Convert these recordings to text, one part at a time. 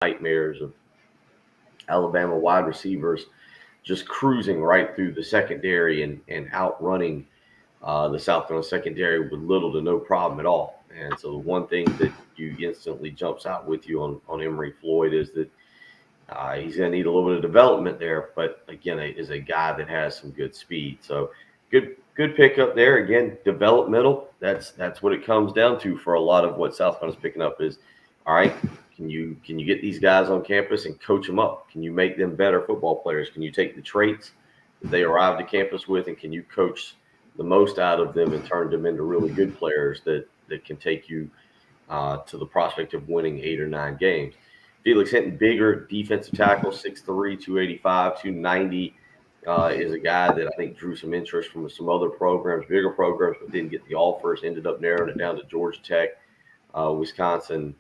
nightmares of Alabama wide receivers just cruising right through the secondary and outrunning the South Carolina secondary with little to no problem at all. And so the one thing that you instantly jumps out with you on Emory Floyd is that he's going to need a little bit of development there, but again, is a guy that has some good speed. So good pickup there. Again, developmental. That's what it comes down to for a lot of what South Carolina's picking up is, all right, can you get these guys on campus and coach them up? Can you make them better football players? Can you take the traits that they arrive to campus with, and can you coach the most out of them and turn them into really good players that can take you to the prospect of winning 8 or 9 games? Felix Hinton, bigger defensive tackle, 6'3", 285, 290, is a guy that I think drew some interest from some other programs, bigger programs, but didn't get the offers, ended up narrowing it down to Georgia Tech, Wisconsin,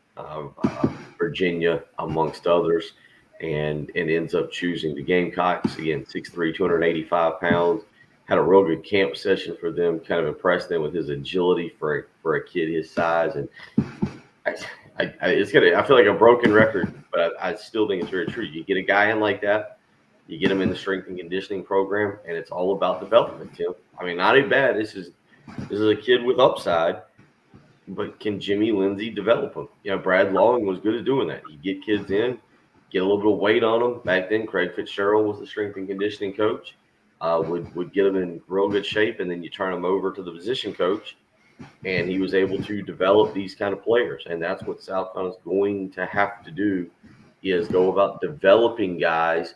Virginia, amongst others, and ends up choosing the Gamecocks. Again, 6'3", 285 pounds. Had a real good camp session for them, kind of impressed them with his agility for a kid his size. And I feel like a broken record, but I still think it's very true. You get a guy in like that, you get him in the strength and conditioning program, and it's all about development, Tim. I mean, not even bad. This is a kid with upside, but can Jimmy Lindsey develop him? Brad Lawing was good at doing that. You get kids in, get a little bit of weight on them. Back then, Craig Fitzgerald was the strength and conditioning coach. Would get them in real good shape, and then you turn them over to the position coach, and he was able to develop these kind of players. And that's what South Carolina is going to have to do, is go about developing guys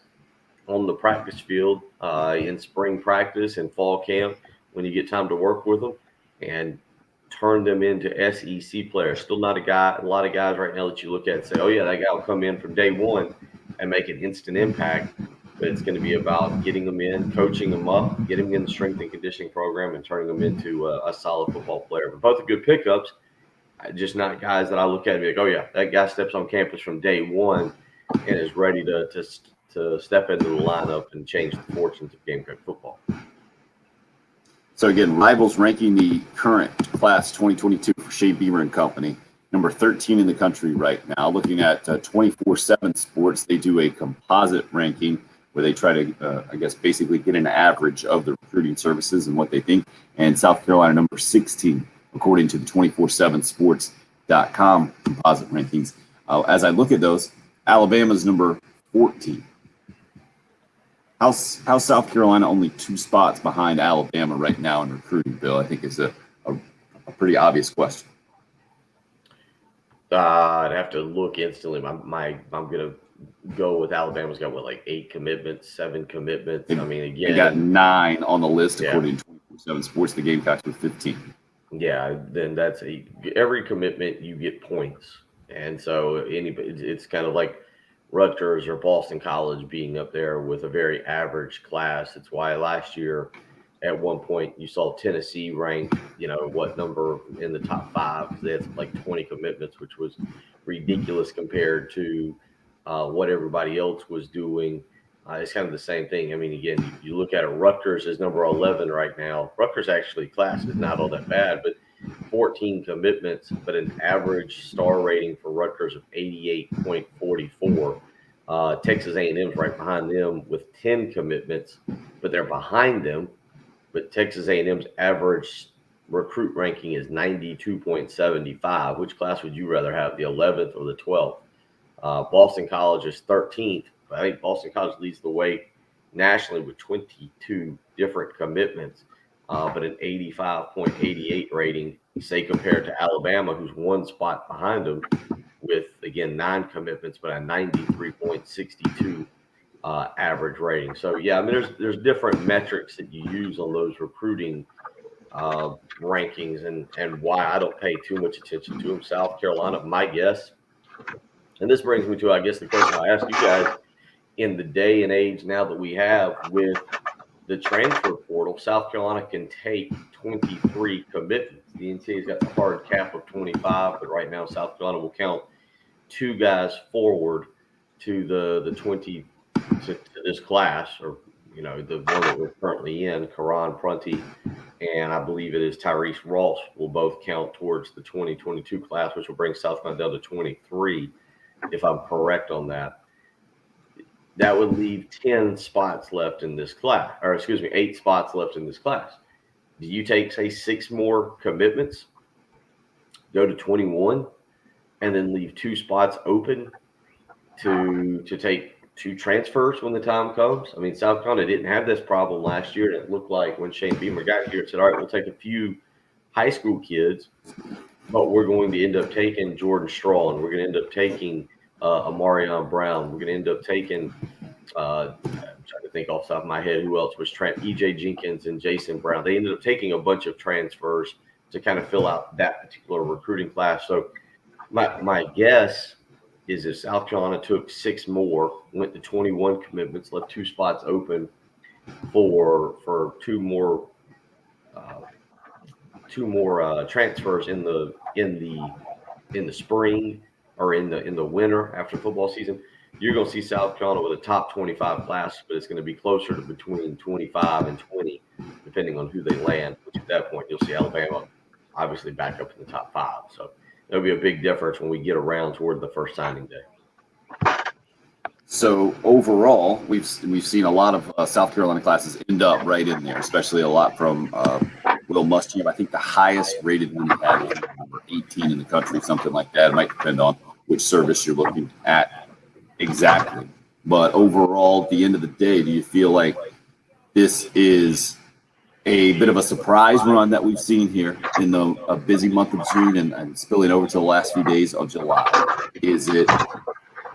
on the practice field in spring practice and fall camp when you get time to work with them, and turn them into SEC players. Still not a lot of guys right now that you look at and say, oh, yeah, that guy will come in from day one and make an instant impact. But it's going to be about getting them in, coaching them up, getting them in the strength and conditioning program, and turning them into a solid football player. But both are good pickups, just not guys that I look at and be like, oh, yeah, that guy steps on campus from day one and is ready to step into the lineup and change the fortunes of Gamecock football. So, again, Rivals ranking the current class 2022 for Shea Beamer and Company, number 13 in the country right now. Looking at 24/7 Sports, they do a composite ranking where they try to, basically get an average of the recruiting services and what they think. And South Carolina, number 16, according to the 247sports.com composite rankings. As I look at those, Alabama's number 14. How's South Carolina only 2 spots behind Alabama right now in recruiting, Bill? I think is a pretty obvious question. I'd have to look instantly. I'm going to go with Alabama's got 8 commitments, 7 commitments. I mean, again, they got 9 on the list according to 24/7 Sports. The Gamecocks with 15. Yeah, then that's every commitment you get points, and so it's kind of like Rutgers or Boston College being up there with a very average class. It's why last year, at one point, you saw Tennessee ranked, what number in the top 5? They had 20 commitments, which was ridiculous compared to what everybody else was doing. It's kind of the same thing. I mean, again, you look at it, Rutgers is number 11 right now. Rutgers actually class is not all that bad, but 14 commitments, but an average star rating for Rutgers of 88.44. Texas A&M's right behind them with 10 commitments, but they're behind them. But Texas A&M's average recruit ranking is 92.75. Which class would you rather have, the 11th or the 12th? Boston College is 13th. I think Boston College leads the way nationally with 22 different commitments, but an 85.88 rating, say, compared to Alabama, who's 1 spot behind them with, again, 9 commitments, but a 93.62 average rating. So, yeah, I mean, there's different metrics that you use on those recruiting rankings and why I don't pay too much attention to them. South Carolina, my guess, and this brings me to, I guess, the question I asked you guys, in the day and age now that we have with the transfer portal, South Carolina can take 23 commitments. The NCAA's got the hard cap of 25, but right now South Carolina will count 2 guys forward to the 20 to this class, or the one that we're currently in, Karan Prunty, and I believe it is Tyrese Ross will both count towards the 2022 class, which will bring South Carolina down to 23. if I'm correct on that. That would leave 10 spots left in this class, or excuse me, 8 spots left in this class. Do you take, say, 6 more commitments, go to 21, and then leave 2 spots open to take 2 transfers when the time comes? I mean, South Carolina didn't have this problem last year, and it looked like when Shane Beamer got here, it said, all right, we'll take a few high school kids, but we're going to end up taking Jordan Strawn. We're going to end up taking Amarion Brown. We're going to end up taking, I'm trying to think off the top of my head who else was EJ Jenkins and Jason Brown. They ended up taking a bunch of transfers to kind of fill out that particular recruiting class. So my guess is if South Carolina took 6 more, went to 21 commitments, left 2 spots open for two more transfers in the spring or in the winter after football season, you're going to see South Carolina with a top 25 class, but it's going to be closer to between 25 and 20, depending on who they land, which at that point you'll see Alabama obviously back up in the top 5. So there'll be a big difference when we get around toward the first signing day. So overall, we've seen a lot of South Carolina classes end up right in there, especially a lot from Will Muschamp. I think the highest rated one he had was number 18 in the country, something like that. It might depend on which service you're looking at exactly. But overall, at the end of the day, do you feel like this is a bit of a surprise run that we've seen here in a busy month of June and spilling over to the last few days of July? Is it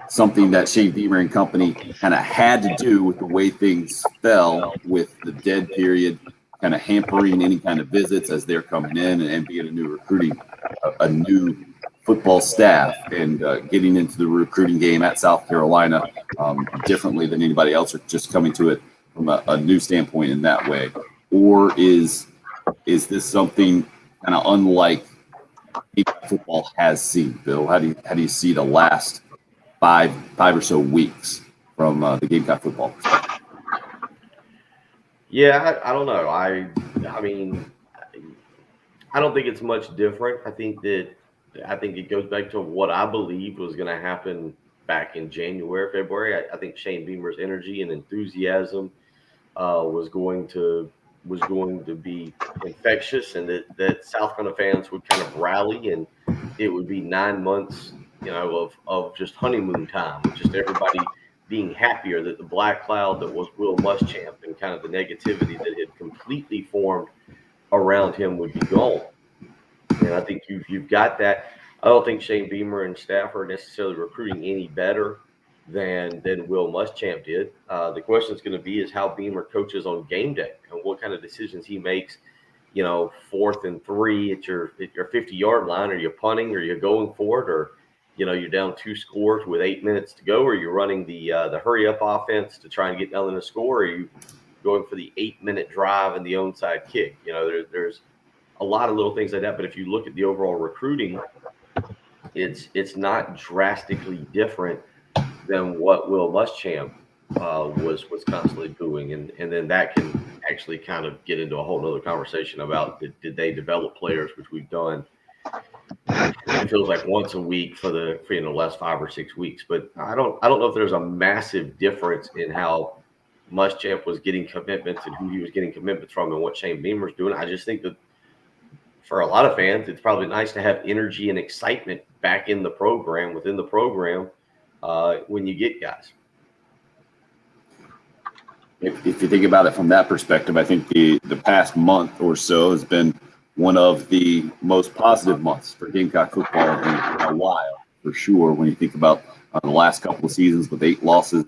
something that Shane Beamer and company kind of had to do with the way things fell with the dead period, kind of hampering any kind of visits as they're coming in and being a new football staff and getting into the recruiting game at South Carolina differently than anybody else, or just coming to it from a new standpoint in that way? Or is this something kind of unlike football has seen, Bill? How do you see the last five or so weeks from the Gamecock football perspective? Yeah, I don't know. I mean, I don't think it's much different. I think it goes back to what I believed was going to happen back in January, February. I think Shane Beamer's energy and enthusiasm was going to be infectious, and that South Carolina fans would kind of rally, and it would be 9 months, of just honeymoon time, with just everybody being happier that the black cloud that was Will Muschamp and kind of the negativity that had completely formed around him would be gone. And I think you've got that. I don't think Shane Beamer and staff are necessarily recruiting any better than Will Muschamp did. The question is going to be is how Beamer coaches on game day and what kind of decisions he makes. 4th and 3 at your 50-yard line. Are you punting? Are you going for it? Or you're down 2 scores with 8 minutes to go. Or you're running the hurry up offense to try and get down in the score. Or are you going for the 8-minute drive and the onside kick? There's a lot of little things like that. But if you look at the overall recruiting, it's not drastically different than what Will Muschamp was constantly doing, and then that can actually kind of get into a whole nother conversation about did they develop players, which we've done. It feels like once a week for the last 5 or 6 weeks, but I don't know if there's a massive difference in how Muschamp was getting commitments and who he was getting commitments from and what Shane Beamer's doing. I just think that for a lot of fans, it's probably nice to have energy and excitement back in the program, within the program, when you get guys. If you think about it from that perspective, I think the past month or so has been one of the most positive months for Gamecock football in a while, for sure, when you think about the last couple of seasons with 8 losses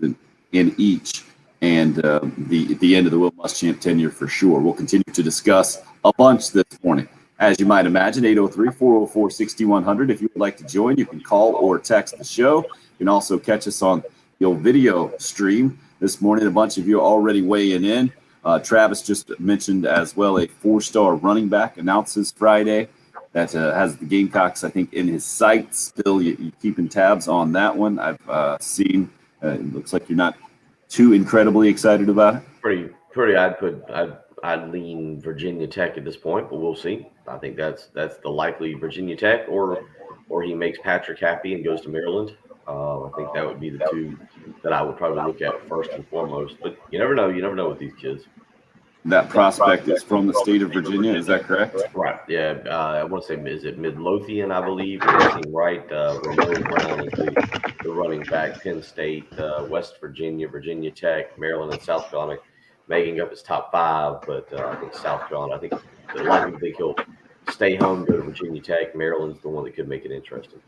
in each, and the end of the Will Muschamp tenure, for sure. We'll continue to discuss a bunch this morning. As you might imagine, 803-404-6100. If you would like to join, you can call or text the show. You can also catch us on the video stream. This morning, a bunch of you are already weighing in. Travis just mentioned as well a 4-star running back announces Friday that has the Gamecocks, I think, in his sights. Still, you keeping tabs on that one. I've seen. It looks like you're not too incredibly excited about it. Pretty. I'd lean Virginia Tech at this point, but we'll see. I think that's the likely Virginia Tech, or he makes Patrick happy and goes to Maryland. I think that would be the two that I would probably look at first and foremost. But you never know. You never know with these kids. That prospect is from the state of Virginia. Is that correct? Right. Yeah. I want to say, is it Midlothian, I believe? Anything right? Ramon Brown is the running back. Penn State, West Virginia, Virginia Tech, Maryland, and South Carolina making up his top five. But I think South Carolina, I think a lot of people think he'll stay home, go to Virginia Tech. Maryland's the one that could make it interesting.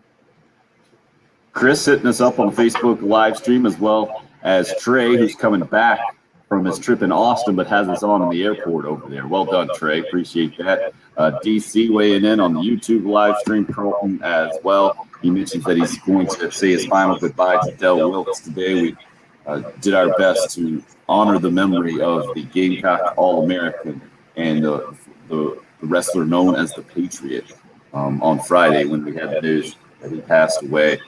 Chris hitting us up on Facebook live stream, as well as Trey, who's coming back from his trip in Austin, but has us on in the airport over there. Well done, Trey. Appreciate that. DC weighing in on the YouTube live stream, Carlton as well. He mentions that he's going to say his final goodbye to Del Wilkes today. We did our best to honor the memory of the Gamecock All-American and the wrestler known as the Patriot on Friday when we had the news that he passed away.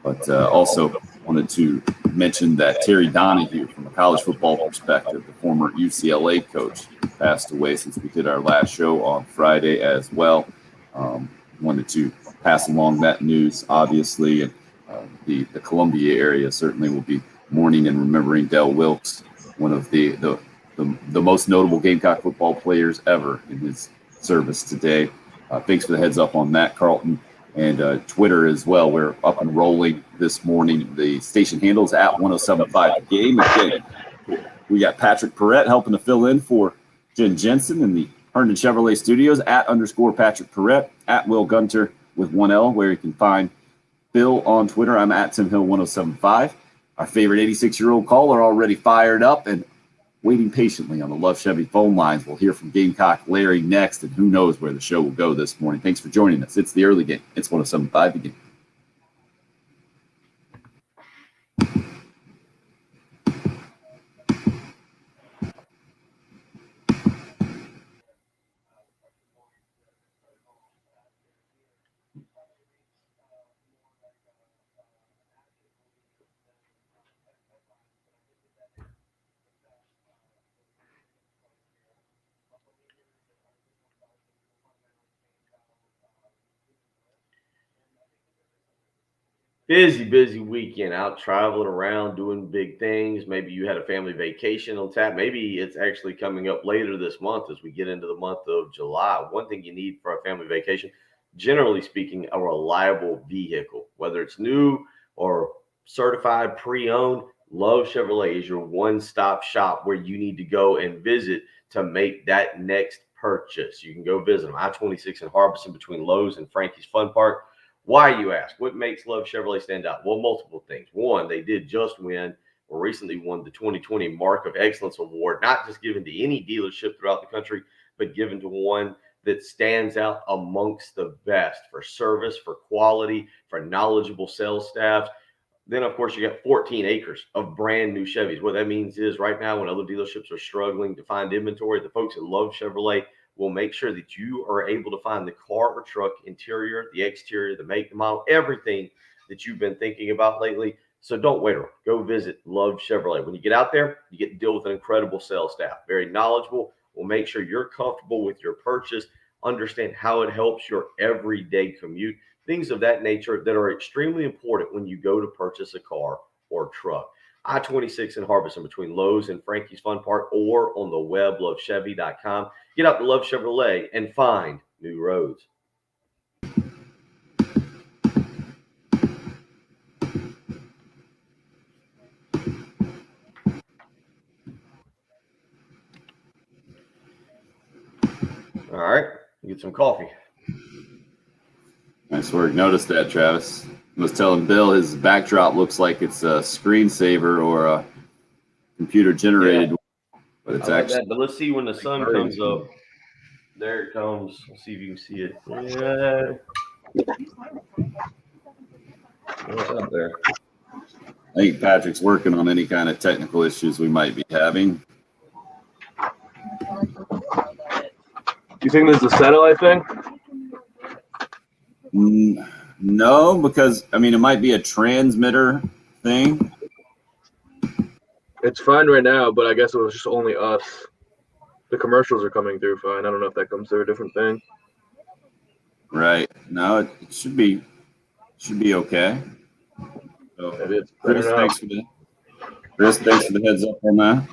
But also wanted to mention that Terry Donahue, from a college football perspective, the former UCLA coach, passed away since we did our last show on Friday as well. Wanted to pass along that news, obviously, and the Columbia area certainly will be mourning and remembering Del Wilkes, one of the most notable Gamecock football players ever in his service today. Thanks for the heads up on that, Carlton. And Twitter as well. We're up and rolling this morning. The station handles at 1075 Game. Again, we got Patrick Perrette helping to fill in for Jen Jensen in the Herndon Chevrolet Studios at _Patrick Perrette, at Will Gunter with 1L, where you can find Bill on Twitter. I'm at Tim Hill 1075. Our favorite 86-year-old caller already fired up and waiting patiently on the Love Chevy phone lines. We'll hear from Gamecock Larry next, and who knows where the show will go this morning. Thanks for joining us. It's the early game. It's 1075 The Game. Busy weekend, out traveling around, doing big things. Maybe you had a family vacation on tap. Maybe it's actually coming up later this month as we get into the month of July. One thing you need for a family vacation, generally speaking, a reliable vehicle, whether it's new or certified pre-owned. Love Chevrolet is your one-stop shop where you need to go and visit to make that next purchase. You can go visit them, I-26 in Harbison between Lowe's and Frankie's Fun Park. Why, you ask? What makes Love Chevrolet stand out? Well, multiple things. One, they did just win or recently won the 2020 Mark of Excellence Award, not just given to any dealership throughout the country, but given to one that stands out amongst the best for service, for quality, for knowledgeable sales staff. Then, of course, you got 14 acres of brand new Chevys. What that means is right now when other dealerships are struggling to find inventory, the folks at Love Chevrolet will make sure that you are able to find the car or truck interior, the exterior, the make, the model, everything that you've been thinking about lately. So don't wait around. Go visit Love Chevrolet. When you get out there, you get to deal with an incredible sales staff, very knowledgeable. We'll make sure you're comfortable with your purchase, understand how it helps your everyday commute, things of that nature that are extremely important when you go to purchase a car or truck. I-26 in Harbison between Lowe's and Frankie's Fun Park, or on the web, lovechevy.com. Get out to Love Chevrolet and find new roads. All right, get some coffee. Nice work. Noticed that, Travis. I was telling Bill his backdrop looks like it's a screensaver or a computer generated, but it's actually. But let's see when the sun comes up. There it comes. Let's see if you can see it. Yeah. What's up there? I think Patrick's working on any kind of technical issues we might be having. You think this is a satellite thing? No, because I mean it might be a transmitter thing. It's fine right now, but I guess it was just only us. The commercials are coming through fine. I don't know if that comes through a different thing. Right. No, it should be okay. So, Maybe it's better now. Chris, thanks for the heads up on that.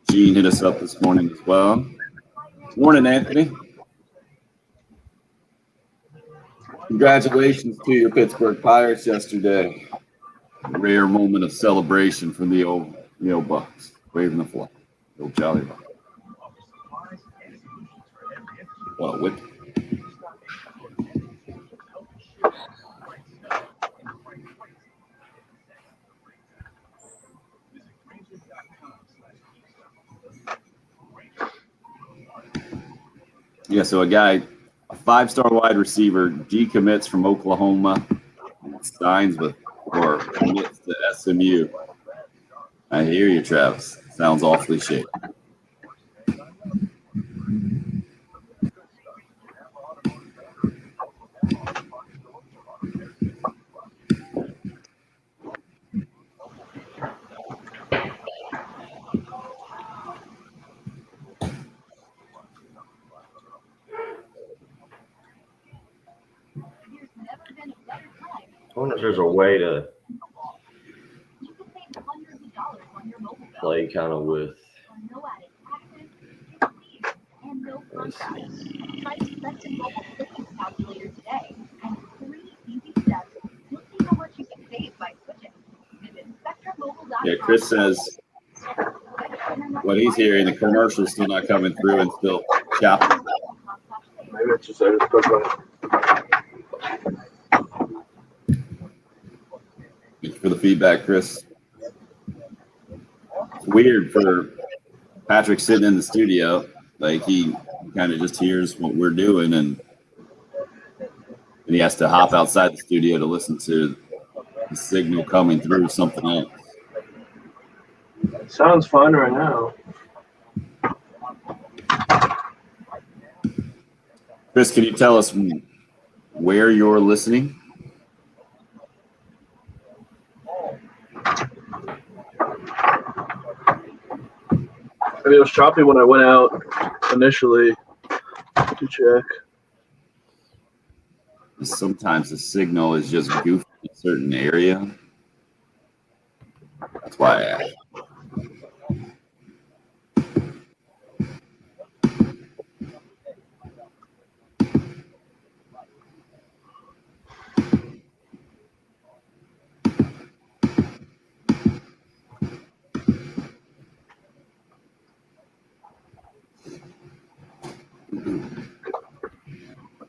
Gene hit us up this morning as well. Morning, Anthony. Congratulations to your Pittsburgh Pirates yesterday. A rare moment of celebration from the old Bucks, waving the flag. The old Jolly Bucks. What a whip. Yeah, so a 5-star wide receiver, decommits from Oklahoma, signs with or commits to SMU. I hear you, Travis. Sounds awfully shady. I wonder if there's a way to play kind of with. Let's see. Yeah, Chris says what he's hearing, the commercial's still not coming through and still chopping. Maybe it's just I just clicked on it. Thank you for the feedback, Chris. It's weird for Patrick sitting in the studio. Like he kind of just hears what we're doing and he has to hop outside the studio to listen to the signal coming through something else. Sounds fun right now. Chris, can you tell us where you're listening? I mean, it was choppy when I went out initially to check. Sometimes the signal is just goofy in a certain area. That's why I asked.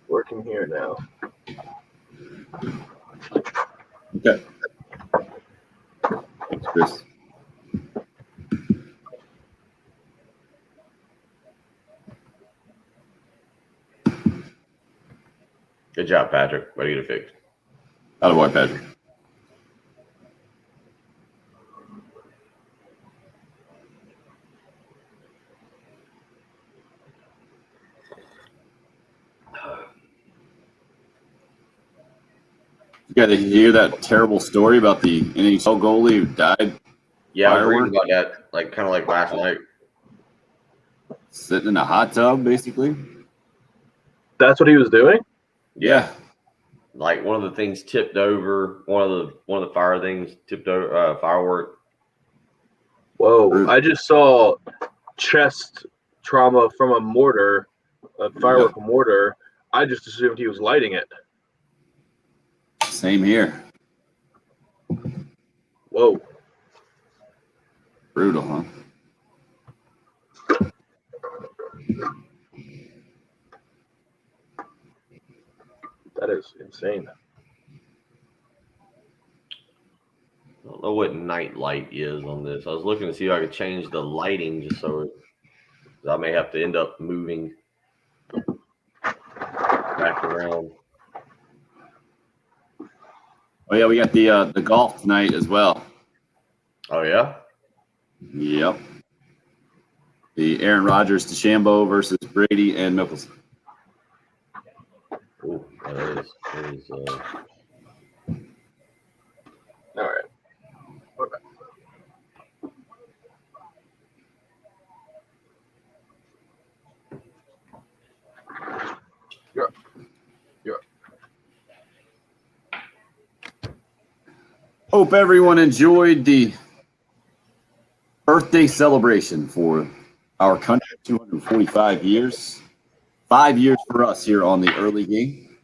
Working here now. Okay. Thanks, Chris. Good job, Patrick. Way to get it fixed. Out of boy, Patrick. You got to hear that terrible story about the NHL goalie who died Yeah, I was Firework? reading about that, kind of like last night. sitting in a hot tub, basically? That's what he was doing? Yeah. Like one of the things tipped over. One of the fire things tipped over. Firework. Whoa. I just saw chest trauma from a mortar, a firework mortar. I just assumed he was lighting it. Same here. Whoa. Brutal, huh? That is insane. I don't know what night light is on this. I was looking to see if I could change the lighting just so I may have to end up moving back around. Oh yeah, we got the golf tonight as well. Oh yeah. Yep. The Aaron Rodgers DeChambeau versus Brady and Mickelson. Ooh, that is All right. Okay. You're up. Hope everyone enjoyed the birthday celebration for our country, 245 years. 5 years for us here on the early game.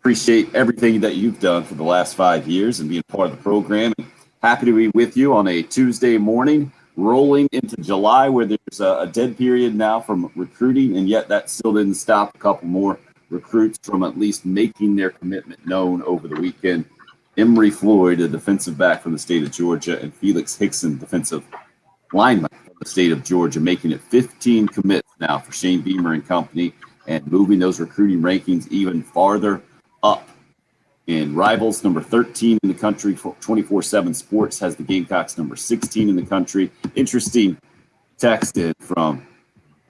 Appreciate everything that you've done for the last 5 years and being part of the program. Happy to be with you on a Tuesday morning, rolling into July, where there's a dead period now from recruiting, and yet that still didn't stop a couple more recruits from at least making their commitment known over the weekend. Emory Floyd, a defensive back from the state of Georgia, and Felix Hickson, defensive lineman from the state of Georgia, making it 15 commits now for Shane Beamer and company, and moving those recruiting rankings even farther up. And Rivals, number 13 in the country, 24/7 Sports has the Gamecocks number 16 in the country. Interesting text in from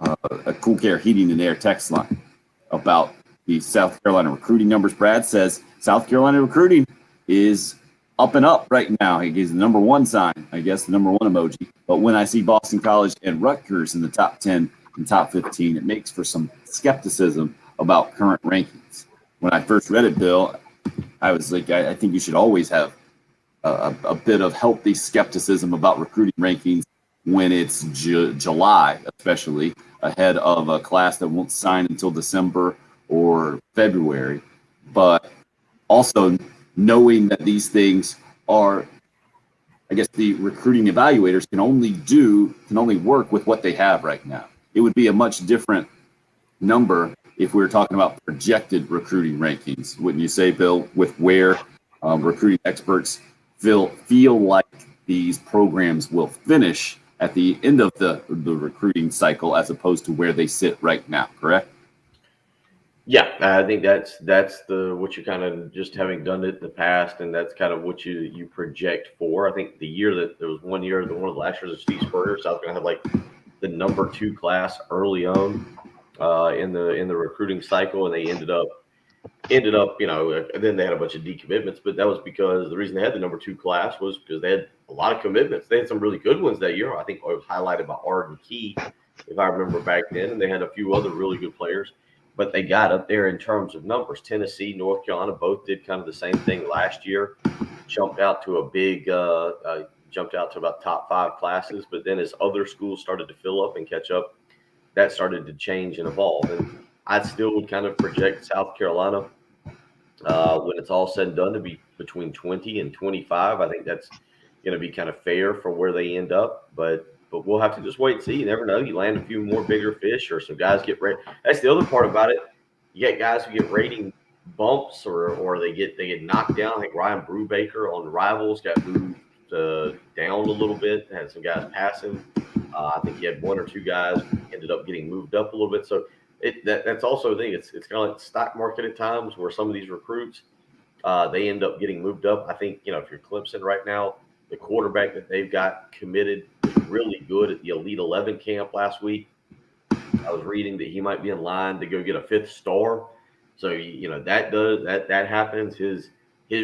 a Cool Care Heating and Air text line about the South Carolina recruiting numbers. Brad says South Carolina recruiting is up and up right now. He gives the number one sign, I guess, the number one emoji. But when I see Boston College and Rutgers in the top 10 and top 15, it makes for some skepticism about current rankings. When I first read it, Bill, I was like, I think you should always have a bit of healthy skepticism about recruiting rankings when it's July, especially ahead of a class that won't sign until December or February. But also knowing that these things are, I guess the recruiting evaluators can only work with what they have right now. It would be a much different number if we were talking about projected recruiting rankings, wouldn't you say, Bill, with where recruiting experts feel like these programs will finish at the end of the recruiting cycle as opposed to where they sit right now, correct? Yeah, I think that's the what you kind of just having done it in the past, and that's kind of what you project for. I think the year that there was one year, one of the last years of Steve Spurrier, South Carolina had like the number 2 class early on in the recruiting cycle, and they ended up, then they had a bunch of decommitments, but that was because the reason they had the number 2 class was because they had a lot of commitments. They had some really good ones that year. I think it was highlighted by Arden Key, if I remember back then, and they had a few other really good players, but they got up there in terms of numbers. Tennessee, North Carolina both did kind of the same thing last year, jumped out to about top 5 classes, but then as other schools started to fill up and catch up, that started to change and evolve. And I still would kind of project South Carolina when it's all said and done to be between 20 and 25. I think that's going to be kind of fair for where they end up, but we'll have to just wait and see. You never know. You land a few more bigger fish, or some guys get rated. That's the other part about it. You get guys who get rating bumps, or they get knocked down. I think Ryan Brubaker on Rivals got moved down a little bit. Had some guys passing. I think he had 1 or 2 guys ended up getting moved up a little bit. So that's also the thing. It's kind of like the stock market at times, where some of these recruits they end up getting moved up. I think, if you're Clemson right now, the quarterback that they've got committed was really good at the Elite 11 camp last week. I was reading that he might be in line to go get a 5th star. So that happens. His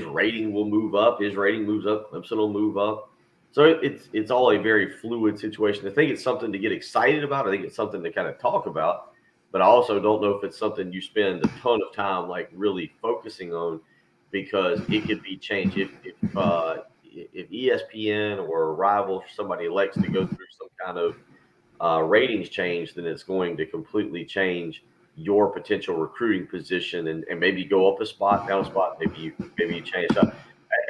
rating will move up. His rating moves up. Clemson will move up. So it's all a very fluid situation. I think it's something to get excited about. I think it's something to kind of talk about, but I also don't know if it's something you spend a ton of time like really focusing on, because it could be changed if ESPN or Rivals, somebody elects to go through some kind of ratings change, then it's going to completely change your potential recruiting position, and maybe go up a spot, down a spot, maybe you change up.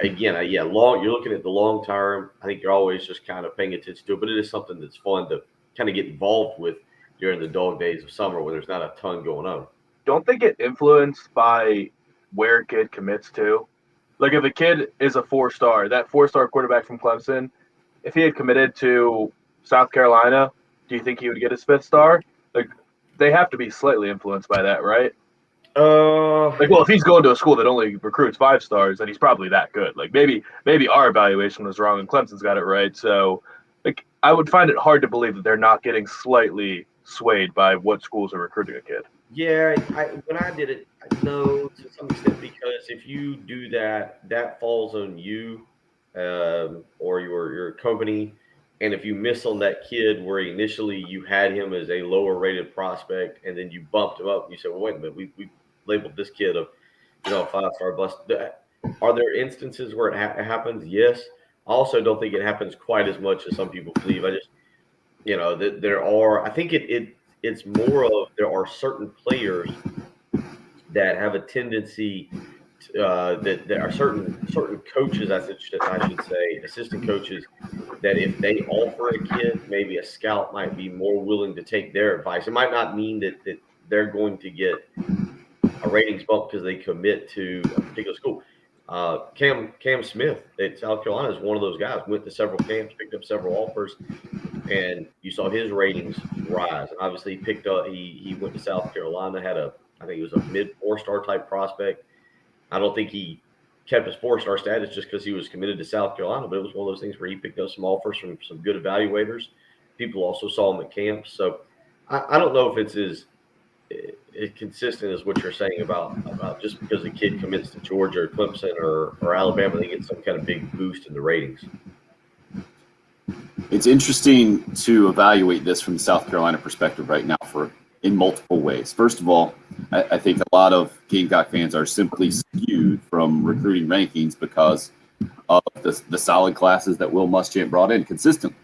Again, you're looking at the long term. I think you're always just kind of paying attention to it, but it is something that's fun to kind of get involved with during the dog days of summer when there's not a ton going on. Don't they get influenced by where a kid commits to? Like, if a kid is a 4-star, that 4-star quarterback from Clemson, if he had committed to South Carolina, do you think he would get his 5th star? Like, they have to be slightly influenced by that, right? If he's going to a school that only recruits 5 stars, then he's probably that good. Like, maybe our evaluation was wrong and Clemson's got it right. So, like, I would find it hard to believe that they're not getting slightly swayed by what schools are recruiting a kid. Yeah, when I did it, no, to some extent, because if you do that, that falls on you or your company. And if you miss on that kid where initially you had him as a lower rated prospect, and then you bumped him up, and you said, well, wait a minute, we labeled this kid a 5-star bust. Are there instances where it happens? Yes. I also don't think it happens quite as much as some people believe. I just, that there are. I think it's more of there are certain players that have a tendency that there are certain coaches, I should say, assistant coaches, that if they offer a kid, maybe a scout might be more willing to take their advice. It might not mean that they're going to get a ratings bump because they commit to a particular school. Cam Smith at South Carolina is one of those guys. Went to several camps, picked up several offers, and you saw his ratings rise. And obviously, he picked up. He went to South Carolina, I think he was a mid 4-star type prospect. I don't think he kept his 4-star status just because he was committed to South Carolina, but it was one of those things where he picked up some offers from some good evaluators. People also saw him at camps. So I don't know if it's as consistent as what you're saying about just because a kid commits to Georgia or Clemson or Alabama, they get some kind of big boost in the ratings. It's interesting to evaluate this from the South Carolina perspective right now in multiple ways. First of all, I think a lot of Gamecock fans are simply skewed from recruiting rankings because of the solid classes that Will Muschamp brought in consistently.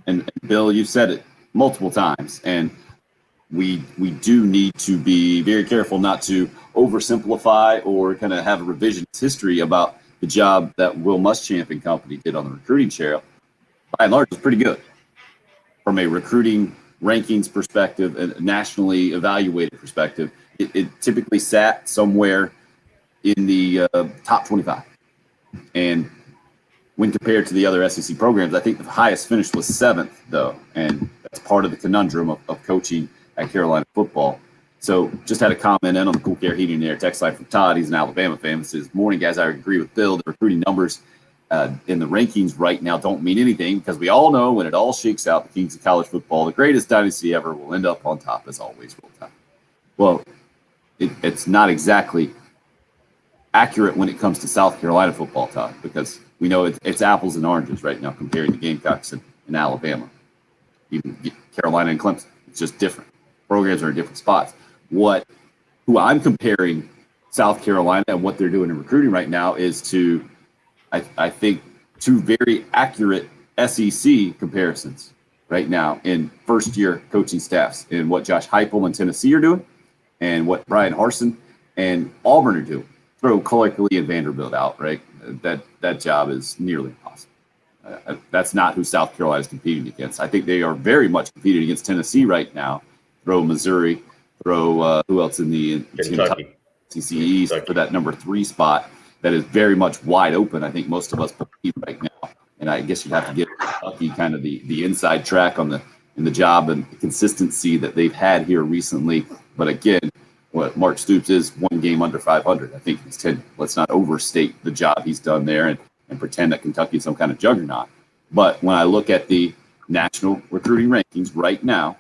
And Bill, you've said it multiple times, and we do need to be very careful not to oversimplify or kind of have a revisionist history about the job that Will Muschamp and company did on the recruiting trail. By and large, it's pretty good from a recruiting rankings perspective and nationally evaluated perspective. It typically sat somewhere in the top 25. And when compared to the other SEC programs, I think the highest finish was 7th, though. And that's part of the conundrum of coaching at Carolina football. So just had a comment in on the Cool Care Heating and Air text line from Todd. He's an Alabama fan. He says, "Morning, guys. I agree with Bill. The recruiting numbers in the rankings right now don't mean anything because we all know when it all shakes out, the Kings of college football, the greatest dynasty ever, will end up on top as always. Roll Tide." Well, it's not exactly accurate when it comes to South Carolina football, Todd, because we know it's apples and oranges right now comparing the Gamecocks and Alabama, even Carolina and Clemson. It's just different. Programs are in different spots. Who I'm comparing South Carolina and what they're doing in recruiting right now is to, I think, two very accurate SEC comparisons right now in first-year coaching staffs in what Josh Heupel and Tennessee are doing and what Brian Harsin and Auburn are doing. Throw Clark Lee and Vanderbilt out, right? That job is nearly impossible. That's not who South Carolina is competing against. I think they are very much competing against Tennessee right now. Throw Missouri, throw who else in the Kentucky. SEC East for that number 3 spot that is very much wide open. I think most of us believe right now, and I guess you'd have to give Kentucky kind of the inside track in the job and the consistency that they've had here recently. But again, what Mark Stoops is 1 game under 500. I think he's 10. Let's not overstate the job he's done there and pretend that Kentucky is some kind of juggernaut. But when I look at the national recruiting rankings right now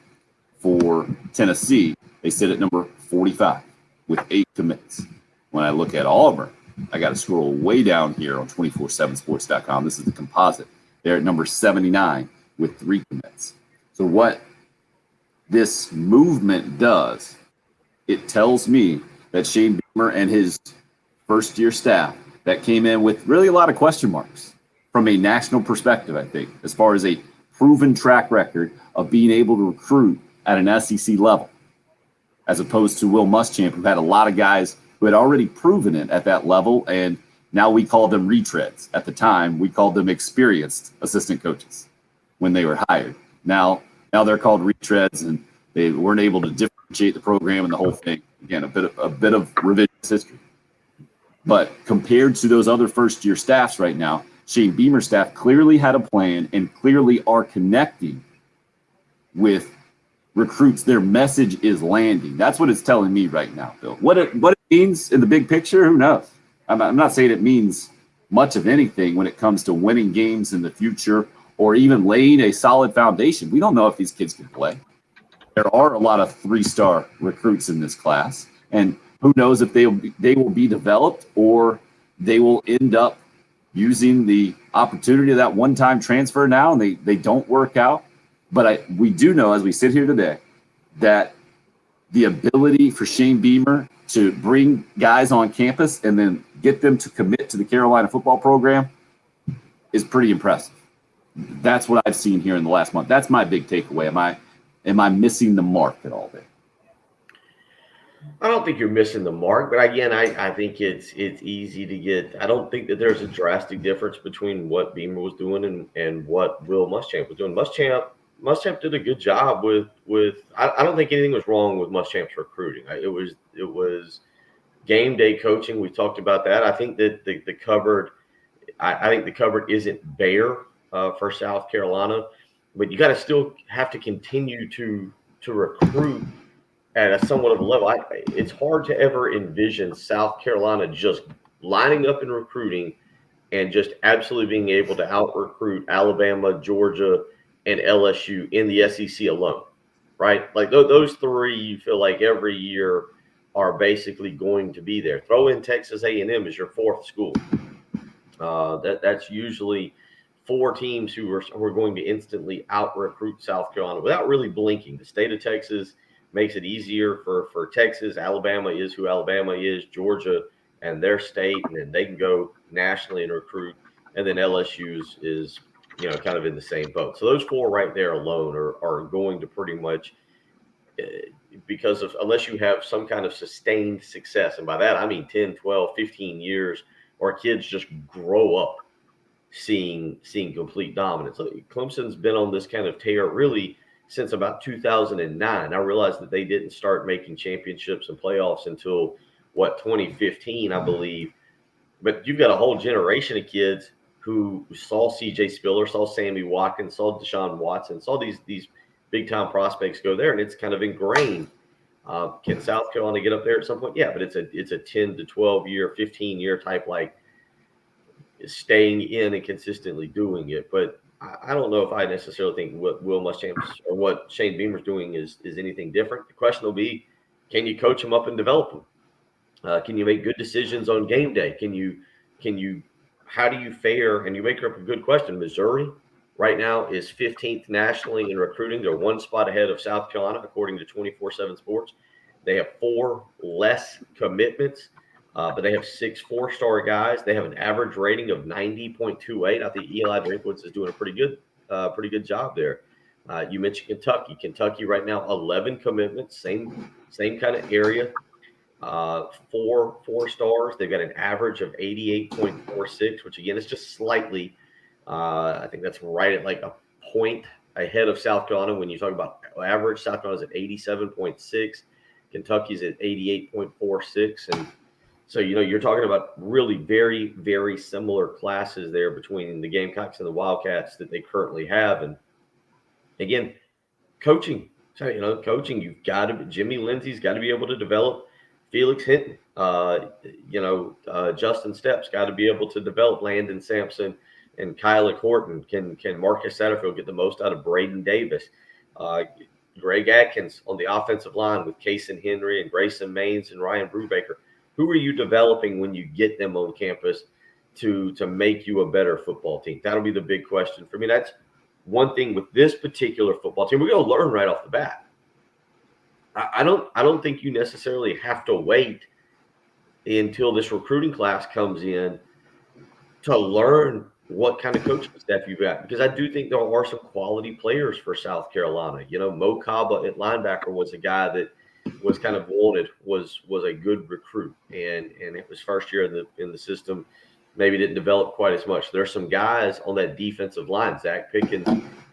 for Tennessee, they sit at number 45 with 8 commits. When I look at Auburn, I got to scroll way down here on 247sports.com. This is the composite. They're at number 79 with 3 commits. So what this movement does, it tells me that Shane Beamer and his first-year staff that came in with really a lot of question marks from a national perspective, I think, as far as a proven track record of being able to recruit at an SEC level, as opposed to Will Muschamp, who had a lot of guys who had already proven it at that level, and now we call them retreads. At the time, we called them experienced assistant coaches when they were hired. Now they're called retreads, and they weren't able to differentiate the program and the whole thing. Again, a bit of revisionist history. But compared to those other first-year staffs right now, Shane Beamer's staff clearly had a plan and clearly are connecting with recruits. Their message is landing. That's what it's telling me right now, Bill. What it means in the big picture, who knows? I'm not saying it means much of anything when it comes to winning games in the future or even laying a solid foundation. We don't know if these kids can play. There are a lot of 3-star recruits in this class, and who knows if they will be developed or they will end up using the opportunity of that one-time transfer now and they don't work out. But we do know, as we sit here today, that the ability for Shane Beamer to bring guys on campus and then get them to commit to the Carolina football program is pretty impressive. That's what I've seen here in the last month. That's my big takeaway. Am I missing the mark at all there? I don't think you're missing the mark, but again, I think it's easy to get. I don't think that there's a drastic difference between what Beamer was doing and what Will Muschamp was doing. Muschamp did a good job with. I don't think anything was wrong with Muschamp's recruiting. It was game day coaching. We talked about that. I think that the cupboard. I think the cupboard isn't bare for South Carolina, but you got to still have to continue to recruit at a somewhat of a level. It's hard to ever envision South Carolina just lining up and recruiting and just absolutely being able to out-recruit Alabama, Georgia, and LSU in the SEC alone, right? Like those three, you feel like every year are basically going to be there. Throw in Texas A&M as your fourth school. That's usually four teams who are going to instantly out-recruit South Carolina without really blinking. The state of Texas makes it easier for Texas. Alabama is who Alabama is, Georgia and their state, and then they can go nationally and recruit. And then LSU is kind of in the same boat. So those four right there alone are going to pretty much because of unless you have some kind of sustained success. And by that, I mean 10, 12, 15 years, or kids just grow up seeing complete dominance. So Clemson's been on this kind of tear really since about 2009. I realized that they didn't start making championships and playoffs until 2015, I believe. But you've got a whole generation of kids who saw C.J. Spiller, saw Sammy Watkins, saw Deshaun Watson, saw these big time prospects go there, and it's kind of ingrained. Can South Carolina get up there at some point? Yeah, but it's a 10 to 12 year, 15 year type like staying in and consistently doing it. But I don't know if I necessarily think what Will Muschamp or what Shane Beamer's doing is anything different. The question will be, can you coach them up and develop them? Can you make good decisions on game day? How do you fare? And you make up a good question. Missouri right now is 15th nationally in recruiting. They're one spot ahead of South Carolina, according to 24/7 Sports. They have 4 less commitments, but they have 6 4-star guys. They have an average rating of 90.28. I think Eli Drinkwitz is doing a pretty good job there. You mentioned Kentucky. Kentucky right now 11 commitments, same kind of area. 4 4-stars. They've got an average of 88.46, which again is just slightly. I think that's right at like a point ahead of South Carolina when you talk about average. South Carolina's at 87.6. Kentucky's at 88.46, and so you're talking about really very, very similar classes there between the Gamecocks and the Wildcats that they currently have. And again, coaching. So coaching. You've got to. Jimmy Lindsey's got to be able to develop Felix Hinton. Justin Stepp's got to be able to develop Landon Sampson and Kyla Horton. Can Marcus Satterfield get the most out of Braden Davis? Greg Atkins on the offensive line with Kason Henry and Grayson Maines and Ryan Brubaker. Who are you developing when you get them on campus to make you a better football team? That'll be the big question for me. That's one thing with this particular football team. We're going to learn right off the bat. I don't think you necessarily have to wait until this recruiting class comes in to learn what kind of coaching staff you've got, because I do think there are some quality players for South Carolina. Mo Kaba at linebacker was a guy that was kind of wanted, was a good recruit, and it was first year in the system, maybe didn't develop quite as much. There's some guys on that defensive line, Zach Pickens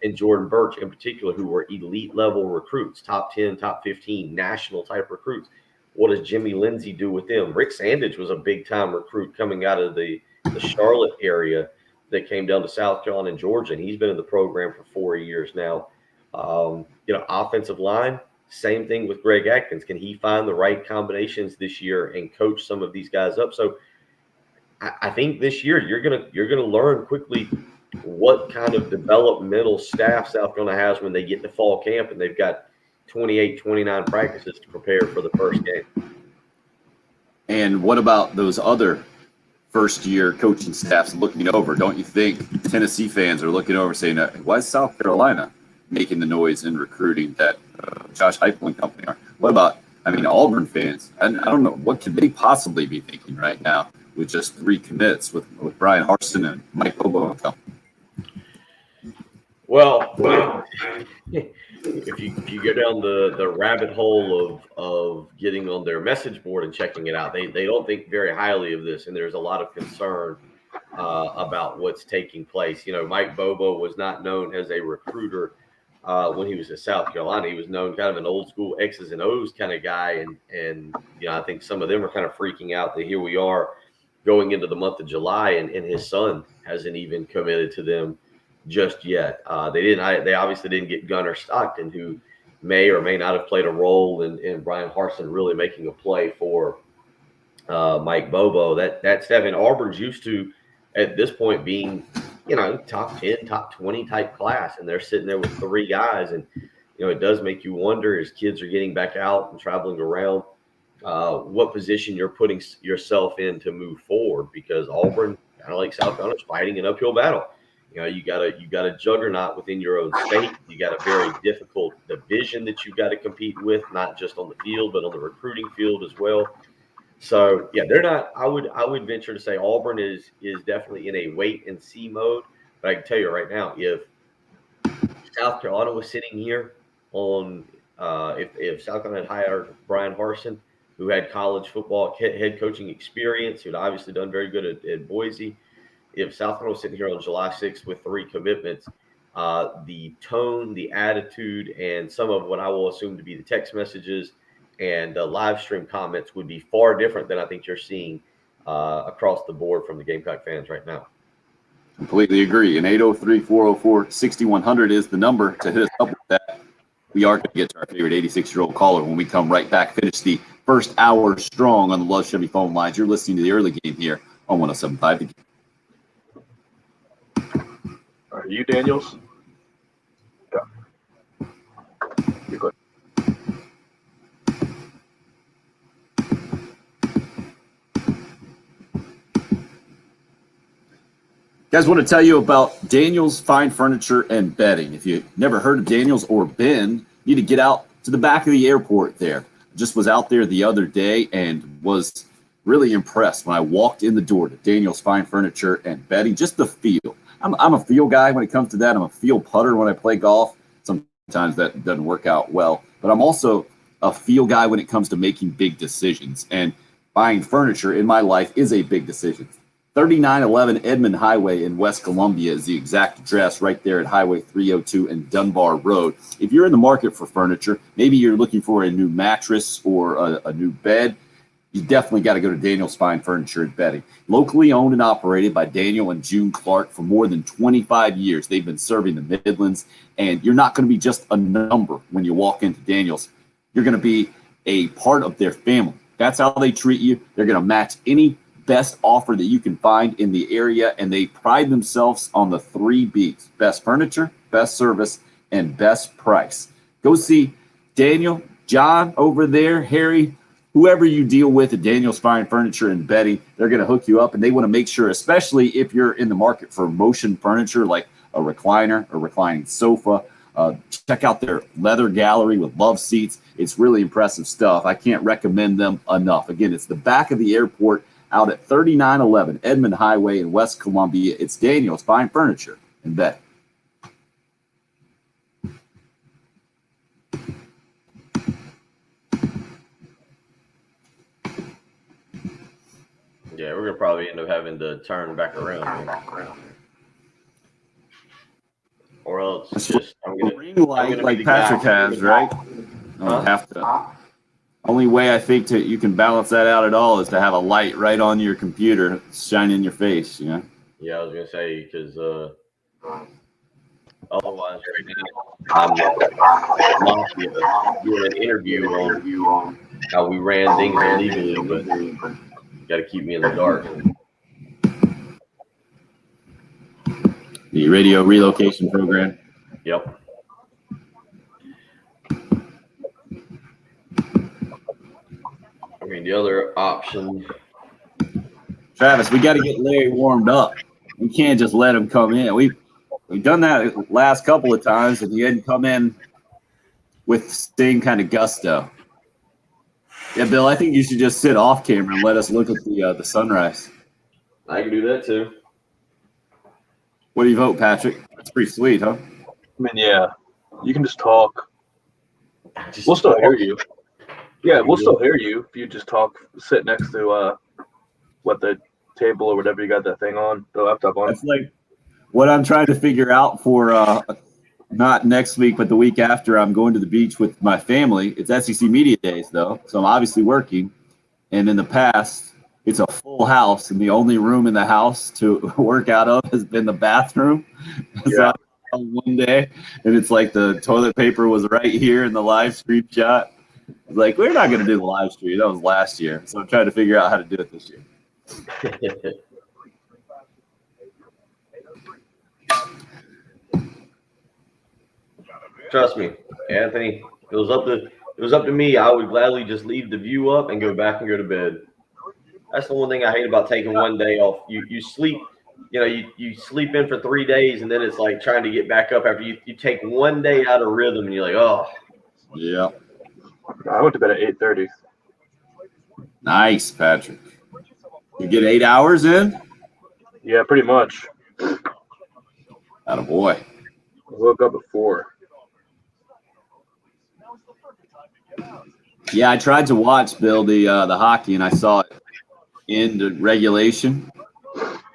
and Jordan Birch in particular, who were elite level recruits, top 10, top 15, national type recruits. What does Jimmy Lindsey do with them? Rick Sandage was a big time recruit coming out of the Charlotte area that came down to South Carolina and Georgia, and he's been in the program for 4 years now. Offensive line, same thing with Greg Atkins. Can he find the right combinations this year and coach some of these guys up? So I think this year you're gonna learn quickly what kind of developmental staff South Carolina has when they get to fall camp and they've got 28, 29 practices to prepare for the first game. And what about those other first-year coaching staffs looking over? Don't you think Tennessee fans are looking over saying, why is South Carolina making the noise in recruiting that Josh Heupel and company are? What about I mean, Auburn fans, I don't know, what could they possibly be thinking right now with just 3 commits with Brian Harsin and Mike Bobo and company? Well, if you go down the rabbit hole of getting on their message board and checking it out, they don't think very highly of this, and there's a lot of concern about what's taking place. Mike Bobo was not known as a recruiter when he was at South Carolina. He was known kind of an old school X's and O's kind of guy, and I think some of them are kind of freaking out that here we are going into the month of July, and his son hasn't even committed to them just yet. They obviously didn't get Gunnar Stockton, who may or may not have played a role in Brian Harsin really making a play for Mike Bobo. That Stephen Auburn's used to, at this point, being top 10, top 20 type class, and they're sitting there with 3 guys, and it does make you wonder, as kids are getting back out and traveling around, what position you're putting yourself in to move forward, because Auburn, kind of like South Carolina, is fighting an uphill battle. You got a juggernaut within your own state. You got a very difficult division that you've got to compete with, not just on the field, but on the recruiting field as well. So yeah, they're not. I would venture to say Auburn is definitely in a wait and see mode. But I can tell you right now, if South Carolina was sitting here on, if South Carolina had hired Brian Harsin, who had college football head coaching experience, who'd obviously done very good at Boise. If South Carolina was sitting here on July 6th with 3 commitments, the tone, the attitude, and some of what I will assume to be the text messages and live stream comments would be far different than I think you're seeing across the board from the Gamecock fans right now. Completely agree. And 803-404-6100 is the number to hit us up with that. We are going to get to our favorite 86-year-old caller when we come right back, finish the first hour strong on the Love Chevy phone lines. You're listening to the early game here on 107.5 The Game. Are you Daniels? Yeah. You're good. Guys, want to tell you about Daniels Fine Furniture and Bedding. If you've never heard of Daniels or been, you need to get out to the back of the airport there. Just was out there the other day and was really impressed when I walked in the door to Daniels Fine Furniture and Bedding. Just the feel. I'm a feel guy when it comes to that. I'm a feel putter when I play golf. Sometimes that doesn't work out well. But I'm also a feel guy when it comes to making big decisions. And buying furniture in my life is a big decision. 3911 Edmond Highway in West Columbia is the exact address, right there at Highway 302 and Dunbar Road. If you're in the market for furniture, maybe you're looking for a new mattress or a new bed, you definitely got to go to Daniel's Fine Furniture and Bedding. Locally owned and operated by Daniel and June Clark for more than 25 years. They've been serving the Midlands, and you're not going to be just a number when you walk into Daniel's. You're going to be a part of their family. That's how they treat you. They're going to match any best offer that you can find in the area, and they pride themselves on the 3 B's: best furniture, best service, and best price. Go see Daniel, John over there, Harry, whoever you deal with at Daniel's Fine Furniture and Bedding. They're going to hook you up, and they want to make sure, especially if you're in the market for motion furniture like a recliner, a reclining sofa, check out their leather gallery with love seats. It's really impressive stuff. I can't recommend them enough. Again, it's the back of the airport out at 3911 Edmond Highway in West Columbia. It's Daniel's Fine Furniture and Bedding. Yeah, we're gonna probably end up having to turn back around here. Or else just ring light like Patrick has, right? Have to. Only way I think you can balance that out at all is to have a light right on your computer shining in your face, you know? Yeah, I was gonna say, because otherwise I'm doing an interview on how we ran things illegally, but you got to keep me in the dark. The radio relocation program. Yep. I mean, the other option. Travis, we got to get Larry warmed up. We can't just let him come in. We've done that last couple of times, and he hadn't come in with the same kind of gusto. Yeah, Bill, I think you should just sit off camera and let us look at the sunrise. I can do that too. What do you vote, Patrick? That's pretty sweet, huh? I mean, yeah, you can just talk. Just We'll still talk. hear you. Yeah, we'll still hear you if you just talk, sit next to what the table or whatever you got that thing on, the laptop on. That's like what I'm trying to figure out for not next week, but the week after. I'm going to the beach with my family. It's SEC Media Days, though, so I'm obviously working. And in the past, it's a full house, and the only room in the house to work out of has been the bathroom. So Yeah. I one day, and it's like the toilet paper was right here in the live stream shot. Like, we're not going to do the live stream. That was last year. So I'm trying to figure out how to do it this year. Trust me, Anthony. If it was up to me, I would gladly just leave the view up and go back and go to bed. That's the one thing I hate about taking one day off. You sleep, you sleep in for 3 days, and then it's like trying to get back up after you take one day out of rhythm, and you're like, oh. Yeah. I went to bed at 8:30. Nice, Patrick. You get 8 hours in? Yeah, pretty much. Attaboy. I woke up at 4. Yeah, I tried to watch, Bill, the hockey, and I saw it in the regulation.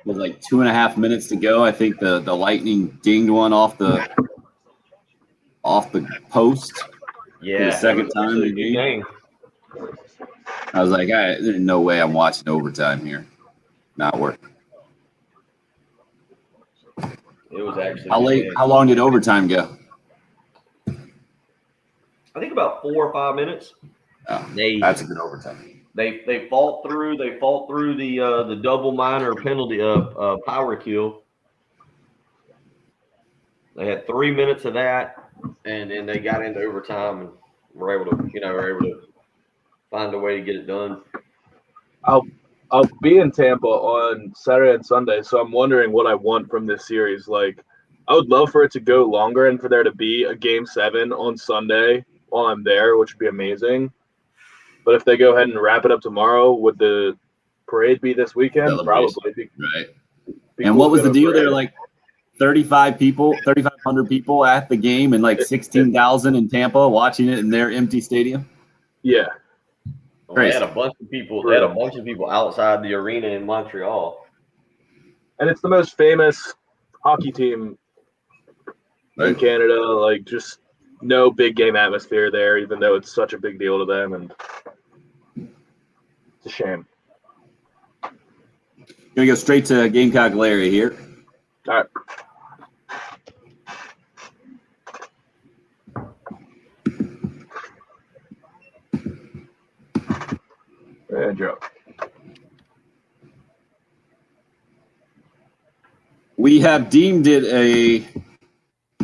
With like 2.5 minutes to go. I think the Lightning dinged one off the post. Yeah, the second time in the good game. I was like, there's no way I'm watching overtime here. Not worth it. It was actually How long did overtime go? I think about 4 or 5 minutes. Oh, that's a good overtime. They fought through the double minor penalty power kill. They had 3 minutes of that, and then they got into overtime and were able to find a way to get it done. I'll be in Tampa on Saturday and Sunday, so I'm wondering what I want from this series. Like, I would love for it to go longer and for there to be a Game 7 on Sunday while I'm there, which would be amazing. But if they go ahead and wrap it up tomorrow, would the parade be this weekend? Celebration. Probably. Right. And what was the deal there? Like 3,500 people at the game, and like 16,000 in Tampa watching it in their empty stadium. Yeah. Well, they had a bunch of people. They had a bunch of people outside the arena in Montreal. And it's the most famous hockey team in Canada. Like, just no big game atmosphere there, even though it's such a big deal to them, and it's a shame. Gonna go straight to Gamecock Larry here. All right. And Joe. We have deemed it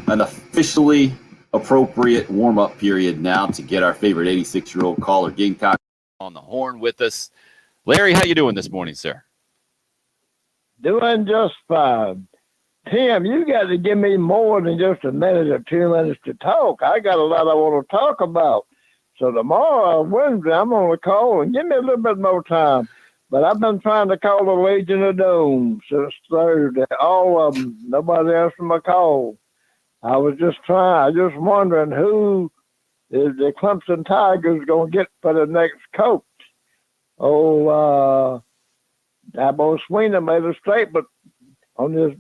an officially appropriate warm-up period now to get our favorite 86-year-old caller, Gamecock, on the horn with us. Larry, how you doing this morning, sir? Doing just fine. Tim, you got to give me more than just a minute or 2 minutes to talk. I got a lot I want to talk about. So tomorrow, Wednesday, I'm on the call, and give me a little bit more time. But I've been trying to call the Legion of Doom since Thursday. All of them. Nobody answered my call. I was just wondering who is the Clemson Tigers going to get for the next coach. Dabo Swinney made a statement on this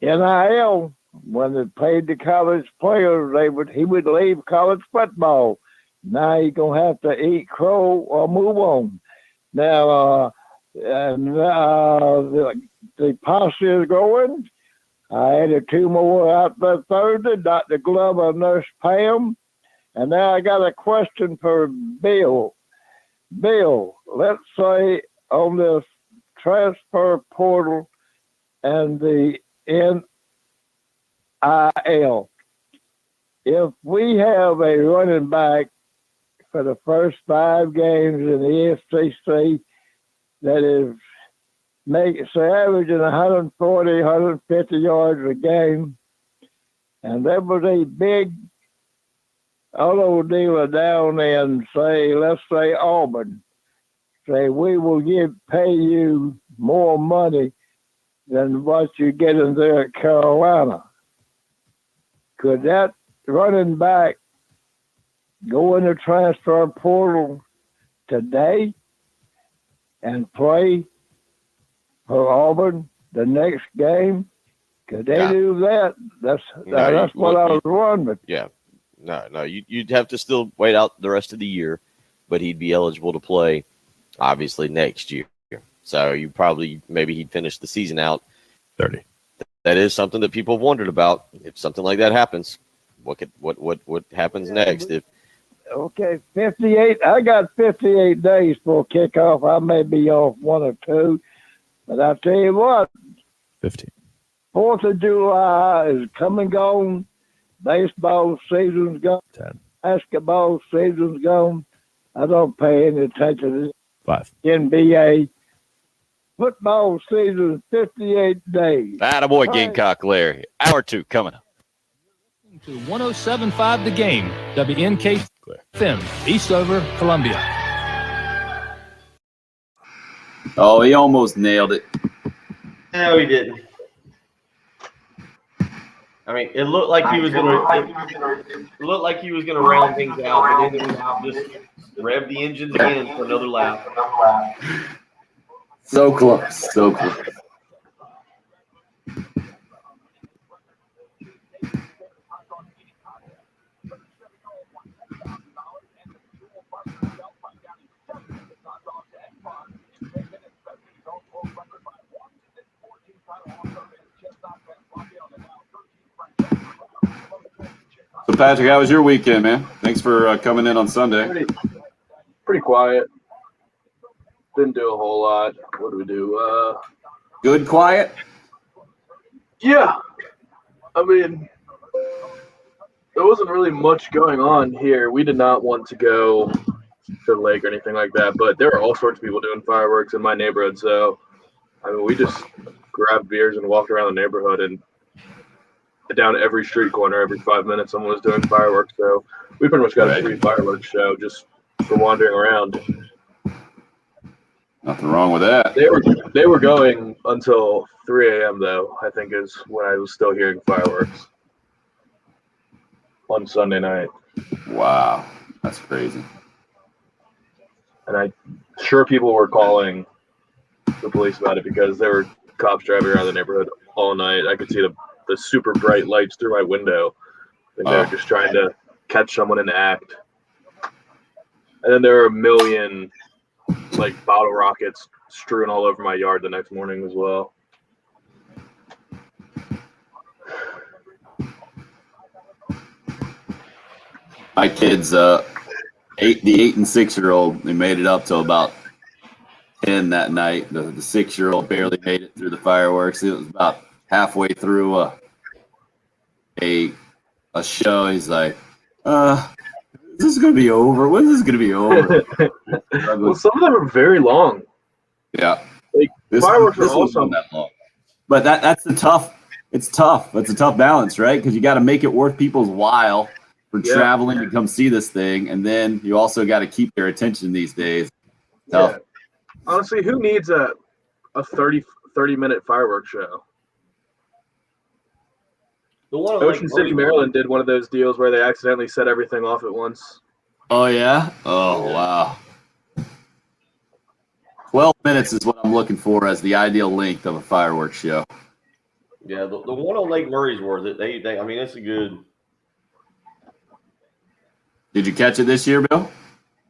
NIL. When they paid the college players, he would leave college football. Now he's gonna have to eat crow or move on. Now, the posse is going. I added 2 more out there Thursday, Dr. Glover and Nurse Pam. And now I got a question for Bill. Bill, let's say on this transfer portal and the NIL, if we have a running back for the first 5 games in the FCC that is averaging 140, 150 yards a game, and there was a big auto dealer down in, let's say Auburn, say we will pay you more money than what you get in there at Carolina. Could that running back go in the transfer portal today and play for Auburn the next game? Could they do that? That's what I was wondering. Yeah. No. You'd have to still wait out the rest of the year, but he'd be eligible to play, obviously, next year. So maybe he'd finish the season out 30. That is something that people have wondered about. If something like that happens, what happens next? Okay, 58. I got 58 days for kickoff. I may be off 1 or 2, but I tell you what, 15. 4th of July is come and gone. Baseball season's gone. 10. Basketball season's gone. I don't pay any attention to 5. NBA. Football season, 58 days. Attaboy, Gamecock Larry. Hour 2 coming up. To 107.5 The Game, WNK FM, Eastover, Columbia. Oh, he almost nailed it. No, he didn't. I mean, it looked like he was gonna round things out, but then he just rev the engines again for another lap. So close. So close. So, Patrick, how was your weekend, man? Thanks for coming in on Sunday. Pretty quiet. Didn't do a whole lot. What do we do? Good, quiet? Yeah. I mean, there wasn't really much going on here. We did not want to go to the lake or anything like that, but there were all sorts of people doing fireworks in my neighborhood. So, I mean, we just grabbed beers and walked around the neighborhood, and down every street corner, every 5 minutes, someone was doing fireworks. So we pretty much got a free fireworks show just for wandering around. Nothing wrong with that. They were going until 3 a.m. though, I think is when I was still hearing fireworks on Sunday night. Wow, that's crazy. And I'm sure people were calling the police about it because there were cops driving around the neighborhood all night. I could see the super bright lights through my window. And they were just trying to catch someone in the act. And then there were a million bottle rockets strewn all over my yard the next morning as well. My kids, the 8 and 6-year-old, they made it up till about 10 that night. The 6-year-old barely made it through the fireworks. It was about halfway through a show. He's like, is this going to be over? When is this going to be over? Well, some of them are very long. Yeah. Fireworks are awesome. That long. But that's the tough. It's tough. That's a tough balance, right? Because you got to make it worth people's while for traveling to come see this thing. And then you also got to keep their attention these days. Tough. Yeah. Honestly, who needs a 30-minute fireworks show? The one Ocean City, Maryland did one of those deals where they accidentally set everything off at once. Oh, yeah? Oh, wow. 12 minutes is what I'm looking for as the ideal length of a fireworks show. Yeah, the one on Lake Murray's worth it. I mean, it's a good. Did you catch it this year, Bill?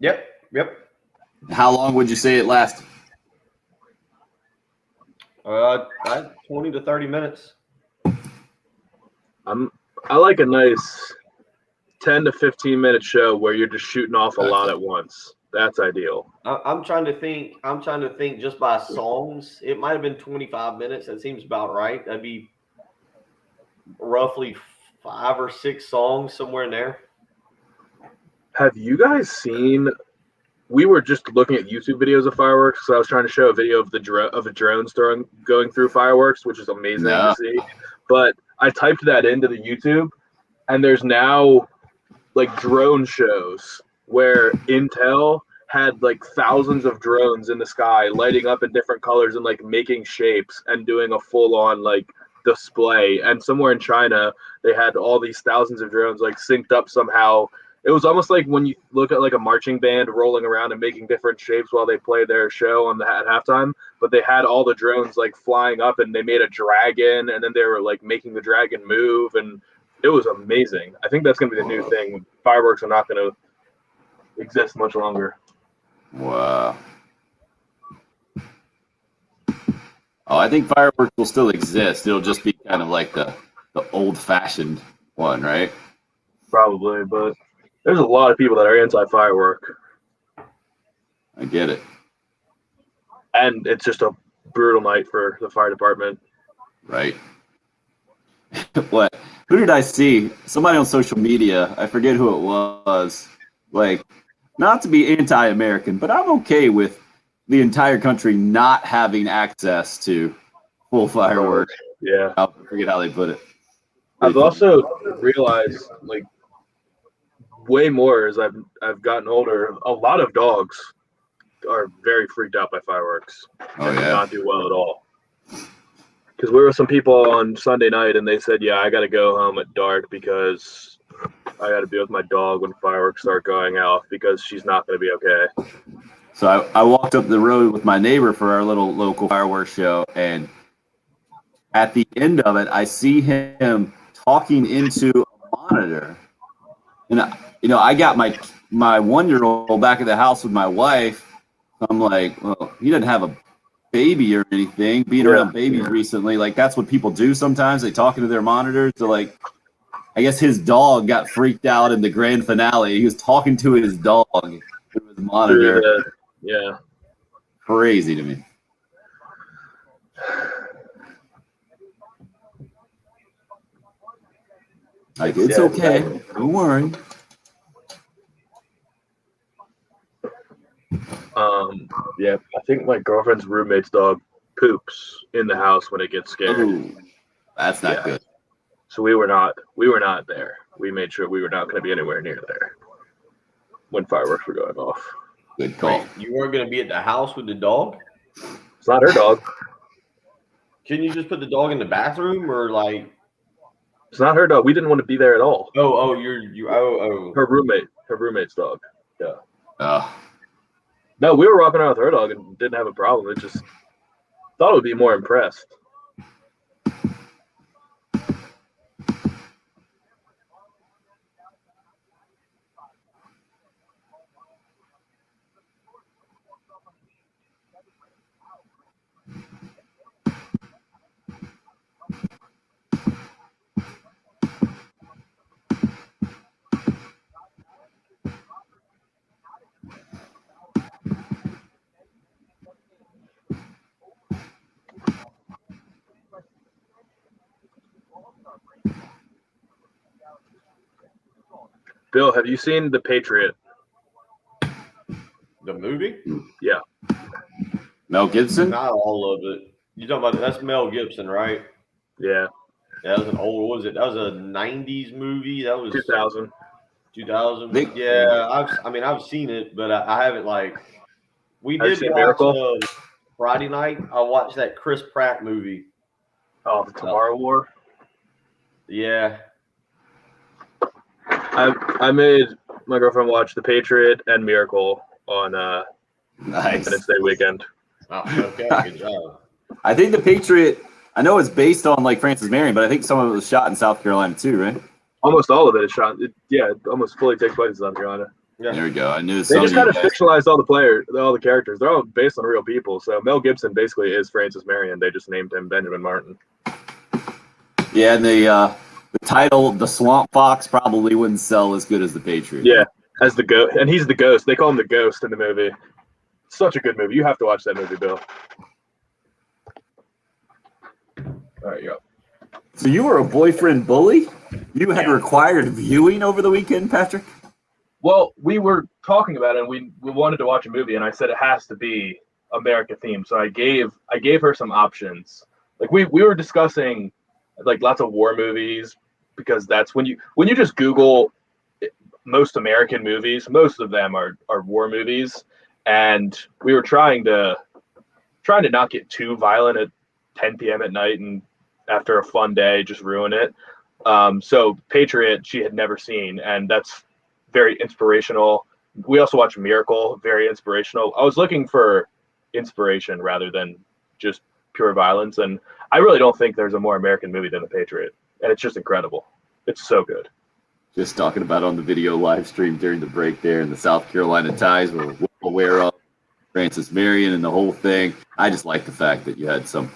Yep. How long would you say it lasted? 20 to 30 minutes. I like a nice 10 to 15-minute show where you're just shooting off a lot at once. That's ideal. I'm trying to think just by songs. It might have been 25 minutes. That seems about right. That'd be roughly 5 or 6 songs somewhere in there. Have you guys seen? We were just looking at YouTube videos of fireworks, so I was trying to show a video of the drones going through fireworks, which is amazing to see. But I typed that into the YouTube, and there's now like drone shows where Intel had like thousands of drones in the sky lighting up in different colors and like making shapes and doing a full on like display. And somewhere in China, they had all these thousands of drones like synced up somehow. It was almost like when you look at like a marching band rolling around and making different shapes while they play their show at halftime, but they had all the drones like flying up and they made a dragon and then they were like making the dragon move, and it was amazing. I think that's going to be the new thing. Fireworks are not going to exist much longer. Wow. Oh, I think fireworks will still exist. It'll just be kind of like the old-fashioned one, right? Probably, but there's a lot of people that are anti-firework, I get it. and it's just a brutal night for the fire department. Right. What? Who did I see? Somebody on social media. I forget who it was. Like, not to be anti-American, but I'm okay with the entire country not having access to full fireworks. Yeah. I forget how they put it. I've also realized, like, way more as I've gotten older, a lot of dogs are very freaked out by fireworks Oh, and do yeah. not do well at all. Because we were with some people on Sunday night, and they said, yeah, I got to go home at dark because I got to be with my dog when fireworks start going off because she's not going to be okay. So I walked up the road with my neighbor for our little local fireworks show, and at the end of it, I see him talking into a monitor. And I got my 1-year-old back at the house with my wife. I'm like, well, he doesn't have a baby or anything. Being around babies recently, like that's what people do sometimes. They talk into their monitors. So like, I guess his dog got freaked out in the grand finale. He was talking to his dog through his monitor. Yeah. Crazy to me. Like, it's okay. Don't worry. Yeah, I think my girlfriend's roommate's dog poops in the house when it gets scared. Ooh, that's not good. So we were not there. We made sure we were not going to be anywhere near there when fireworks were going off. Good call. Wait, you weren't going to be at the house with the dog? It's not her dog. Can you just put the dog in the bathroom or like? It's not her dog. We didn't want to be there at all. Her roommate's dog. Yeah. Oh, No, we were walking around with her dog and didn't have a problem. It just thought it would be more impressed. Bill, have you seen The Patriot? The movie? Yeah. Mel Gibson? Not all of it. You talking about that's Mel Gibson, right? Yeah. That was an old. What was it? That was a '90s movie. That was 2000. 2000. Yeah, I've seen it, but I haven't like. We Have you did seen watch Miracle? Friday night. I watched that Chris Pratt movie. Oh, The Tomorrow War. Yeah. I made my girlfriend watch The Patriot and Miracle on Nice. Independence Day weekend. Oh, okay. Good job. I think The Patriot, I know it's based on like Francis Marion, but I think some of it was shot in South Carolina too, right? Almost all of it is shot. It almost fully takes place in South Carolina. Yeah. There we go. I knew They some just of you kind of guys. fictionalized all the characters. They're all based on real people. So Mel Gibson basically is Francis Marion. They just named him Benjamin Martin. Yeah, and the title, The Swamp Fox, probably wouldn't sell as good as The Patriot. Yeah, as the ghost, and he's the ghost. They call him the ghost in the movie. Such a good movie. You have to watch that movie, Bill. All right, you're up. So you were a boyfriend bully? You had required viewing over the weekend, Patrick? Well, we were talking about it, and we wanted to watch a movie, and I said it has to be America themed. So I gave her some options. Like we were discussing like lots of war movies because that's when you just Google most American movies. Most of them are war movies, and we were trying to not get too violent at 10 p.m. at night and after a fun day, just ruin it. So Patriot, she had never seen, and that's very inspirational. We also watched Miracle, very inspirational. I was looking for inspiration rather than just pure violence, and I really don't think there's a more American movie than The Patriot, and it's just incredible. It's so good. Just talking about on the video live stream during the break there, and the South Carolina ties were well aware of Francis Marion and the whole thing. I just like the fact that you had some.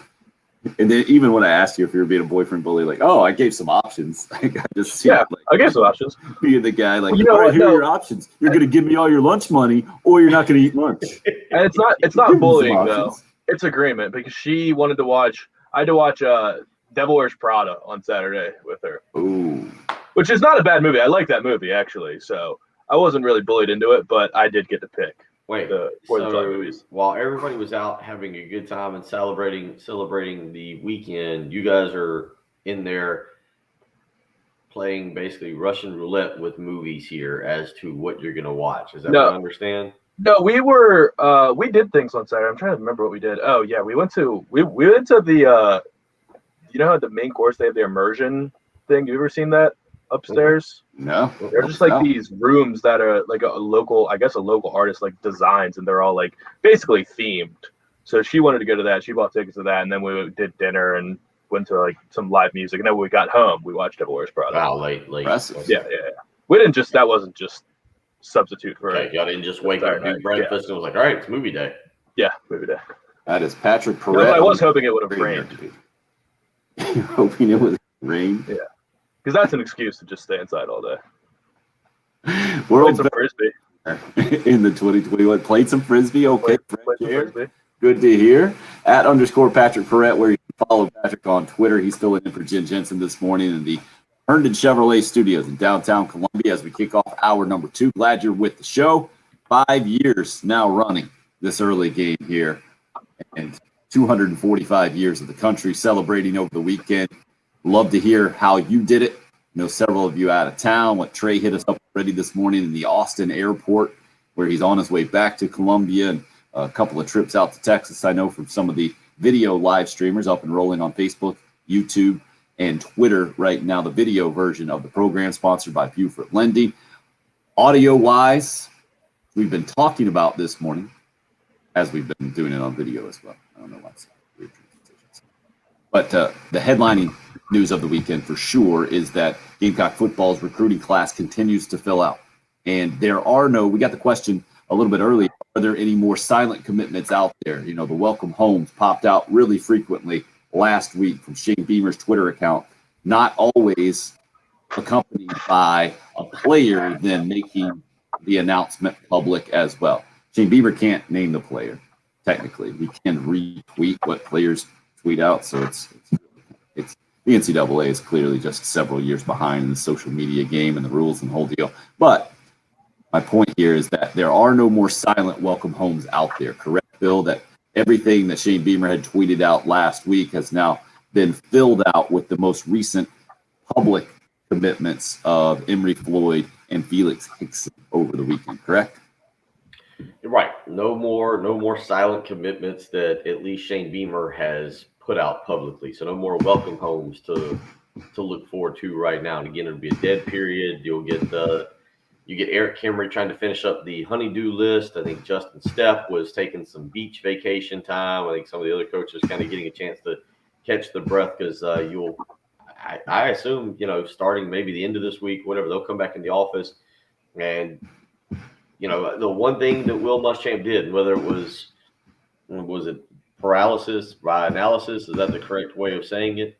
And then even when I asked you if you were being a boyfriend bully, like, oh, I gave some options. I just I gave some options. being the guy, like, Well, you know all right, what, here are no. your options. You're going to give me all your lunch money, or you're not going to eat lunch. And it's not Give me some bullying though. options. It's agreement because she wanted to watch. I had to watch Devil Wears Prada on Saturday with her, Ooh. which is not a bad movie. I like that movie actually, so I wasn't really bullied into it, but I did get to pick Wait, the Fourth of July so movies. while everybody was out having a good time and celebrating the weekend, you guys are in there playing basically Russian roulette with movies here as to what you're going to watch. Is that No. what I understand? No, we did things on Saturday. I'm trying to remember what we did. Oh yeah, we went to the you know how the main course they have the immersion thing. You ever seen that upstairs? No. They're just like No. these rooms that are like a local artist like designs, and they're all like basically themed. So she wanted to go to that. She bought tickets to that, and then we did dinner and went to like some live music. And then when we got home, we watched Devil Wears Prada. Wow, late. Impressive. Yeah. We didn't just that wasn't just substitute for Okay, y'all didn't just wake up and Saturday do breakfast and was like, all right, it's movie day. movie day. That is Patrick No, Perret. but I was hoping it would have rained Hoping it would rain. because that's an excuse to just stay inside all day. Played World some frisbee. in the 2021. Played some Frisbee. Okay. Played some Fred, frisbee. good to hear. At _ Patrick Perret, where you can follow Patrick on Twitter. He's filling in for Jen Jensen this morning in the Herndon Chevrolet Studios in downtown Columbia as we kick off hour number 2. Glad you're with the show. 5 years now running this early game here, and 245 years of the country celebrating over the weekend. Love to hear how you did it. I know several of you out of town. What Trey hit us up already this morning in the Austin airport, where he's on his way back to Columbia, and a couple of trips out to Texas. I know from some of the video live streamers up and rolling on Facebook, YouTube, and Twitter right now. The video version of the program sponsored by Buford Lending. Audio-wise, we've been talking about this morning, as we've been doing it on video as well. I don't know why it's weird transitions. But the headlining news of the weekend for sure is that Gamecock football's recruiting class continues to fill out. And there are we got the question a little bit earlier, are there any more silent commitments out there? You know, the welcome homes popped out really frequently last week from Shane Beamer's Twitter account, not always accompanied by a player then making the announcement public as well. Shane Beamer can't name the player, technically. He can retweet what players tweet out, so it's the NCAA is clearly just several years behind in the social media game and the rules and the whole deal. But my point here is that there are no more silent welcome homes out there. Correct, Bill, that everything that Shane Beamer had tweeted out last week has now been filled out with the most recent public commitments of Emory Floyd and Felix Hickson over the weekend, correct? You're right. No more silent commitments that at least Shane Beamer has put out publicly. So no more welcome homes to look forward to right now. And again, it'll be a dead period. You get Eric Kimry trying to finish up the honeydew list. I think Justin Stepp was taking some beach vacation time. I think some of the other coaches kind of getting a chance to catch their breath because I assume, starting maybe the end of this week, whatever, they'll come back in the office. And, the one thing that Will Muschamp did, whether it was it paralysis by analysis, is that the correct way of saying it?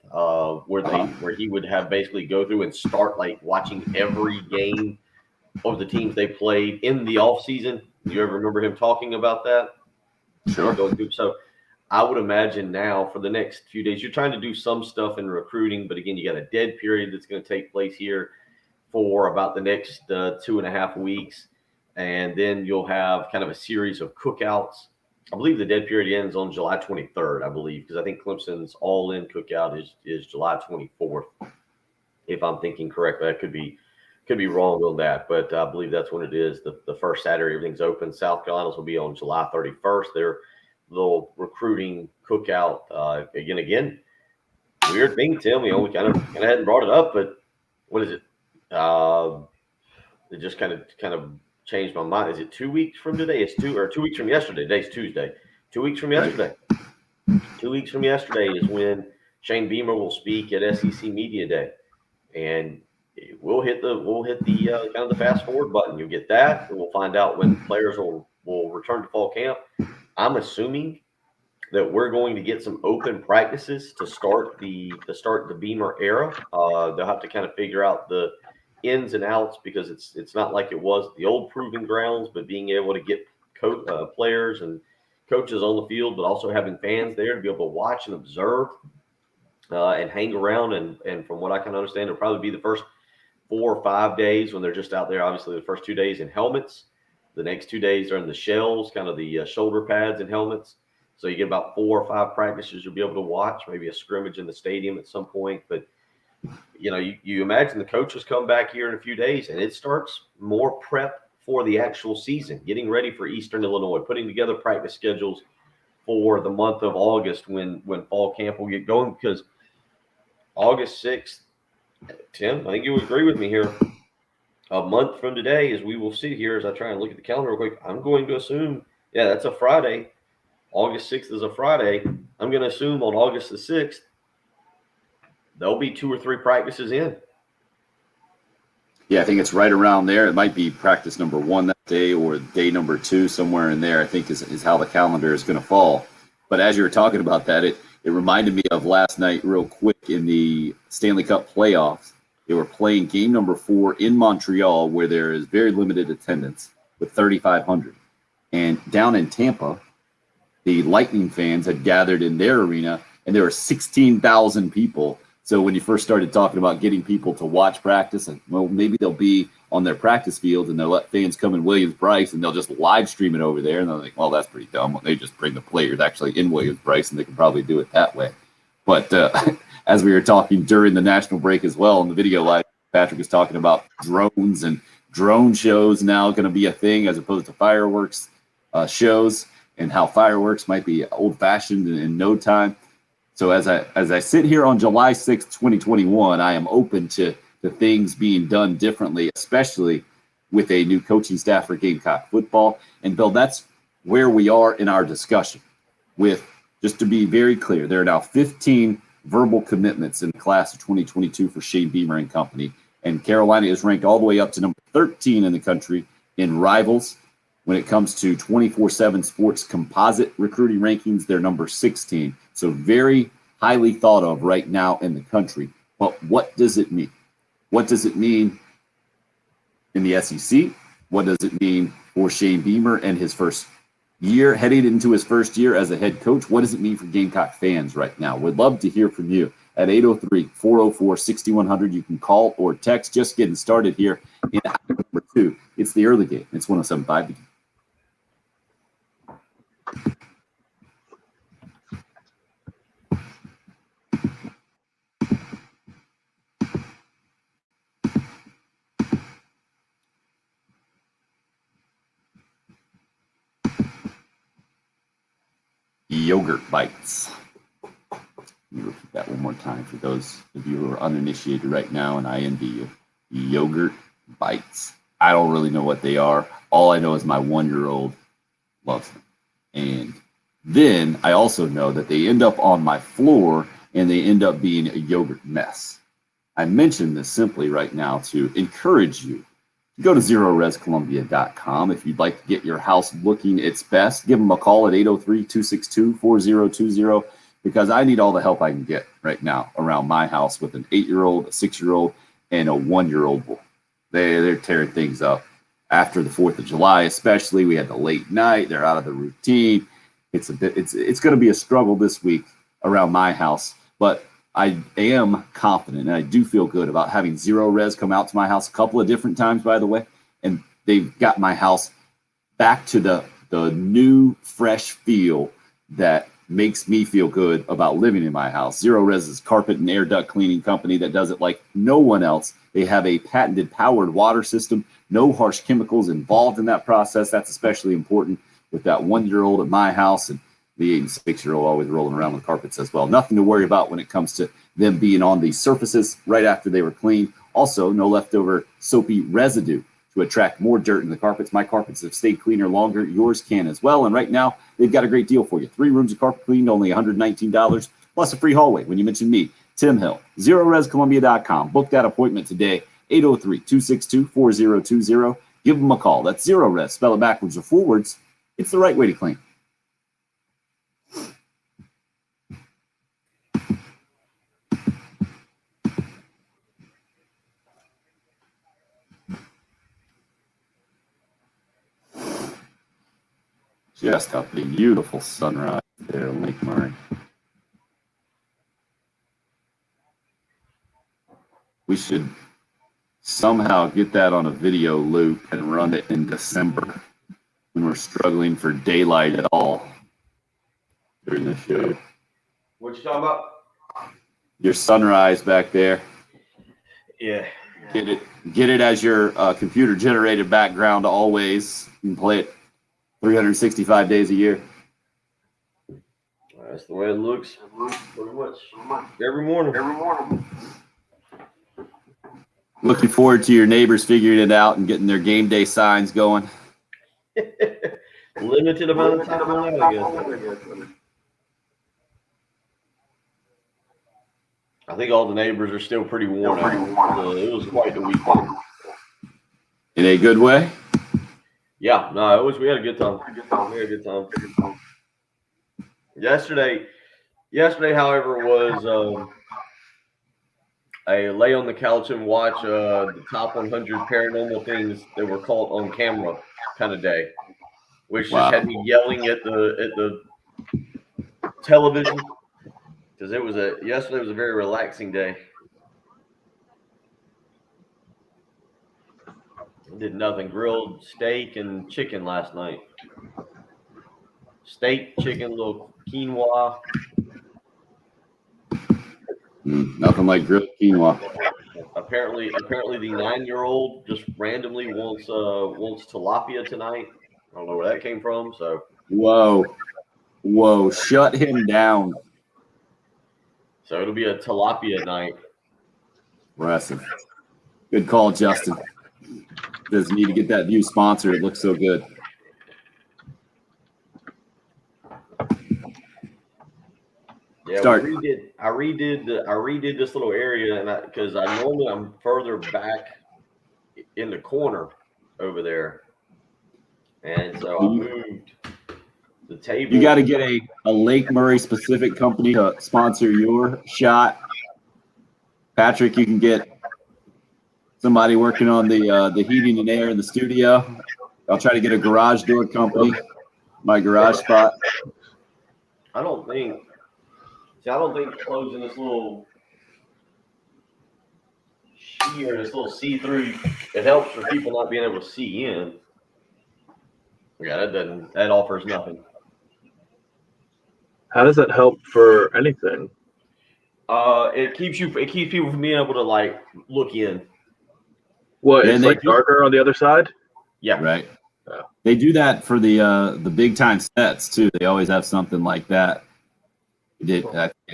Where he would have basically go through and start like watching every game of the teams they played in the offseason. Do you ever remember him talking about that? Sure. So I would imagine now for the next few days, you're trying to do some stuff in recruiting, but again, you got a dead period that's going to take place here for about the next 2.5 weeks. And then you'll have kind of a series of cookouts. I believe the dead period ends on July 23rd, I believe, because I think Clemson's all-in cookout is July 24th, if I'm thinking correctly. That could be Could be wrong on that, but I believe that's when it is. The first Saturday, everything's open. South Carolina's will be on July 31st. Their little recruiting cookout. Again, weird thing, Tim. We hadn't brought it up, but what is it? It just kind of changed my mind. Is it 2 weeks from today? It's 2 weeks from yesterday. Today's Tuesday. 2 weeks from yesterday. 2 weeks from yesterday is when Shane Beamer will speak at SEC Media Day, and we'll hit the kind of the fast forward button. You'll get that, and we'll find out when players will return to fall camp. I'm assuming that we're going to get some open practices to start the Beamer era. They'll have to kind of figure out the ins and outs, because it's not like it was the old proving grounds, but being able to get players and coaches on the field, but also having fans there to be able to watch and observe and hang around. And from what I can understand, it'll probably be the first 4 or 5 days when they're just out there. Obviously, the first 2 days in helmets. The next 2 days are in the shells, kind of the shoulder pads and helmets. So you get about 4 or 5 practices you'll be able to watch, maybe a scrimmage in the stadium at some point. But, you imagine the coaches come back here in a few days, and it starts more prep for the actual season, getting ready for Eastern Illinois, putting together practice schedules for the month of August when fall camp will get going, because August 6th, Tim, I think you would agree with me here, a month from today, as we will sit here, as I try and look at the calendar real quick, I'm going to assume, that's a Friday. August 6th is a Friday. I'm going to assume on August the 6th, there'll be 2 or 3 practices in. Yeah, I think it's right around there. It might be practice number 1 that day or day number 2, somewhere in there, I think is how the calendar is going to fall. But as you were talking about that, it reminded me of last night real quick in the Stanley Cup playoffs. They were playing game number 4 in Montreal, where there is very limited attendance with 3,500. And down in Tampa, the Lightning fans had gathered in their arena, and there were 16,000 people. So when you first started talking about getting people to watch practice, and well, maybe they'll be on their practice field and they'll let fans come in Williams-Brice and they'll just live stream it over there. And they're like, well, that's pretty dumb. They just bring the players actually in Williams-Brice, and they can probably do it that way. But as we were talking during the national break as well, in the video live, Patrick was talking about drones, and drone shows now going to be a thing as opposed to fireworks shows, and how fireworks might be old-fashioned in no time. So as I sit here on July 6th, 2021, I am open to things being done differently, especially with a new coaching staff for Gamecock football. And Bill, that's where we are in our discussion. With, just to be very clear, there are now 15 verbal commitments in the class of 2022 for Shane Beamer and company. And Carolina is ranked all the way up to number 13 in the country in Rivals. When it comes to 24/7 Sports composite recruiting rankings, they're number 16. So very highly thought of right now in the country. But what does it mean? What does it mean in the SEC? What does it mean for Shane Beamer and his first year, heading into his first year as a head coach? What does it mean for Gamecock fans right now? We'd love to hear from you at 803-404-6100. You can call or text. Just getting started here in hour number 2. It's the early game. It's 107.5 The Game. Yogurt bites. Let me repeat that one more time for those of you who are uninitiated right now, and I envy you. Yogurt bites. I don't really know what they are. All I know is my 1-year-old loves them. And then I also know that they end up on my floor and they end up being a yogurt mess. I mention this simply right now to encourage you. Go to ZeroResColumbia.com if you'd like to get your house looking its best. Give them a call at 803-262-4020, because I need all the help I can get right now around my house with an 8-year-old, a 6-year-old, and a 1-year-old boy. They're tearing things up. After the 4th of July, especially, we had the late night. They're out of the routine. It's going to be a struggle this week around my house, but I am confident, and I do feel good about having Zero Res come out to my house a couple of different times, by the way, and they've got my house back to the new, fresh feel that makes me feel good about living in my house. Zero Res is carpet and air duct cleaning company that does it like no one else. They have a patented powered water system, no harsh chemicals involved in that process. That's especially important with that 1-year-old at my house and the 8 and 6-year-old always rolling around with carpets as well. Nothing to worry about when it comes to them being on the surfaces right after they were cleaned. Also, no leftover soapy residue to attract more dirt in the carpets. My carpets have stayed cleaner longer. Yours can as well. And right now, they've got a great deal for you. 3 rooms of carpet cleaned, only $119, plus a free hallway when you mention me, Tim Hill. ZeroResColumbia.com. Book that appointment today, 803-262-4020. Give them a call. That's Zero Res. Spell it backwards or forwards. It's the right way to clean. Just a beautiful sunrise there in Lake Murray. We should somehow get that on a video loop and run it in December when we're struggling for daylight at all during the show. What you talking about? Your sunrise back there. Yeah. Get it as your computer generated background always. You can play it 365 days a year. That's the way it looks pretty much every morning. Looking forward to your neighbors figuring it out and getting their game day signs going. Limited amount of time on that, I guess. I think all the neighbors are still pretty worn out. It was quite the weekend. In a good way? Yeah, no, we had a good time. We had a good time. Yesterday, however, was a lay on the couch and watch the top 100 paranormal things that were caught on camera kind of day, which just had me yelling at the television because yesterday was a very relaxing day. Did nothing. Grilled steak and chicken last night. Steak, chicken, little quinoa. Nothing like grilled quinoa. Apparently, the 9-year-old just randomly wants tilapia tonight. I don't know where that came from. So. Whoa! Shut him down. So it'll be a tilapia night. Impressive. Good call, Justin. Doesn't need to get that view sponsored. It looks so good. Yeah, Start. I redid this little area, and because I'm further back in the corner over there, and so I moved the table. You got to get a Lake Murray specific company to sponsor your shot. Patrick, you can get somebody working on the heating and air in the studio. I'll try to get a garage door company, my garage spot. I don't think closing this little sheer, this little see-through, it helps for people not being able to see in. Yeah, that offers nothing. How does that help for anything? It keeps people from being able to like look in. What, it's like darker on the other side? Yeah. Right. Yeah. They do that for the big time sets too. They always have something like that. It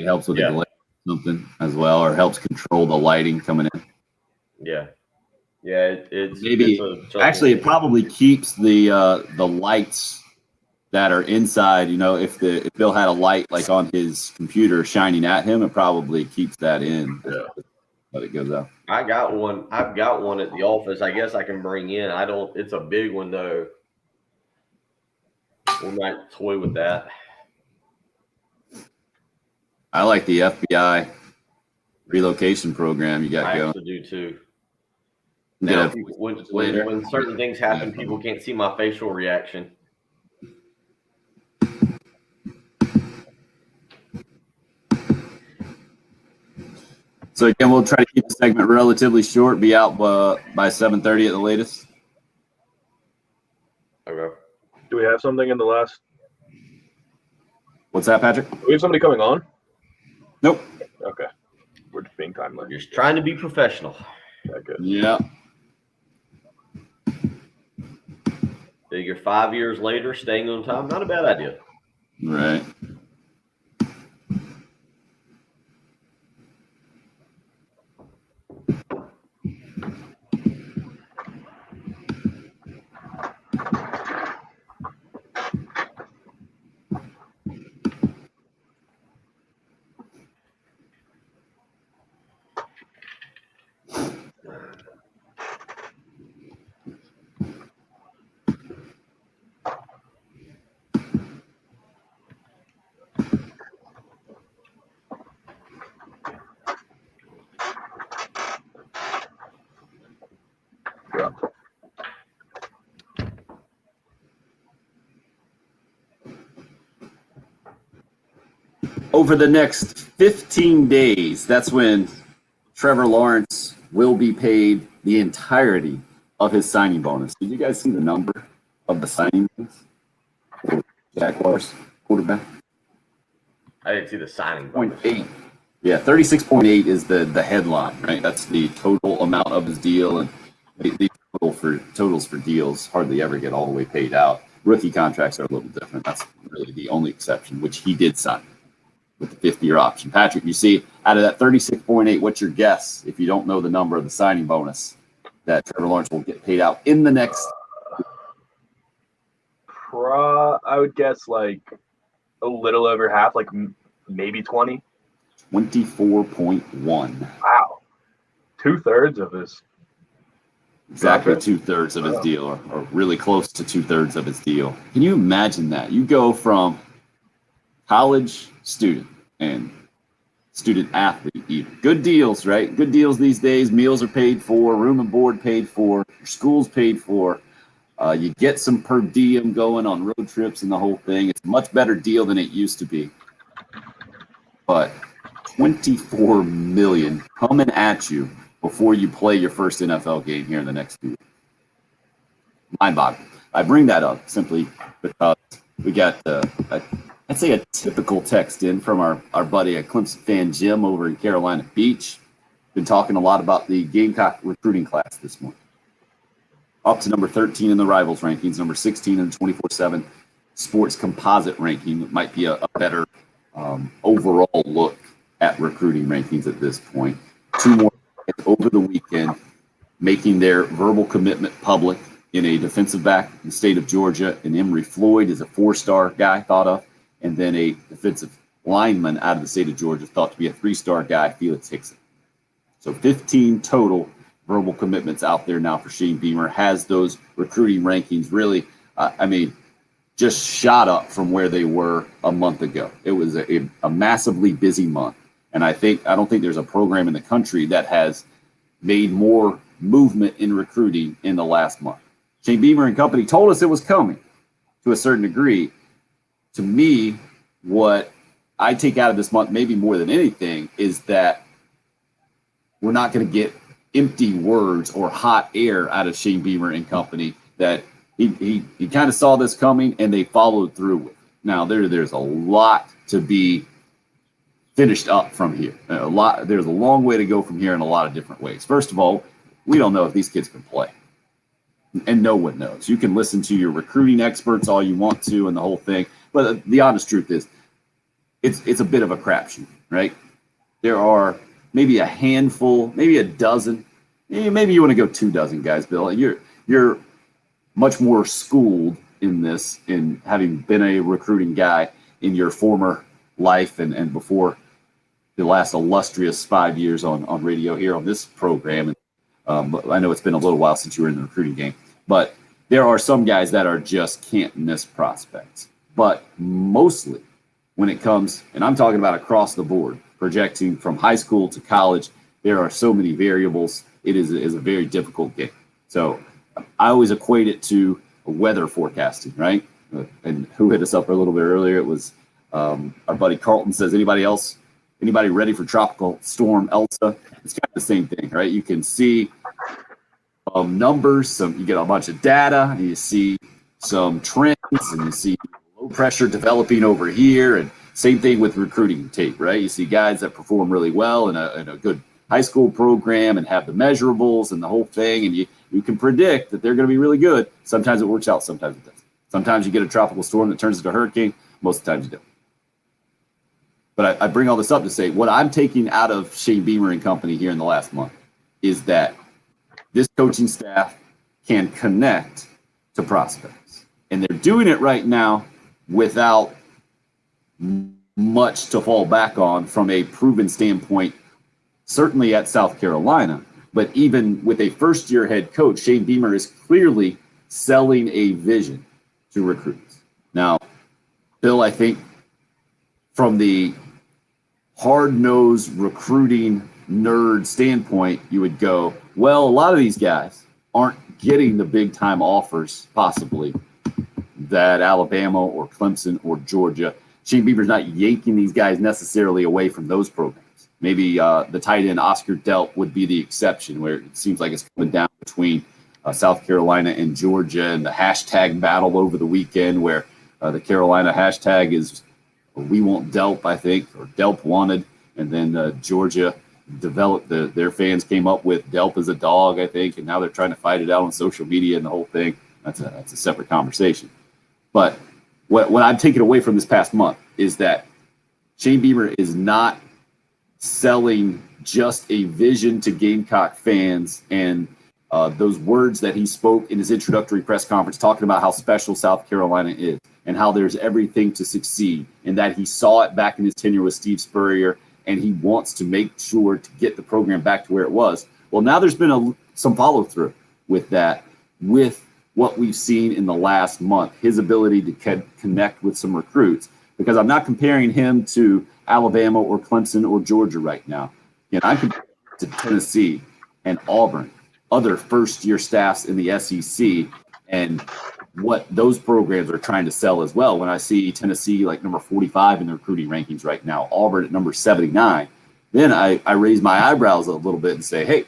helps with the glare or something as well, or helps control the lighting coming in. Yeah. Yeah, it probably keeps the lights that are inside. You know, if Bill had a light like on his computer shining at him, it probably keeps that in. Yeah. But it goes out. I've got one at the office. I guess I can bring in. It's a big one though. We might toy with that. I like the FBI relocation program you got going. I actually do too. Now, when certain things happen, people can't see my facial reaction. So again, we'll try to keep the segment relatively short. Be out by 7:30 at the latest. Okay. Do we have something in the last What's that, Patrick? Do we have somebody coming on? Nope. Okay. We're just being timely. Just trying to be professional. Yeah, good. Yeah. Figure 5 years later, staying on time, not a bad idea. Right. Yeah. Over the next 15 days, that's when Trevor Lawrence will be paid the entirety of his signing bonus. Did you guys see the number of the signing bonus for Jaguars quarterback? I didn't see the signing bonus. 0.8. Yeah, 36.8 is the headline, right? That's the total amount of his deal, and the totals for deals hardly ever get all the way paid out. Rookie contracts are a little different. That's really the only exception, which he did sign with the fifth-year option. Patrick, you see, out of that 36.8, what's your guess, if you don't know the number of the signing bonus, that Trevor Lawrence will get paid out in the next? I would guess like a little over half, like maybe 20. 24.1. Wow. 2/3 of his. Exactly Gotcha. 2/3 of his deal, or really close to 2/3 of his deal. Can you imagine that? You go from college student and student athlete, even. Good deals, right? Good deals these days. Meals are paid for, room and board paid for, your school's paid for. You get some per diem going on road trips and the whole thing. It's a much better deal than it used to be. But $24 million coming at you before you play your first NFL game here in the next 2 weeks. Mind-boggling. I bring that up simply because we got, I'd say, a typical text in from our buddy at Clemson fan Jim over in Carolina Beach. Been talking a lot about the Gamecock recruiting class this morning. Up to number 13 in the Rivals rankings, number 16 in the 24/7 Sports Composite ranking. It might be a better overall look at recruiting rankings at this point. 2 more over the weekend, making their verbal commitment public in a defensive back in the state of Georgia. And Emory Floyd is a 4-star guy thought of, and then a defensive lineman out of the state of Georgia thought to be a 3-star guy, Felix Hickson. So 15 total verbal commitments out there now for Shane Beamer. Has those recruiting rankings really, just shot up from where they were a month ago. It was a massively busy month. And I don't think there's a program in the country that has made more movement in recruiting in the last month. Shane Beamer and company told us it was coming to a certain degree. To me, what I take out of this month, maybe more than anything, is that we're not going to get empty words or hot air out of Shane Beamer and company, that he kind of saw this coming and they followed through with it. Now, there's a lot to be finished up from here. There's a long way to go from here in a lot of different ways. First of all, we don't know if these kids can play. And no one knows. You can listen to your recruiting experts all you want to and the whole thing. But the honest truth is, it's a bit of a crapshoot, right? There are maybe a handful, maybe a dozen, maybe you want to go 2 dozen guys, Bill. You're much more schooled in this, in having been a recruiting guy in your former life and before the last illustrious 5 years on radio here on this program. But I know it's been a little while since you were in the recruiting game, but there are some guys that are just can't miss prospects. But mostly when it comes, and I'm talking about across the board, projecting from high school to college, there are so many variables. It is a very difficult game. So I always equate it to weather forecasting, right? And who hit us up a little bit earlier? It was our buddy Carlton says, anybody ready for Tropical Storm Elsa? It's kind of the same thing, right? You can see numbers, you get a bunch of data, and you see some trends, and you see low pressure developing over here, and Same thing with recruiting tape, right? You see guys that perform really well in a good high school program and have the measurables and the whole thing, and you can predict that they're going to be really good. Sometimes it works out, sometimes it doesn't. Sometimes you get a tropical storm that turns into a hurricane. Most of the times you don't. But I bring all this up to say what I'm taking out of Shane Beamer and company here in the last month is that this coaching staff can connect to prospects. And they're doing it right now without much to fall back on from a proven standpoint, certainly at South Carolina. But even with a first-year head coach, Shane Beamer is clearly selling a vision to recruits. Now, Bill, I think from the hard-nosed recruiting nerd standpoint, you would go, well, a lot of these guys aren't getting the big-time offers, possibly, that Alabama or Clemson or Georgia. Shane Beamer's not yanking these guys necessarily away from those programs. Maybe the tight end Oscar Delp would be the exception, where it seems like it's coming down between South Carolina and Georgia, and the hashtag battle over the weekend, where the Carolina hashtag is "We Want Delp," I think, or Delp wanted, and then Georgia developed their fans came up with Delp as a dog, I think, and now they're trying to fight it out on social media and the whole thing. That's a separate conversation. But what I'm taking away from this past month is that Shane Beamer is not selling just a vision to Gamecock fans and those words that he spoke in his introductory press conference, talking about how special South Carolina is and how there's everything to succeed, and that he saw it back in his tenure with Steve Spurrier, and he wants to make sure to get the program back to where it was. Well, now there's been some follow through with that, with what we've seen in the last month, his ability to connect with some recruits, because I'm not comparing him to Alabama or Clemson or Georgia right now. And I'm comparing to Tennessee and Auburn, other first-year staffs in the SEC, and what those programs are trying to sell as well. When I see Tennessee like number 45 in the recruiting rankings right now, Auburn at number 79, then I raise my eyebrows a little bit and say, hey,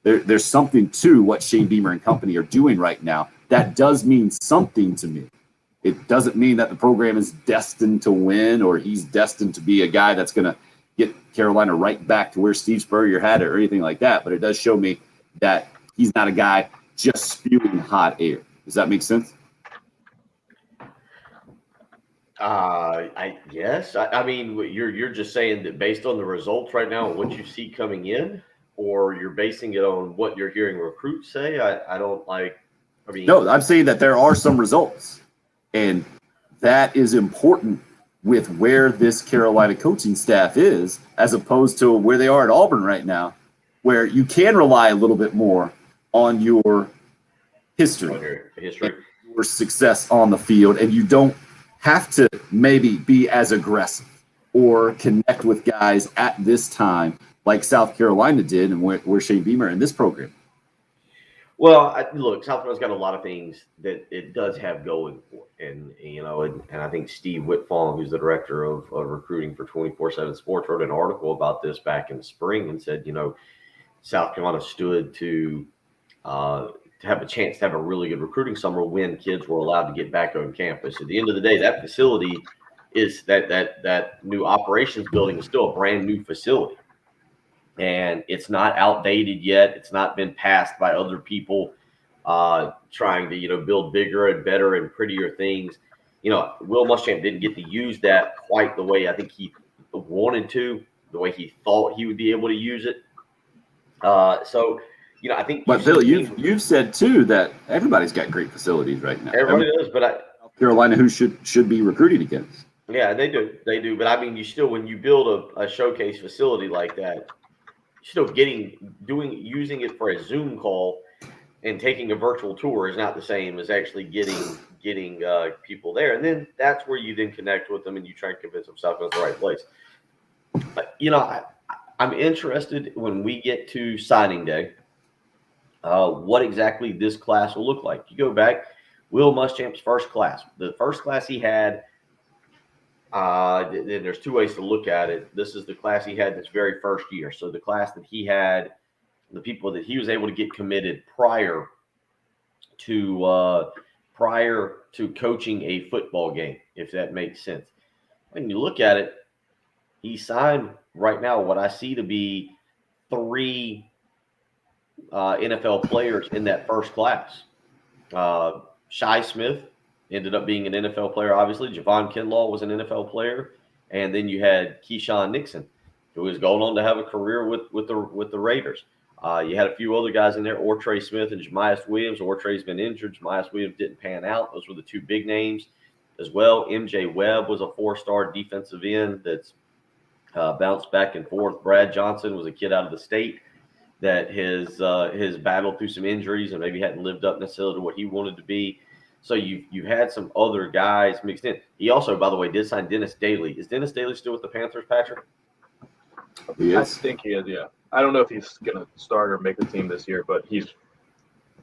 there's something to what Shane Beamer and company are doing right now. That does mean something to me. It doesn't mean that the program is destined to win or he's destined to be a guy that's going to get Carolina right back to where Steve Spurrier had it or anything like that. But it does show me that he's not a guy just spewing hot air. Does that make sense? Yes. I mean, you're just saying that based on the results right now and what you see coming in, or you're basing it on what you're hearing recruits say. I don't like. I mean, no, I'm saying that there are some results, and that is important with where this Carolina coaching staff is, as opposed to where they are at Auburn right now, where you can rely a little bit more on your history, your success on the field, and you don't have to maybe be as aggressive or connect with guys at this time like South Carolina did and where Shane Beamer in this program. Well, look, South Carolina's got a lot of things that it does have going for it. And I think Steve Whitfong, who's the director of recruiting for 24/7 Sports, wrote an article about this back in the spring and said, South Carolina stood to have a chance to have a really good recruiting summer when kids were allowed to get back on campus. At the end of the day, that facility is that new operations building is still a brand new facility. And it's not outdated yet. It's not been passed by other people trying to, build bigger and better and prettier things. Will Muschamp didn't get to use that quite the way I think he wanted to, the way he thought he would be able to use it. I think. But Bill, you've said too that everybody's got great facilities right now. Everybody does, but Carolina, who should be recruiting against. Yeah, they do. But I mean, when you build a showcase facility like that, still using it for a Zoom call and taking a virtual tour is not the same as actually getting people there. And then that's where you then connect with them and you try and convince them South Carolina's the right place. But, I'm interested when we get to signing day, what exactly this class will look like. You go back, Will Muschamp's first class, the first class he had. Then there's two ways to look at it. This is the class he had this very first year. So the class that he had, the people that he was able to get committed prior to coaching a football game, if that makes sense. when you look at it, he signed right now what I see to be 3 NFL players in that first class. Shi Smith ended up being an NFL player, obviously. Javon Kinlaw was an NFL player. And then you had Keyshawn Nixon, who was going on to have a career with the Raiders. You had a few other guys in there, Ortre Smith and Jemias Williams. Ortre's been injured. Jemias Williams didn't pan out. Those were the 2 big names as well. MJ Webb was a 4-star defensive end that's bounced back and forth. Brad Johnson was a kid out of the state that has battled through some injuries and maybe hadn't lived up necessarily to what he wanted to be. So you've had some other guys mixed in. He also, by the way, did sign Dennis Daly. Is Dennis Daly still with the Panthers, Patrick? I think he is, yeah. I don't know if he's going to start or make the team this year, but he's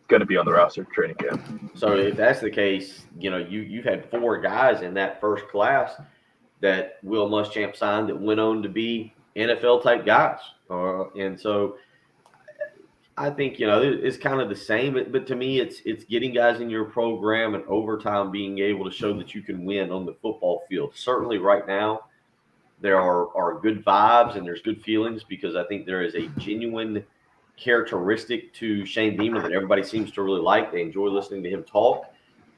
going to be on the roster for training camp. So if that's the case, you've had 4 guys in that first class that Will Muschamp signed that went on to be NFL-type guys. And so I think, it's kind of the same. But to me, it's getting guys in your program and over time being able to show that you can win on the football field. Certainly right now, there are good vibes and there's good feelings because I think there is a genuine characteristic to Shane Beamer that everybody seems to really like. They enjoy listening to him talk.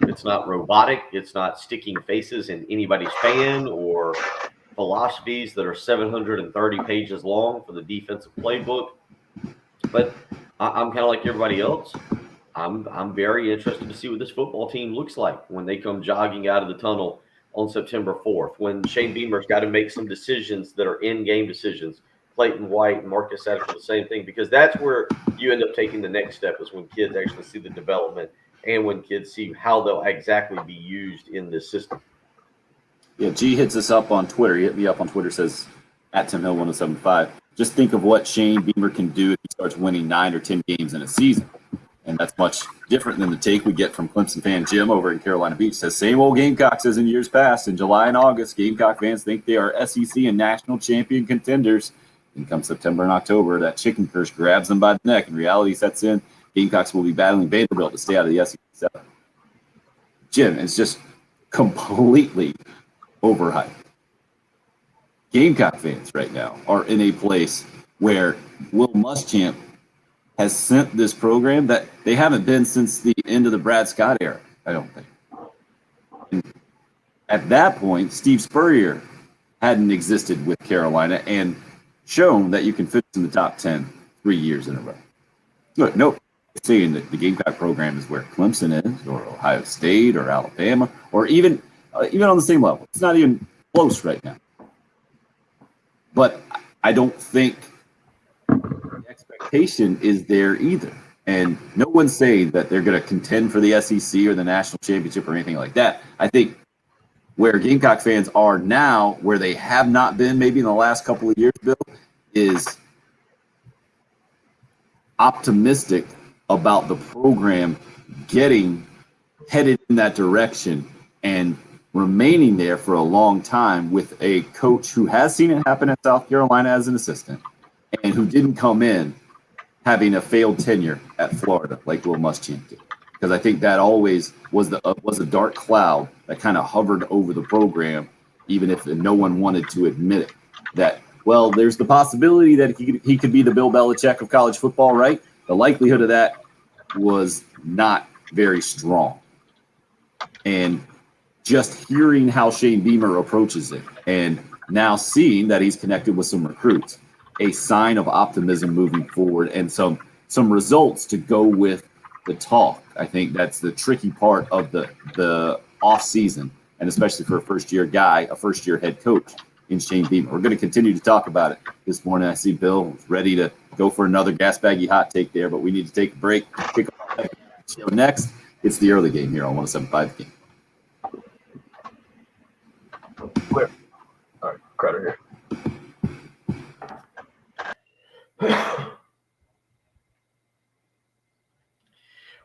It's not robotic. It's not sticking faces in anybody's fan or philosophies that are 730 pages long for the defensive playbook. But I'm kind of like everybody else. I'm very interested to see what this football team looks like when they come jogging out of the tunnel on September 4th, when Shane Beamer's got to make some decisions that are in-game decisions. Clayton White and Marcus Satterfield, the same thing, because that's where you end up taking the next step is when kids actually see the development and when kids see how they'll exactly be used in this system. Yeah, G hits us up on Twitter. He hit me up on Twitter, says at Tim Hill 1075. Just think of what Shane Beamer can do if he starts winning 9 or 10 games in a season. And that's much different than the take we get from Clemson fan Jim over in Carolina Beach. Says same old Gamecocks as in years past. In July and August, Gamecock fans think they are SEC and national champion contenders. And come September and October, that chicken curse grabs them by the neck and reality sets in. Gamecocks will be battling Vanderbilt to stay out of the SEC. Jim, it's just completely overhyped. Gamecock fans right now are in a place where Will Muschamp has sent this program that they haven't been since the end of the Brad Scott era, I don't think. And at that point, Steve Spurrier hadn't existed with Carolina and shown that you can fit in the top 10 3 years in a row. Look, no saying that the Gamecock program is where Clemson is, or Ohio State, or Alabama, or even on the same level. It's not even close right now. But I don't think the expectation is there either. And no one's saying that they're going to contend for the SEC or the national championship or anything like that. I think where Gamecock fans are now, where they have not been maybe in the last couple of years, Bill, is optimistic about the program getting headed in that direction and remaining there for a long time with a coach who has seen it happen at South Carolina as an assistant and who didn't come in having a failed tenure at Florida like Will Muschamp did. Because I think that always was a dark cloud that kind of hovered over the program, even if no one wanted to admit it. That, well, there's the possibility that he could be the Bill Belichick of college football, right? The likelihood of that was not very strong. And just hearing how Shane Beamer approaches it and now seeing that he's connected with some recruits, a sign of optimism moving forward and some results to go with the talk. I think that's the tricky part of the off season, and especially for a first-year guy, a first-year head coach in Shane Beamer. We're going to continue to talk about it this morning. I see Bill ready to go for another gas baggy hot take there, but we need to take a break. Kick off the show next. It's the early game here on 107.5 Game. Clear. All right, Crowder here.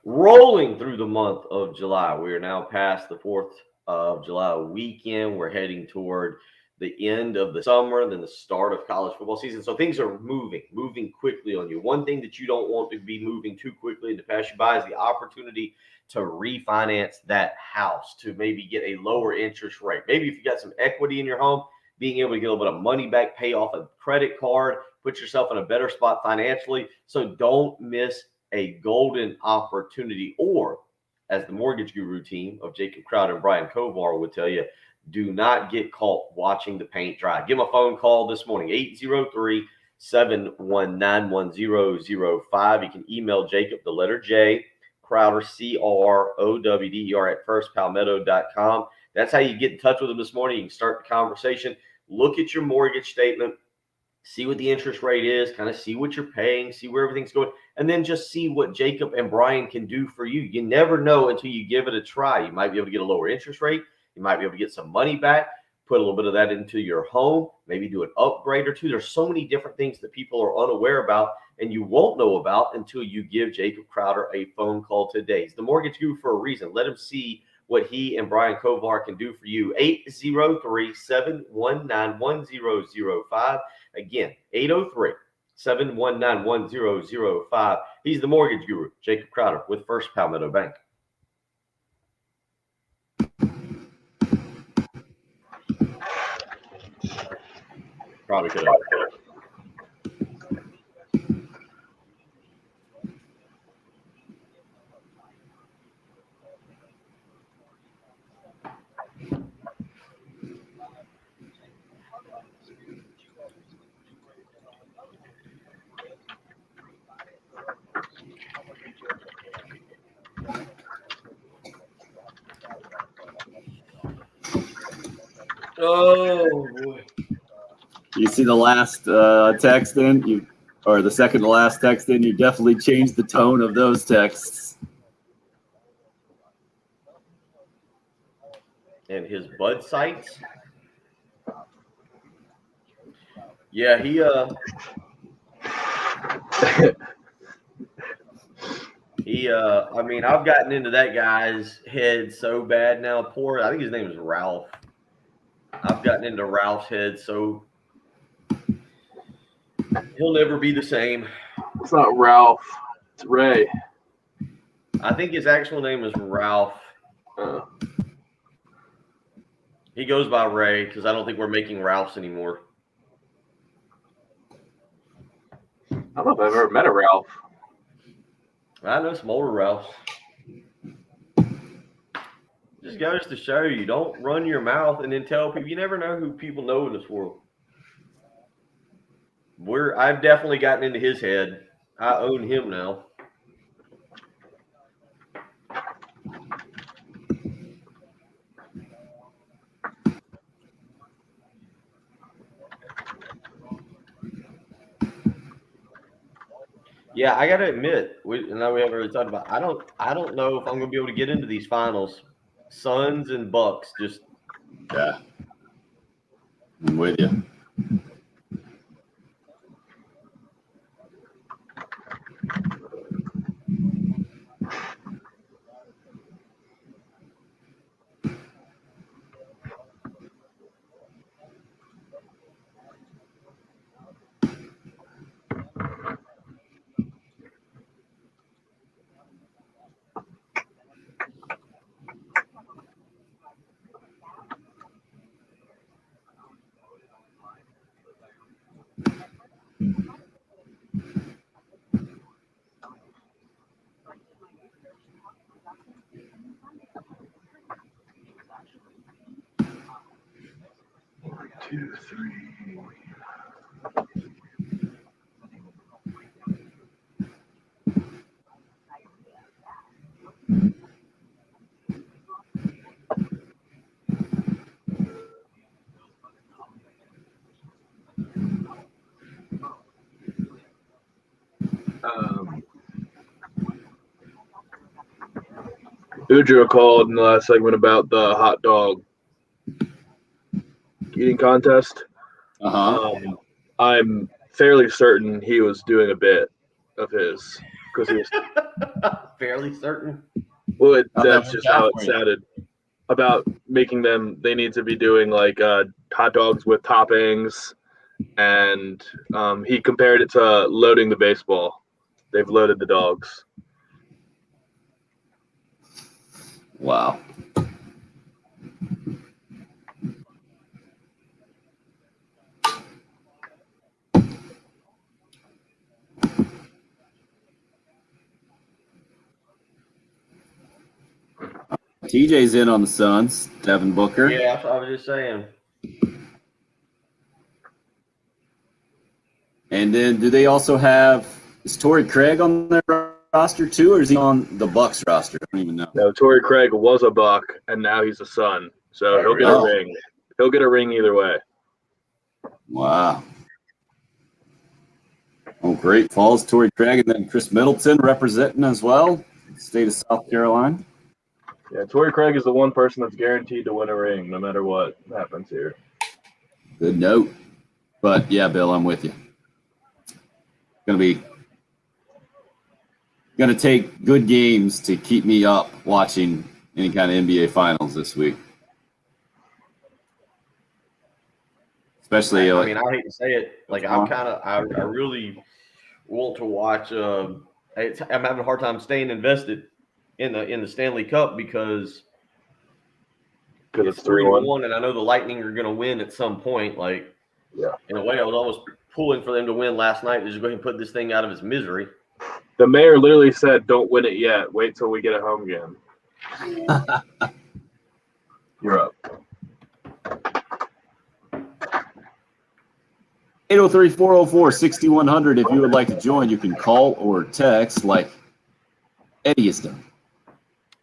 Rolling through the month of July. We are now past the 4th of July weekend. We're heading toward the end of the summer, then the start of college football season. So things are moving quickly on you. One thing that you don't want to be moving too quickly and to pass you by is the opportunity to refinance that house, to maybe get a lower interest rate. Maybe if you got some equity in your home, being able to get a little bit of money back, pay off a credit card, put yourself in a better spot financially. So don't miss a golden opportunity. Or, as the Mortgage Guru team of Jacob Crowder and Brian Kovar would tell you, do not get caught watching the paint dry. Give them a phone call this morning, 803-719-1005. You can email Jacob, the letter J, Crowder, CROWDER at firstpalmetto.com. That's how you get in touch with them this morning. You can start the conversation. Look at your mortgage statement, see what the interest rate is, kind of see what you're paying, see where everything's going, and then just see what Jacob and Brian can do for you. You never know until you give it a try. You might be able to get a lower interest rate. You might be able to get some money back, put a little bit of that into your home, maybe do an upgrade or two. There's so many different things that people are unaware about and you won't know about until you give Jacob Crowder a phone call today. He's the Mortgage Guru for a reason. Let him see what he and Brian Kovar can do for you. 803-719-1005. Again, 803-719-1005. He's the Mortgage Guru, Jacob Crowder, with First Palmetto Bank. Probably could have. Oh boy. You see the last text in, or the second to last text in, you definitely changed the tone of those texts. And his bud sites. Yeah, I mean, I've gotten into that guy's head so bad now. I think his name is Ralph. I've gotten into Ralph's head so he'll never be the same. It's not Ralph. It's Ray. I think his actual name is Ralph. He goes by Ray because I don't think we're making Ralphs anymore. I don't know if I've ever met a Ralph. I know some older Ralphs. Just goes to show you, don't run your mouth and then tell people. You never know who people know in this world. I've definitely gotten into his head. I own him now. Yeah, I gotta admit, now we haven't really talked about. I don't know if I'm gonna be able to get into these finals. Suns and Bucks, just Yeah, I'm with you. Two, three. Udra called in the last segment about the hot dog eating contest. I'm fairly certain he was doing a bit of his because he was fairly certain. Well, How'd that that's work just out how it for you? sounded. about making they need to be doing like hot dogs with toppings, and he compared it to loading the baseball. They've loaded the dogs. Wow. TJ's in on the Suns. Devin Booker. Yeah, that's what I was just saying. And then do they also have, is Torrey Craig on their roster too, or is he on the Bucks roster? I don't even know. No, Torrey Craig was a Buck, and now he's a Sun. So he'll get a ring. He'll get a ring either way. Wow. Oh, great. Falls, Torrey Craig, and then Chris Middleton representing as well, state of South Carolina. Yeah, Torrey Craig is the one person that's guaranteed to win a ring no matter what happens here. Good note. But yeah, Bill, I'm with you. Gonna take good games to keep me up watching any kind of NBA finals this week. Especially, I mean, I hate to say it, like I really want to watch. I'm having a hard time staying invested in the Stanley Cup because it's 3-1, and I know the Lightning are going to win at some point. Like, yeah, in a way, I was almost pulling for them to win last night to just go ahead and put this thing out of its misery. The mayor literally said, "Don't win it yet. Wait till we get a home game." You're up. 803-404-6100. If you would like to join, you can call or text like Eddie has done.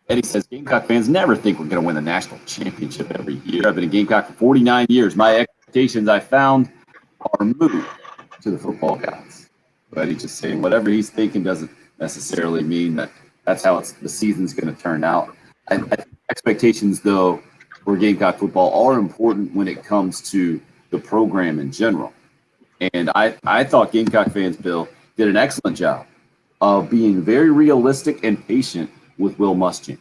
Eddie says, Gamecock fans never think we're going to win the national championship every year. I've been a Gamecock for 49 years. My expectations, I found, are moved to the football gods. But he's just saying whatever he's thinking doesn't necessarily mean that that's how the season's going to turn out. I think expectations, though, for Gamecock football are important when it comes to the program in general. And I thought Gamecock fans, Bill, did an excellent job of being very realistic and patient with Will Muschamp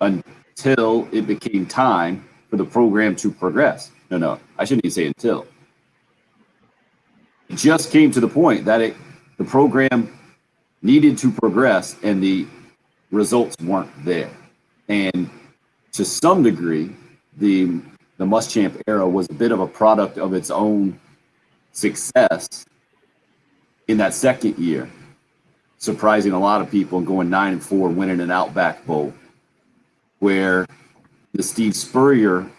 until it became time for the program to progress. No, I shouldn't even say until. It just came to the point that the program needed to progress and the results weren't there. And to some degree, the Muschamp era was a bit of a product of its own success in that second year, surprising a lot of people and going 9-4, winning an Outback Bowl, where the Steve Spurrier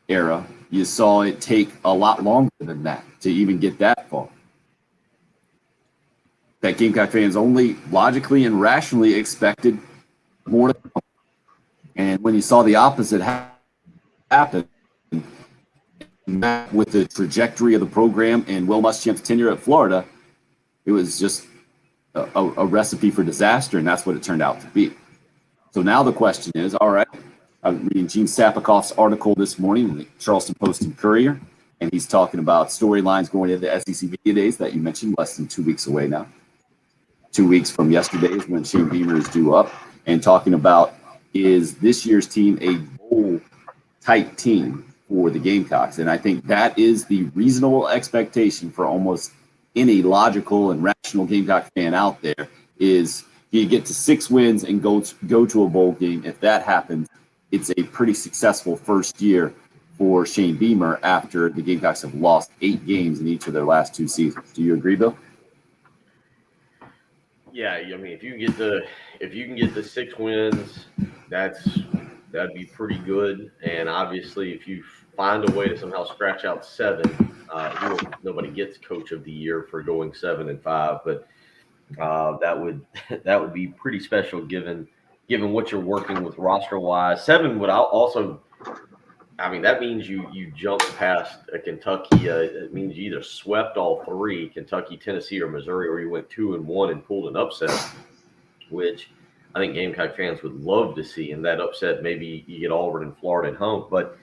era, you saw it take a lot longer than that to even get that far. That Gamecock fans only logically and rationally expected more to come. And when you saw the opposite happen, with the trajectory of the program and Will Muschamp's tenure at Florida, it was just a recipe for disaster, and that's what it turned out to be. So now the question is, all right, I'm reading Gene Sapakoff's article this morning in the Charleston Post and Courier, and he's talking about storylines going into the SEC Media Days that you mentioned, less than 2 weeks away now. 2 weeks from yesterday is when Shane Beamer is due up, and talking about, is this year's team a bowl-type team for the Gamecocks? And I think that is the reasonable expectation for almost any logical and rational Gamecock fan out there, is you get to 6 wins and go to a bowl game. If that happens, it's a pretty successful first year for Shane Beamer after the Gamecocks have lost 8 games in each of their last 2 seasons. Do you agree, Bill? Yeah, I mean, if you can get the 6 wins, that'd be pretty good. And obviously, if you find a way to somehow scratch out 7, nobody gets Coach of the Year for going 7-5, but that would be pretty special given what you're working with roster wise. 7 would also, I mean, that means you jump past a Kentucky. It means you either swept all 3, Kentucky, Tennessee, or Missouri, or you went 2-1 and pulled an upset, which I think Gamecock fans would love to see. And that upset, maybe you get Auburn and Florida at home. But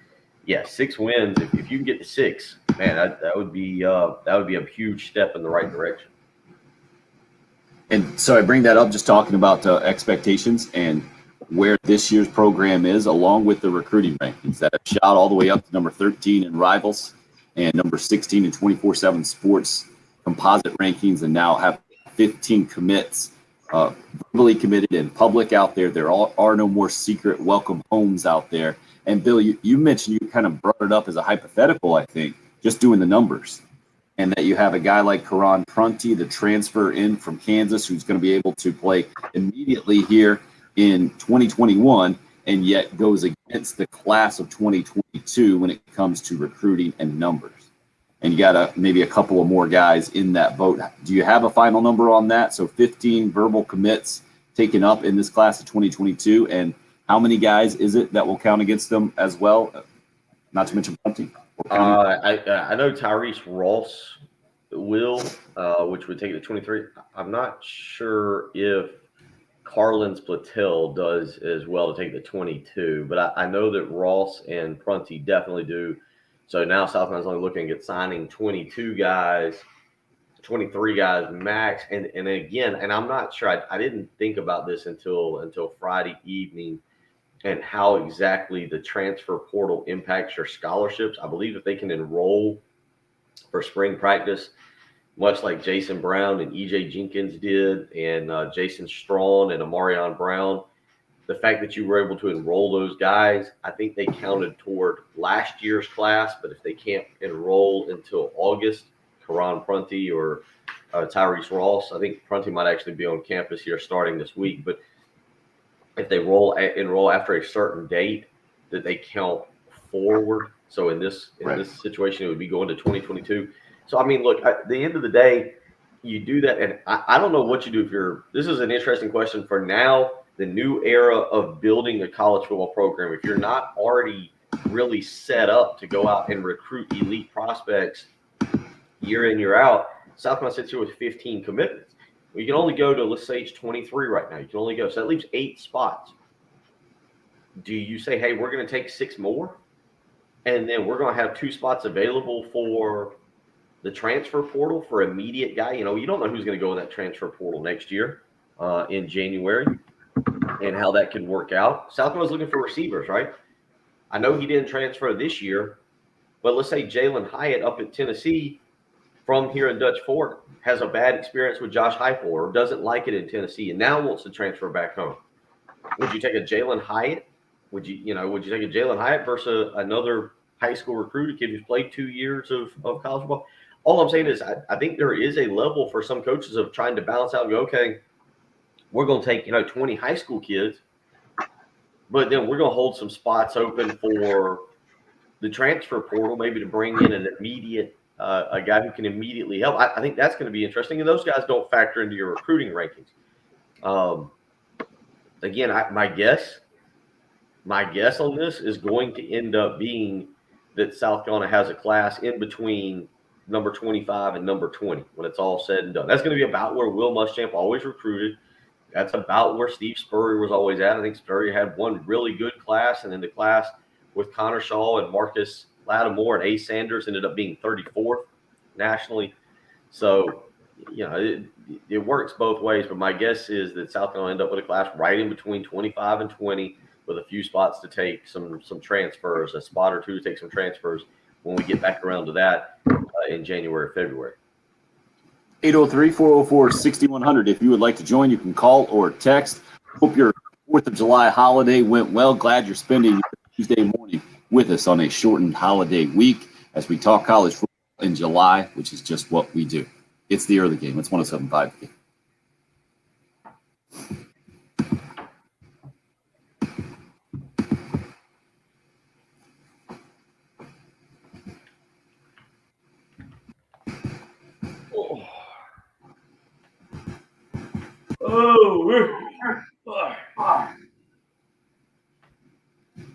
yeah, 6 wins. If you can get to 6, man, that would be a huge step in the right direction. And so I bring that up just talking about expectations. And where this year's program is, along with the recruiting rankings that have shot all the way up to number 13 in Rivals and number 16 in 24/7 Sports composite rankings, and now have 15 commits verbally committed in public out there. There are no more secret welcome homes out there. And Bill, you mentioned, you kind of brought it up as a hypothetical, I think, just doing the numbers, and that you have a guy like Karan Prunty, the transfer in from Kansas, who's going to be able to play immediately here in 2021, and yet goes against the class of 2022 when it comes to recruiting and numbers. And you got maybe a couple of more guys in that boat. Do you have a final number on that? So 15 verbal commits taken up in this class of 2022, and how many guys is it that will count against them as well? Not to mention Prunty. I know Tyrese Ross will, which would take it to 23. I'm not sure if Carlins Platel does as well to take the 22, but I know that Ross and Prunty definitely do. So now South Carolina's only looking at signing 22 guys, 23 guys max. And again, and I'm not sure, I didn't think about this until Friday evening, and how exactly the transfer portal impacts your scholarships. I believe if they can enroll for spring practice, much like Jason Brown and EJ Jenkins did, and Jason Strawn and Amarion Brown, the fact that you were able to enroll those guys, I think they counted toward last year's class. But if they can't enroll until August, Karan Prunty or Tyrese Ross, I think Prunty might actually be on campus here starting this week. But if they enroll after a certain date, that they count forward. So in this situation, it would be going to 2022. So I mean, look, at the end of the day, you do that, and I don't know what you do if you're. This is an interesting question for now, the new era of building a college football program. If you're not already really set up to go out and recruit elite prospects year in, year out, South Carolina sits here with 15 commitments. You can only go to, let's say, age 23 right now. You can only go. So that leaves 8 spots. Do you say, hey, we're going to take 6 more, and then we're going to have 2 spots available for the transfer portal for immediate guy? You don't know who's going to go in that transfer portal next year in January, and how that could work out. South Carolina's looking for receivers, right? I know he didn't transfer this year, but let's say Jalen Hyatt up at Tennessee from here in Dutch Fork has a bad experience with Josh Heupel or doesn't like it in Tennessee and now wants to transfer back home. Would you take a Jalen Hyatt? Would you take a Jalen Hyatt versus another high school recruit, a kid who's played 2 years of college football? All I'm saying is I think there is a level for some coaches of trying to balance out and go, okay, we're going to take 20 high school kids, but then we're going to hold some spots open for the transfer portal, maybe to bring in an immediate a guy who can immediately help. I think that's going to be interesting, and those guys don't factor into your recruiting rankings. Again, my guess on this is going to end up being that South Carolina has a class in between number 25 and number 20 when it's all said and done. That's going to be about where Will Muschamp always recruited. That's about where Steve Spurrier was always at. I think Spurrier had one really good class, and then the class with Connor Shaw and Marcus Lattimore and Ace Sanders ended up being 34th nationally. So, it works both ways. But my guess is that South Carolina end up with a class right in between 25 and 20 with a few spots to take some transfers, a spot or two to take some transfers when we get back around to that in January, February. 803-404-6100. If you would like to join, you can call or text. Hope your 4th of July holiday went well. Glad you're spending your Tuesday morning with us on a shortened holiday week as we talk college football in July, which is just what we do. It's the early game. It's 107.5 The Game.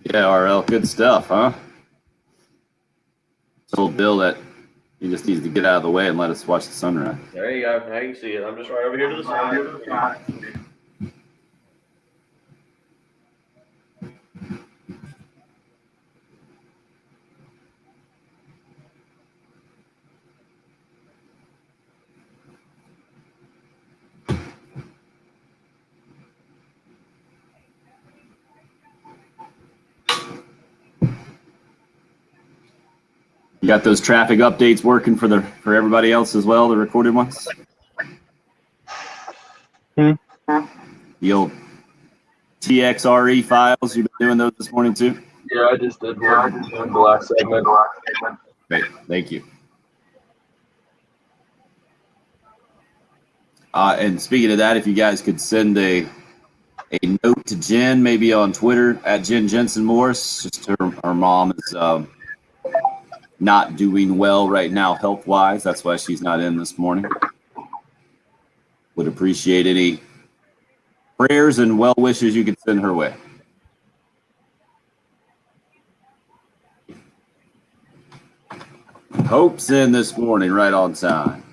Yeah, RL, good stuff, huh? Told Bill that he just needs to get out of the way and let us watch the sunrise. There you go. Now you can see it. I'm just right over here to the side. You got those traffic updates working for everybody else as well, the recorded ones? The old TXRE files, you've been doing those this morning too? Yeah, I just did one in the last segment. Great, thank you. And speaking of that, if you guys could send a note to Jen, maybe on Twitter at Jen Jensen Morris. Just her mom is not doing well right now health-wise. That's why she's not in this morning. Would appreciate any prayers and well wishes you could send her way. Hope's in this morning, right on time.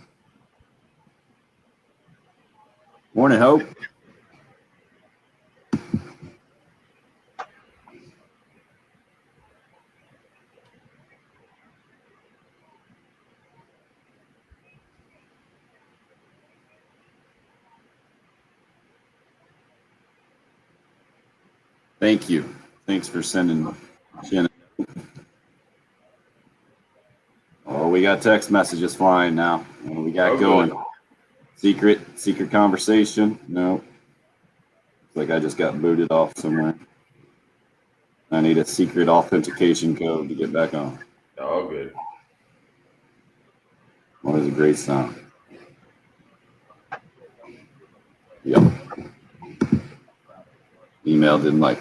Morning, Hope. Thank you. Thanks for sending Shannon. Oh, we got text messages flying now. What do we got going? Secret conversation? No. Looks like I just got booted off somewhere. I need a secret authentication code to get back on. Oh, good. What is a great sound? Yep. Email didn't like.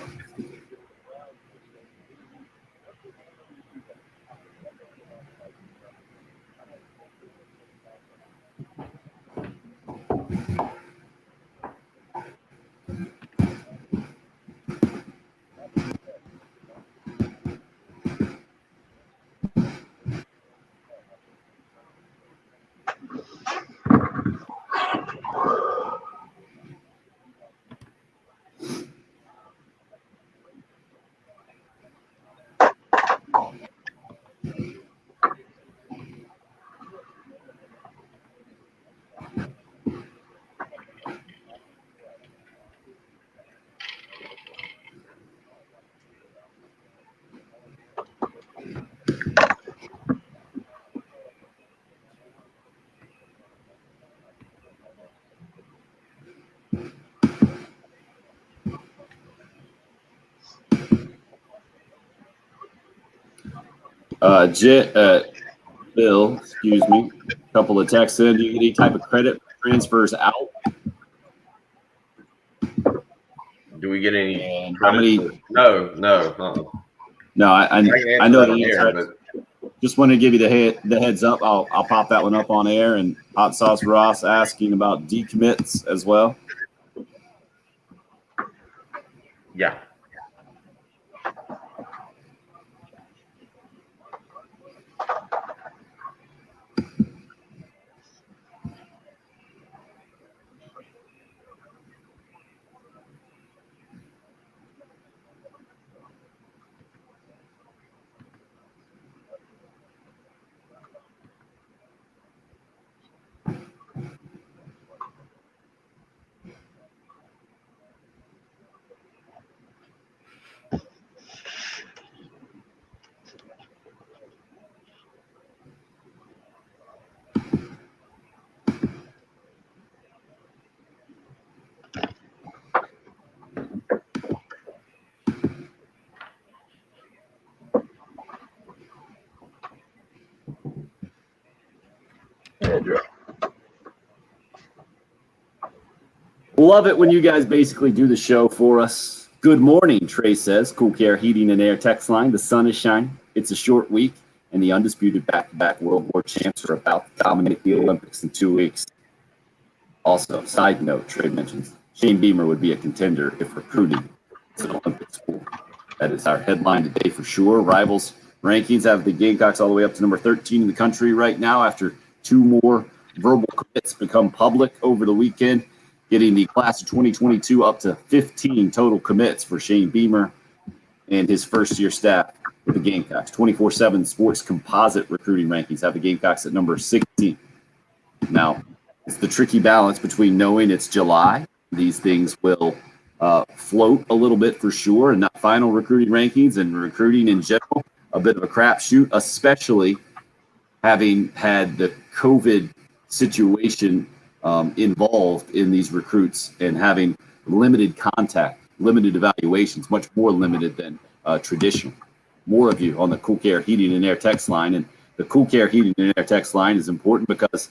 Bill, excuse me, a couple of texts in. Do you get any type of credit transfers out? Do we get any? And how many? No. No, I know the answer. But Just wanted to give you the heads up. I'll pop that one up on air. And Hot Sauce Ross asking about decommits as well. yeah. Love it when you guys basically do the show for us. Good morning, Trey says. Cool Care Heating and Air text line. The sun is shining. It's a short week, and the undisputed back-to-back World War champs are about to dominate the Olympics in 2 weeks. Also, side note, Trey mentions Shane Beamer would be a contender if recruited to the Olympic school. That is our headline today for sure. Rivals rankings have the Gamecocks all the way up to number 13 in the country right now after 2 more verbal commits become public over the weekend, getting the class of 2022 up to 15 total commits for Shane Beamer and his first-year staff with the Gamecocks. 24/7 Sports Composite recruiting rankings have the Gamecocks at number 16. Now, it's the tricky balance between knowing it's July. These things will float a little bit for sure, and not final recruiting rankings and recruiting in general, a bit of a crapshoot, especially having had the COVID situation involved in these recruits and having limited contact, limited evaluations, much more limited than traditional. More of you on the Cool Care Heating and Air text line. And the Cool Care Heating and Air text line is important because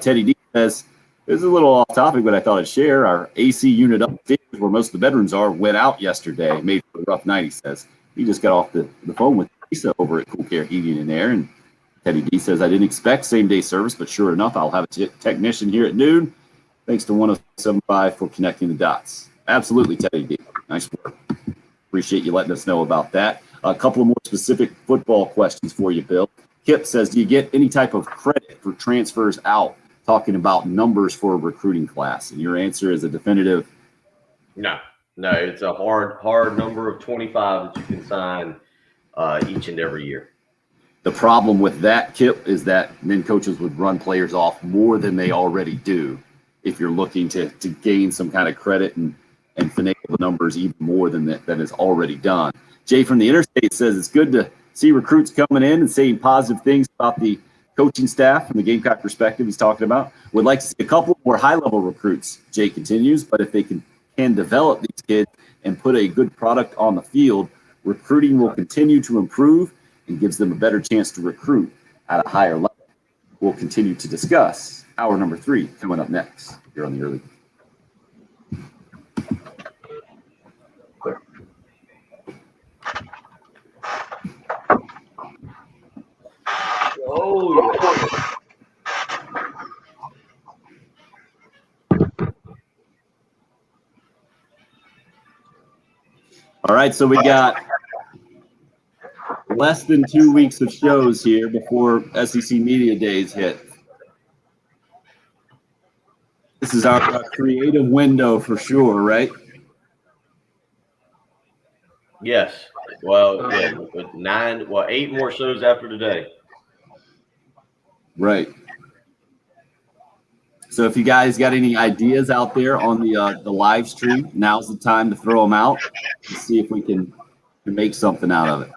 Teddy D says, this is a little off topic, but I thought I'd share. Our AC unit upstairs, where most of the bedrooms are, went out yesterday. Made for a rough night, he says. He just got off the phone with Lisa over at Cool Care Heating and Air. And Teddy D says, I didn't expect same-day service, but sure enough, I'll have a technician here at noon. Thanks to 107.5 for connecting the dots. Absolutely, Teddy D. Nice work. Appreciate you letting us know about that. A couple of more specific football questions for you, Bill. Kip says, do you get any type of credit for transfers out? Talking about numbers for a recruiting class. And your answer is a definitive No, it's a hard number of 25 that you can sign each and every year. The problem with that, Kip, is that then coaches would run players off more than they already do if you're looking to gain some kind of credit and finagle the numbers even more than that is already done. Jay from the Interstate says it's good to see recruits coming in and saying positive things about the coaching staff from the Gamecock perspective he's talking about. Would like to see a couple more high-level recruits, Jay continues, but if they can develop these kids and put a good product on the field, recruiting will continue to improve and gives them a better chance to recruit at a higher level. We'll continue to discuss hour number 3 coming up next here on the early. Clear. Oh, All right, so we got less than 2 weeks of shows here before SEC Media Days hit. This is our creative window for sure, right? yes. Well, yeah, with 8 more shows after today. Right. So if you guys got any ideas out there on the live stream, now's the time to throw them out and see if we can make something out of it.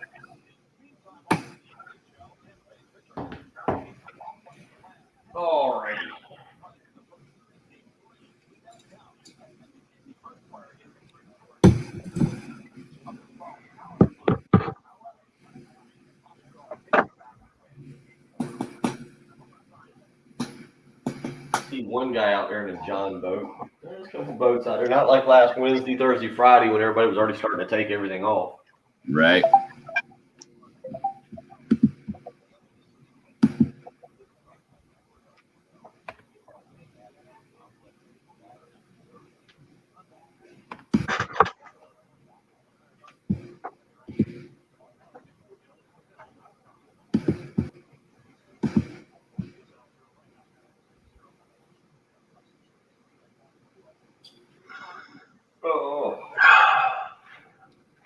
All right. See one guy out there in a John boat. There's a couple boats out there. Not like last Wednesday, Thursday, Friday when everybody was already starting to take everything off. Right.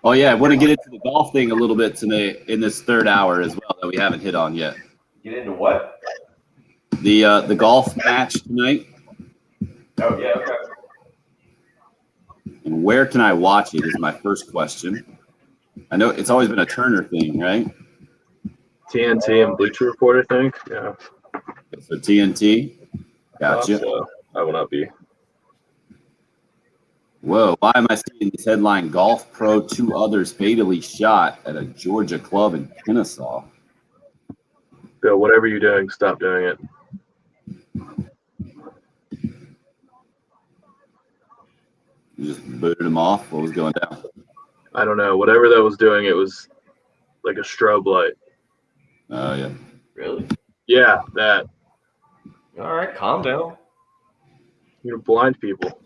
Oh yeah, I want to get into the golf thing a little bit today in this third hour as well that we haven't hit on yet. Get into what? The golf match tonight. Oh, yeah, okay. And where can I watch it is my first question. I know it's always been a Turner thing, right? TNT and Bleacher Report, I think. Yeah. So TNT. Gotcha. So I will not be. Whoa, why am I seeing this headline? Golf pro, 2 others fatally shot at a Georgia club in Kennesaw. Bill, whatever you're doing, stop doing it. You just booted him off. What was going down? I don't know. Whatever that was doing, it was like a strobe light. Oh, yeah. Really? Yeah, that. All right, calm down. You're blind people.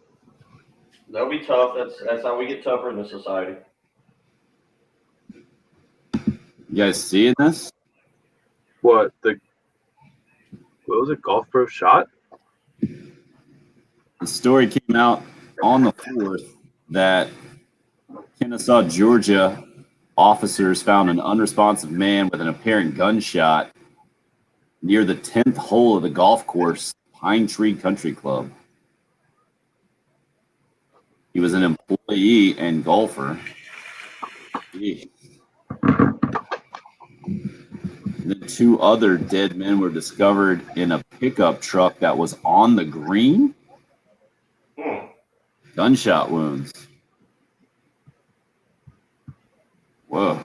That'll be tough. That's how we get tougher in this society. You guys seeing this? What was it? Golf Pro shot? The story came out on the 4th that Kennesaw, Georgia officers found an unresponsive man with an apparent gunshot near the 10th hole of the golf course, Pine Tree Country Club. He was an employee and golfer. Gee. And then 2 other dead men were discovered in a pickup truck that was on the green. Gunshot wounds. Whoa.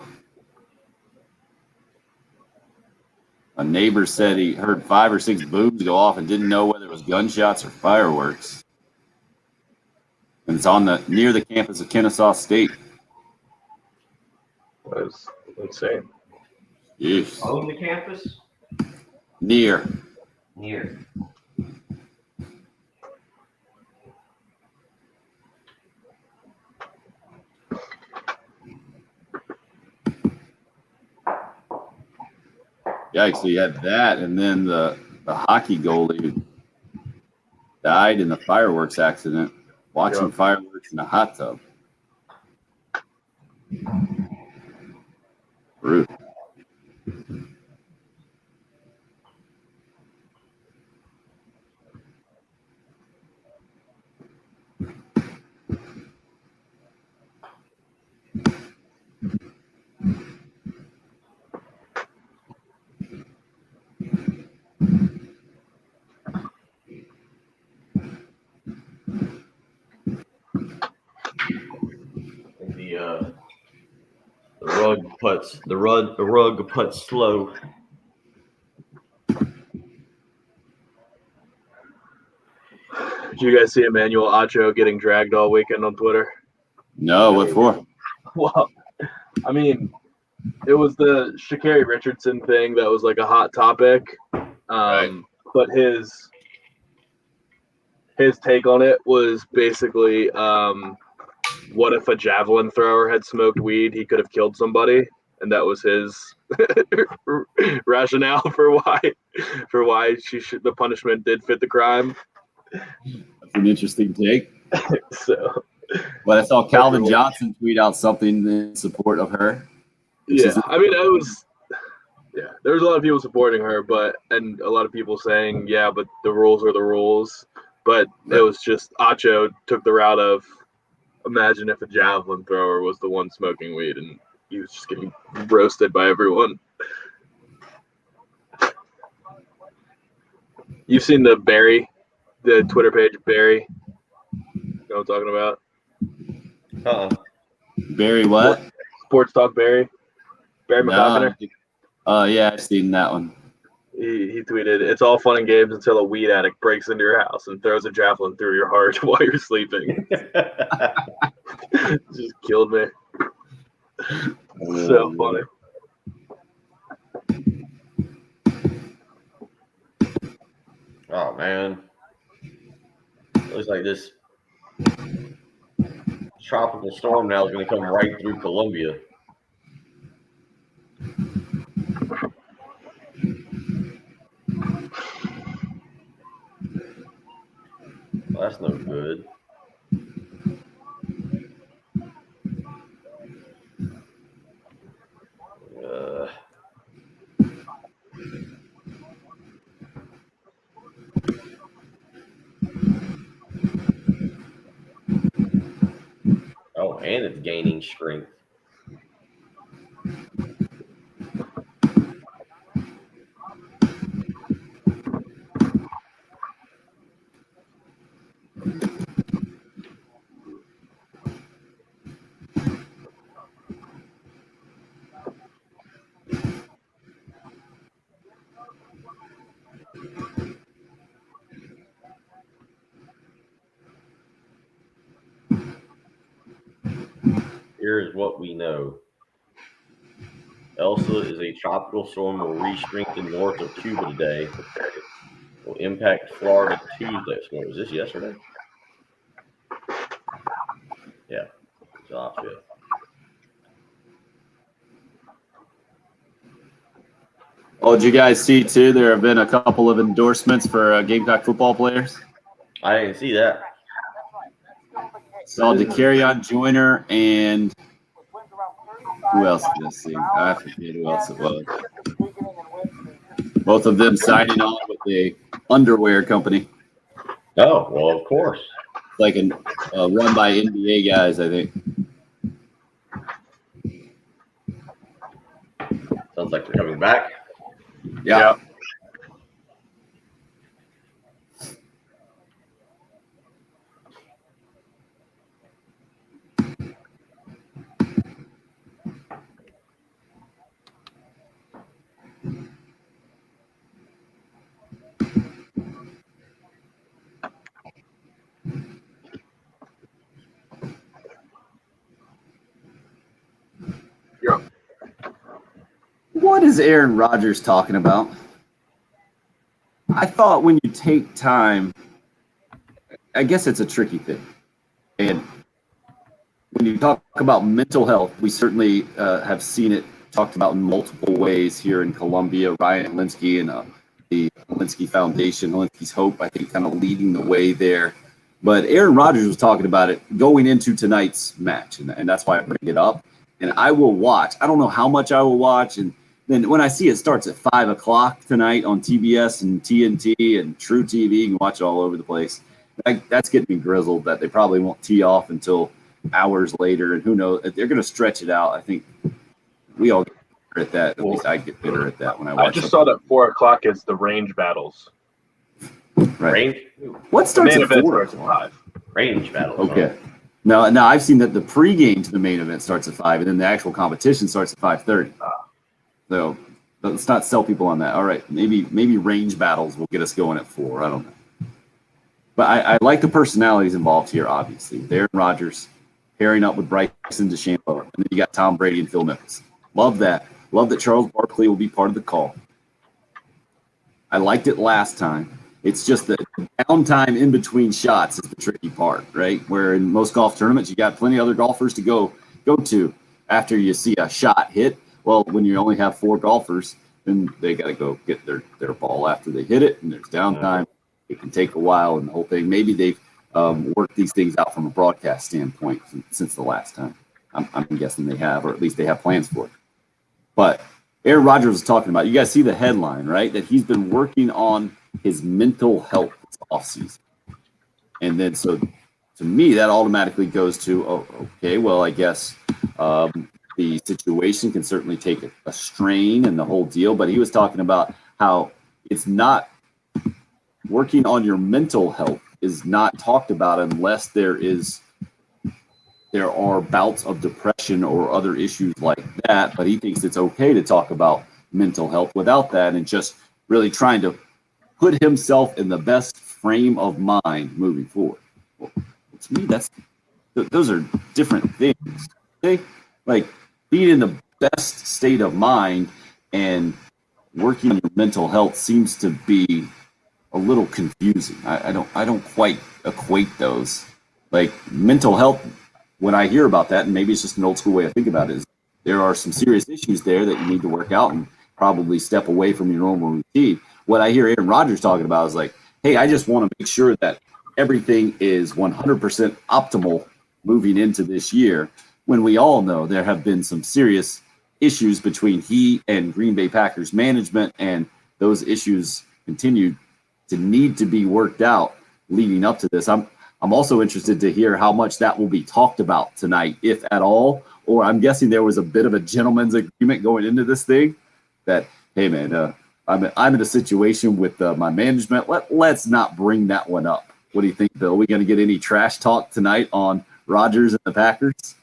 A neighbor said he heard 5 or 6 booms go off and didn't know whether it was gunshots or fireworks. And it's on near the campus of Kennesaw State. That's insane. Yes. On the campus? Near. Yikes, so you had that, and then the hockey goalie died in a fireworks accident watching fireworks in a hot tub. Rude. The rug puts slow. Did you guys see Emmanuel Acho getting dragged all weekend on Twitter? No, what for? Well, I mean, it was the Sha'Carri Richardson thing that was like a hot topic. Right. But his take on it was basically, what if a javelin thrower had smoked weed? He could have killed somebody, and that was his rationale for why the punishment did fit the crime. That's an interesting take. So, But I saw Calvin Johnson tweet out something in support of her. yeah, I mean, there was a lot of people supporting her, and a lot of people saying, yeah, but the rules are the rules. But it was just Acho took the route of, imagine if a javelin thrower was the one smoking weed and he was just getting roasted by everyone. You've seen the Twitter page Barry? You know what I'm talking about? Barry what? Sports Talk Barry. Barry McCockiner. Yeah, I've seen that one. He tweeted, "It's all fun and games until a weed addict breaks into your house and throws a javelin through your heart while you're sleeping." Just killed me. So funny. Oh man, looks like this tropical storm now is going to come right through Columbia. Well, that's no good. Oh, and it's gaining strength. Here's what we know. Elsa is a tropical storm will re-strengthen north of Cuba today. Will impact Florida Tuesday. So was this yesterday? Yeah. It's off yet. Oh, did you guys see too? There have been a couple of endorsements for Gamecock football players. I didn't see that. Saw DeCarrion Joyner and who else did I see? I forget who else it was. Both of them signing on with a underwear company. Oh, well, of course. Like a run by NBA guys, I think. Sounds like they're coming back. Yeah. Yeah. What is Aaron Rodgers talking about? I thought when you take time, I guess it's a tricky thing. And when you talk about mental health, we certainly have seen it talked about in multiple ways here in Columbia. Ryan Linsky and the Linsky Foundation, Linsky's Hope, I think, kind of leading the way there. But Aaron Rodgers was talking about it going into tonight's match, and that's why I bring it up. And I will watch. I don't know how much I will watch. And then when I see it starts at 5 o'clock tonight on TBS and TNT and True TV, you can watch it all over the place. That's getting me grizzled that they probably won't tee off until hours later. And who knows? They're going to stretch it out. I think we all get bitter at that. At least I get bitter at that when I watch I just saw that 4 o'clock is the range battles. Right. Range, What The starts main at event 4? starts at 5. range battles. Okay. No, I've seen that the pregame to the main event starts at 5, and then the actual competition starts at 5:30. So let's not sell people on that. All right, maybe range battles will get us going at 4. I don't know. But I like the personalities involved here, obviously. Aaron Rodgers pairing up with Bryson DeChambeau, and then you got Tom Brady and Phil Mickelson. Love that. Love that Charles Barkley will be part of the call. I liked it last time. It's just the downtime in between shots is the tricky part, right? Where in most golf tournaments, you got plenty of other golfers to go to after you see a shot hit. Well, when you only have 4 golfers, then they got to go get their ball after they hit it, and there's downtime. It can take a while, and the whole thing. Maybe they've worked these things out from a broadcast standpoint since the last time. I'm guessing they have, or at least they have plans for it. But Aaron Rodgers was talking about, you guys see the headline, right? That he's been working on his mental health this offseason. And then so to me, that automatically goes to, okay, well, I guess the situation can certainly take a strain and the whole deal. But he was talking about how it's not working on your mental health is not talked about unless there are bouts of depression or other issues like that. But he thinks it's okay to talk about mental health without that, and just really trying to put himself in the best frame of mind moving forward. Well, to me, those are different things. Okay? Like being in the best state of mind and working on your mental health seems to be a little confusing. I don't quite equate those. Like mental health, when I hear about that, and maybe it's just an old school way of thinking about it, is there are some serious issues there that you need to work out and probably step away from your normal routine. What I hear Aaron Rodgers talking about is like, hey, I just want to make sure that everything is 100% optimal moving into this year, when we all know there have been some serious issues between he and Green Bay Packers management, and those issues continue to need to be worked out leading up to this. I'm also interested to hear how much that will be talked about tonight, if at all. Or I'm guessing there was a bit of a gentleman's agreement going into this thing that, hey, man, I'm in a situation with my management. Let's not bring that one up. What do you think, Bill? Are we going to get any trash talk tonight on Rodgers and the Packers?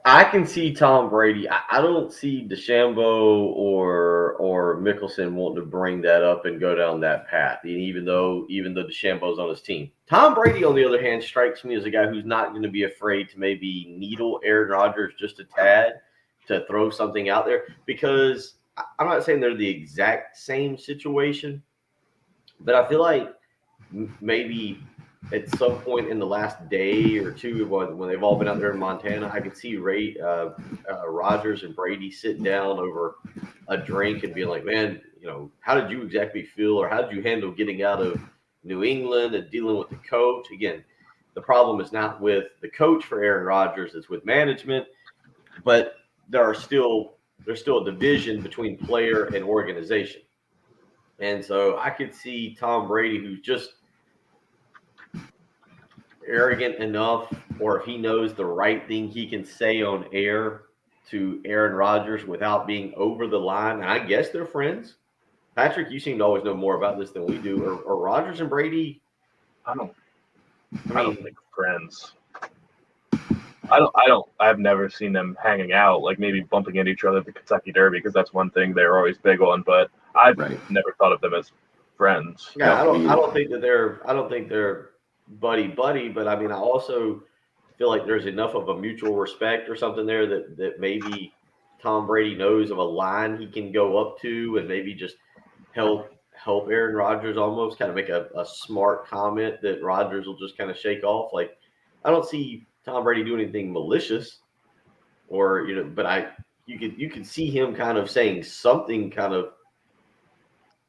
I can see Tom Brady. I don't see DeChambeau or Mickelson wanting to bring that up and go down that path. And even though DeChambeau's on his team, Tom Brady, on the other hand, strikes me as a guy who's not going to be afraid to maybe needle Aaron Rodgers just a tad to throw something out there. Because I'm not saying they're the exact same situation, but I feel like maybe at some point in the last day or two, when they've all been out there in Montana, I could see Rodgers and Brady sitting down over a drink and being like, man, how did you exactly feel, or how did you handle getting out of New England and dealing with the coach? Again, the problem is not with the coach for Aaron Rodgers, it's with management, but there's still a division between player and organization. And so I could see Tom Brady, who's just arrogant enough, or if he knows the right thing he can say on air to Aaron Rodgers without being over the line? And I guess they're friends. Patrick, you seem to always know more about this than we do. Are Rodgers and Brady? I don't I mean, think friends. I've never seen them hanging out, like maybe bumping into each other at the Kentucky Derby, because that's one thing they're always big on. But I've Right. never thought of them as friends. yeah, No, I don't think that they're buddy, but I mean, I also feel like there's enough of a mutual respect or something there that maybe Tom Brady knows of a line he can go up to and maybe just help Aaron Rodgers almost kind of make a smart comment that Rodgers will just kind of shake off. Like, I don't see Tom Brady doing anything malicious, or but you could see him kind of saying something kind of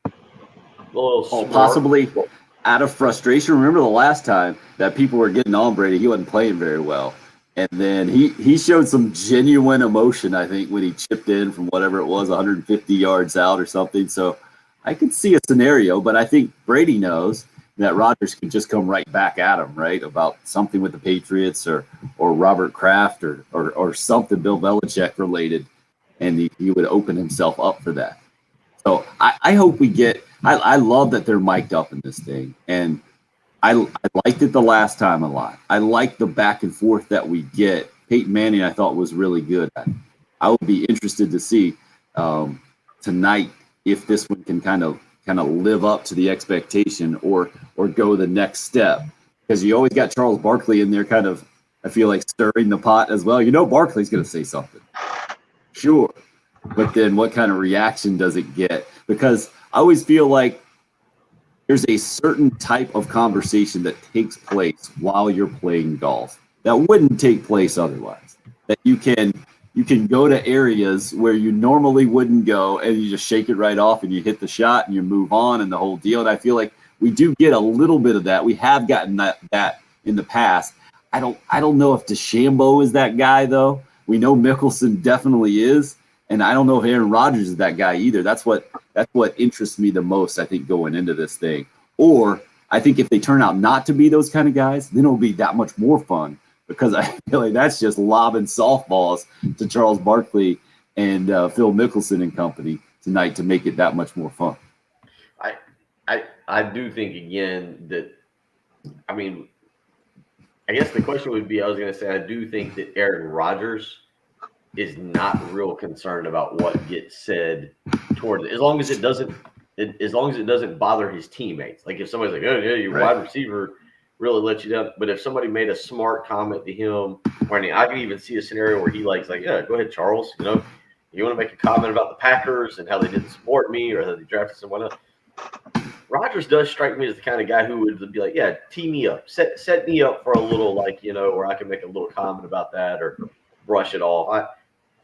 a little smart. Possibly out of frustration. Remember the last time that people were getting on Brady, he wasn't playing very well. And then he showed some genuine emotion, I think, when he chipped in from whatever it was, 150 yards out or something. So I could see a scenario, but I think Brady knows that Rodgers could just come right back at him, right, about something with the Patriots or Robert Kraft or something Bill Belichick related, and he would open himself up for that. So I hope we get – I love that they're mic'd up in this thing, and I liked it the last time a lot. I like the back and forth that we get. Peyton Manning, I thought, was really good. I would be interested to see tonight if this one can kind of live up to the expectation or go the next step, because you always got Charles Barkley in there kind of, I feel like, stirring the pot as well. Barkley's going to say something. Sure. But then what kind of reaction does it get? Because I always feel like there's a certain type of conversation that takes place while you're playing golf that wouldn't take place otherwise. That you can go to areas where you normally wouldn't go, and you just shake it right off and you hit the shot and you move on and the whole deal. And I feel like we do get a little bit of that. We have gotten that in the past. I don't know if DeChambeau is that guy, though. We know Mickelson definitely is. And I don't know if Aaron Rodgers is that guy either. That's what interests me the most, I think, going into this thing. Or I think if they turn out not to be those kind of guys, then it'll be that much more fun, because I feel like that's just lobbing softballs to Charles Barkley and Phil Mickelson and company tonight to make it that much more fun. I do think, again, that, I mean, I guess the question would be, I was going to say, I do think that Aaron Rodgers is not real concerned about what gets said toward it, as long as it doesn't bother his teammates. Like, if somebody's like, "Oh yeah, your wide receiver really let you down," but if somebody made a smart comment to him, or I can even see a scenario where he like, "Yeah, go ahead, Charles. You want to make a comment about the Packers and how they didn't support me or how they drafted someone else." Rodgers does strike me as the kind of guy who would be like, "Yeah, tee me up, set me up for a little, where I can make a little comment about that or brush it off."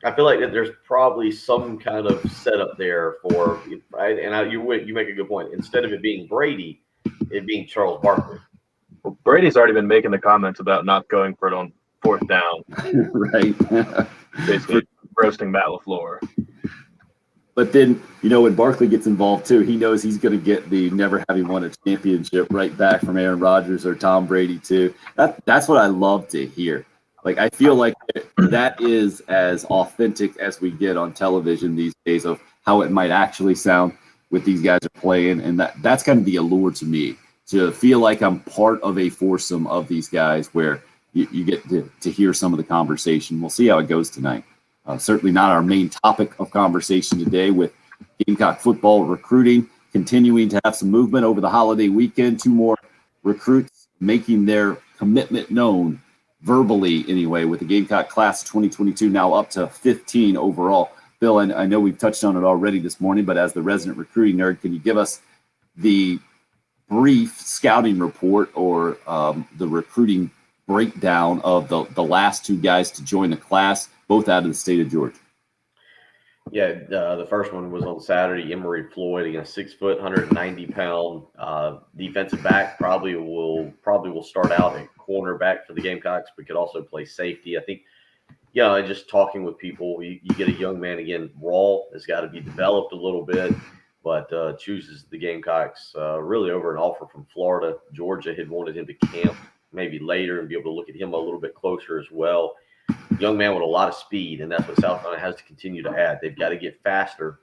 I feel like that there's probably some kind of setup there for, right? And you make a good point. Instead of it being Brady, it being Charles Barkley. Well, Brady's already been making the comments about not going for it on fourth down. Right. Basically roasting Matt LaFleur. But then, when Barkley gets involved too, he knows he's going to get the never having won a championship right back from Aaron Rodgers or Tom Brady too. That's what I love to hear. Like, I feel like that is as authentic as we get on television these days of how it might actually sound with these guys are playing. And that's kind of the allure to me, to feel like I'm part of a foursome of these guys where you get to hear some of the conversation. We'll see how it goes tonight. Certainly not our main topic of conversation today, with Gamecock football recruiting continuing to have some movement over the holiday weekend. 2 more recruits making their commitment known, verbally anyway, with the Gamecock class 2022 now up to 15 overall. Bill, I know we've touched on it already this morning, but as the resident recruiting nerd, can you give us the brief scouting report or the recruiting breakdown of the last 2 guys to join the class, both out of the state of Georgia? Yeah, the first one was on Saturday. Emory Floyd, a 6 foot, 190-pound defensive back. Probably will start out at cornerback for the Gamecocks, but could also play safety. I think, just talking with people, you get a young man, again, raw, has got to be developed a little bit, but chooses the Gamecocks really over an offer from Florida. Georgia had wanted him to camp maybe later and be able to look at him a little bit closer as well. young man with a lot of speed, and that's what South Carolina has to continue to add. They've got to get faster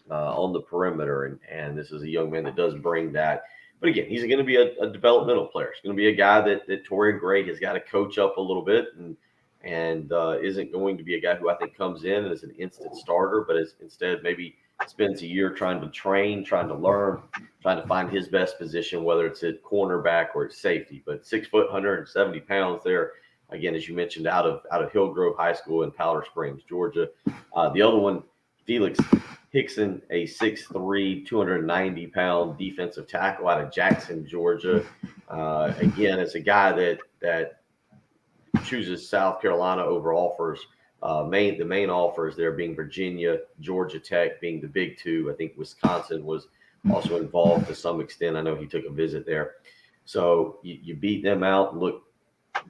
on the perimeter, and this is a young man that does bring that. But again, he's going to be a developmental player. He's going to be a guy that Torian Gray has got to coach up a little bit, and isn't going to be a guy who I think comes in as an instant starter, but is instead maybe spends a year trying to train, trying to learn, trying to find his best position, whether it's at cornerback or at safety. But 6 foot, 170 pounds there. Again, as you mentioned, out of Hillgrove High School in Powder Springs, Georgia. The other one, Felix Hickson, a 6'3", 290-pound defensive tackle out of Jackson, Georgia. Again, it's a guy that chooses South Carolina over offers. The main offers there being Virginia, Georgia Tech being the big two. I think Wisconsin was also involved to some extent. I know he took a visit there. So you beat them out. Look,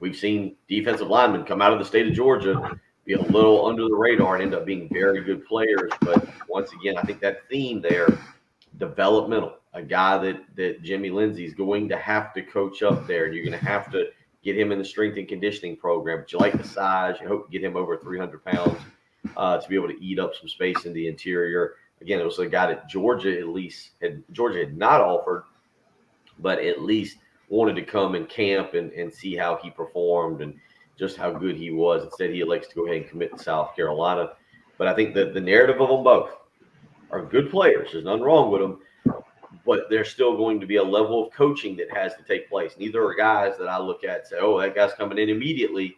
we've seen defensive linemen come out of the state of Georgia, be a little under the radar and end up being very good players. But once again, I think that theme there, developmental, a guy that Jimmy Lindsey is going to have to coach up there. You're going to have to get him in the strength and conditioning program. But you like the size. You hope to get him over 300 pounds to be able to eat up some space in the interior. Again, it was a guy that Georgia had not offered, but at least wanted to come and camp and see how he performed and just how good he was. Instead, he elects to go ahead and commit to South Carolina. But I think that the narrative of them both are good players. There's nothing wrong with them. But there's still going to be a level of coaching that has to take place. Neither are guys that I look at and say, oh, that guy's coming in immediately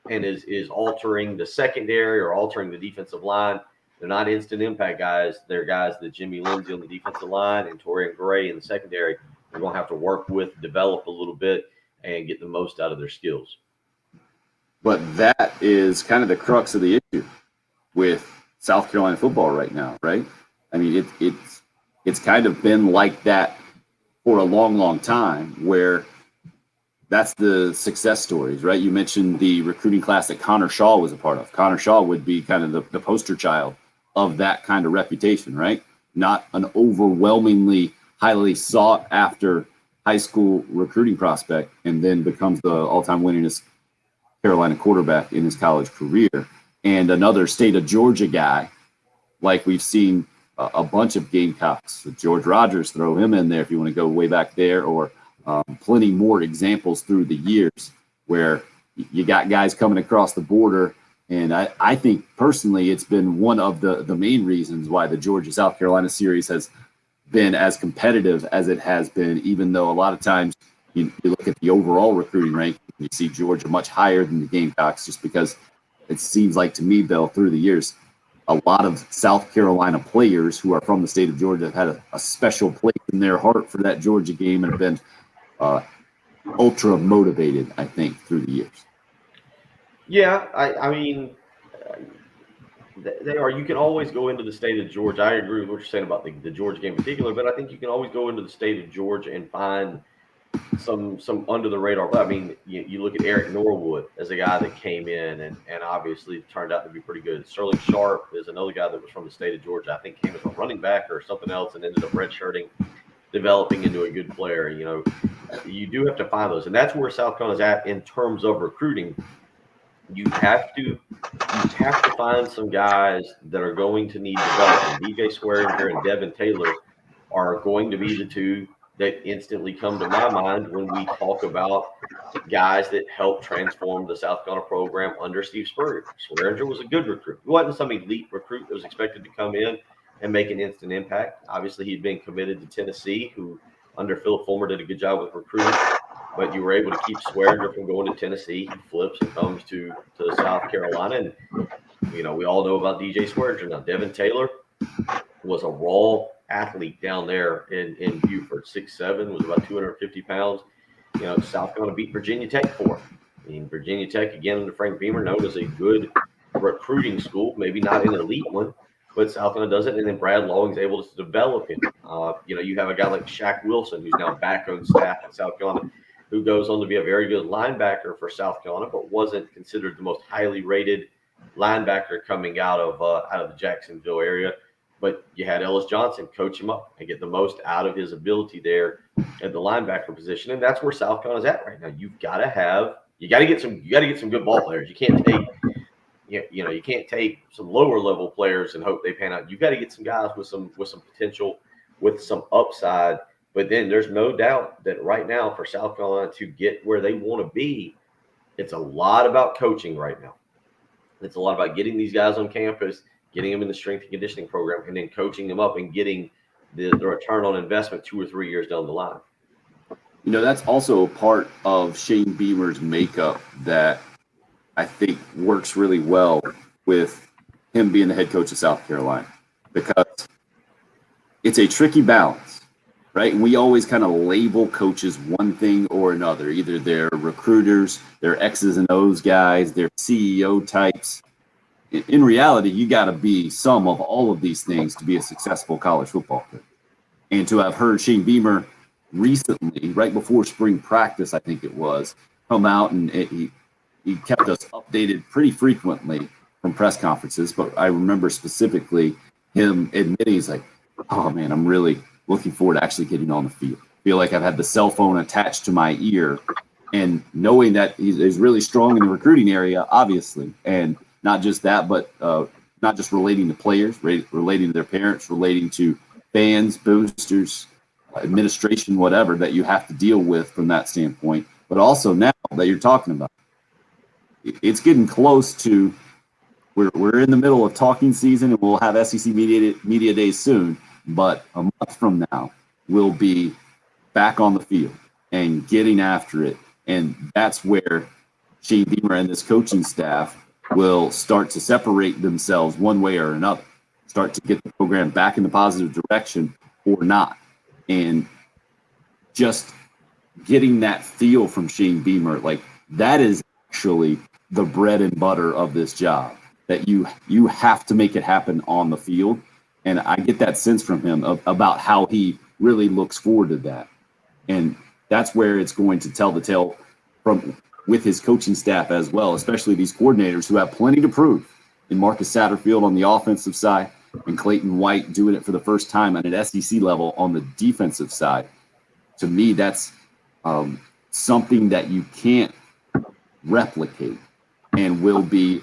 and is altering the secondary or altering the defensive line. They're not instant impact guys. They're guys that Jimmy Lindsey on the defensive line and Torian Gray in the secondary are going to have to work with, develop a little bit, and get the most out of their skills. But that is kind of the crux of the issue with South Carolina football right now, right? I mean, it's kind of been like that for a long, long time, where that's the success stories, right? You mentioned the recruiting class that Connor Shaw was a part of. Connor Shaw would be kind of the poster child of that kind of reputation, right? Not an overwhelmingly highly sought after high school recruiting prospect, and then becomes the all-time winningest Carolina quarterback in his college career. And another state of Georgia guy, like we've seen a bunch of Gamecocks, George Rogers, throw him in there if you want to go way back there, or plenty more examples through the years where you got guys coming across the border. And I think personally it's been one of the main reasons why the Georgia-South Carolina series has been as competitive as it has been, even though a lot of times you look at the overall recruiting rank, you see Georgia much higher than the Gamecocks, just because it seems like to me, Bill, through the years, a lot of South Carolina players who are from the state of Georgia have had a special place in their heart for that Georgia game and have been ultra motivated, I think, through the years. Yeah, I mean, they are. You can always go into the state of Georgia. I agree with what you're saying about the Georgia game in particular, but I think you can always go into the state of Georgia and find some under the radar. I mean, you look at Eric Norwood as a guy that came in and obviously turned out to be pretty good. Sterling Sharp is another guy that was from the state of Georgia. I think came as a running back or something else and ended up redshirting, developing into a good player. You know, you do have to find those, and that's where South Carolina's at in terms of recruiting. You have to find some guys that are going to need development. DJ Swearinger and Devin Taylor are going to be the two that instantly come to my mind when we talk about guys that helped transform the South Carolina program under Steve Spurrier. Swearinger was a good recruit. He wasn't some elite recruit that was expected to come in and make an instant impact. Obviously, he'd been committed to Tennessee, who under Philip Fulmer did a good job with recruiting. But you were able to keep Swearinger from going to Tennessee. He flips and comes to South Carolina. And, you know, we all know about DJ Swearinger. Now, Devin Taylor was a raw athlete down there in Beaufort. 6'7", was about 250 pounds. You know, South Carolina beat Virginia Tech for him. I mean, Virginia Tech, again, under Frank Beamer, known as a good recruiting school, maybe not an elite one, but South Carolina does it. And then Brad Long's able to develop him. You know, you have a guy like Shaq Wilson, who's now back on staff at South Carolina, who goes on to be a very good linebacker for South Carolina, but wasn't considered the most highly rated linebacker coming out of the Jacksonville area. But you had Ellis Johnson coach him up and get the most out of his ability there at the linebacker position. And that's where South Carolina's at right now. You've got to have You got to get some good ball players. You can't take you can't take some lower level players and hope they pan out. You got to get some guys with some potential, with some upside. But then there's no doubt that right now for South Carolina to get where they want to be, it's a lot about coaching right now. It's a lot about getting these guys on campus, getting them in the strength and conditioning program, and then coaching them up and getting the return on investment 2 or 3 years down the line. That's also a part of Shane Beamer's makeup that I think works really well with him being the head coach of South Carolina, because it's a tricky balance, right? And we always kind of label coaches one thing or another. Either they're recruiters, they're X's and O's guys, they're CEO types. In reality, you got to be some of all of these things to be a successful college football coach. And to have heard Shane Beamer recently, right before spring practice, I think it was, come out and he kept us updated pretty frequently from press conferences. But I remember specifically him admitting, he's like, oh man, I'm really looking forward to actually getting on the field. I feel like I've had the cell phone attached to my ear, and knowing that he's really strong in the recruiting area, obviously. And not just that, but not just relating to players, relating to their parents, relating to fans, boosters, administration, whatever that you have to deal with from that standpoint. But also now that you're talking about, it's getting close to, we're in the middle of talking season, and we'll have SEC media days soon. But a month from now, we'll be back on the field and getting after it. And that's where Shane Beamer and this coaching staff will start to separate themselves one way or another, start to get the program back in the positive direction or not. And just getting that feel from Shane Beamer, like that is actually the bread and butter of this job, that you have to make it happen on the field. And I get that sense from him about how he really looks forward to that. And that's where it's going to tell the tale with his coaching staff as well, especially these coordinators who have plenty to prove, in Marcus Satterfield on the offensive side and Clayton White doing it for the first time at an SEC level on the defensive side. To me, that's something that you can't replicate and will be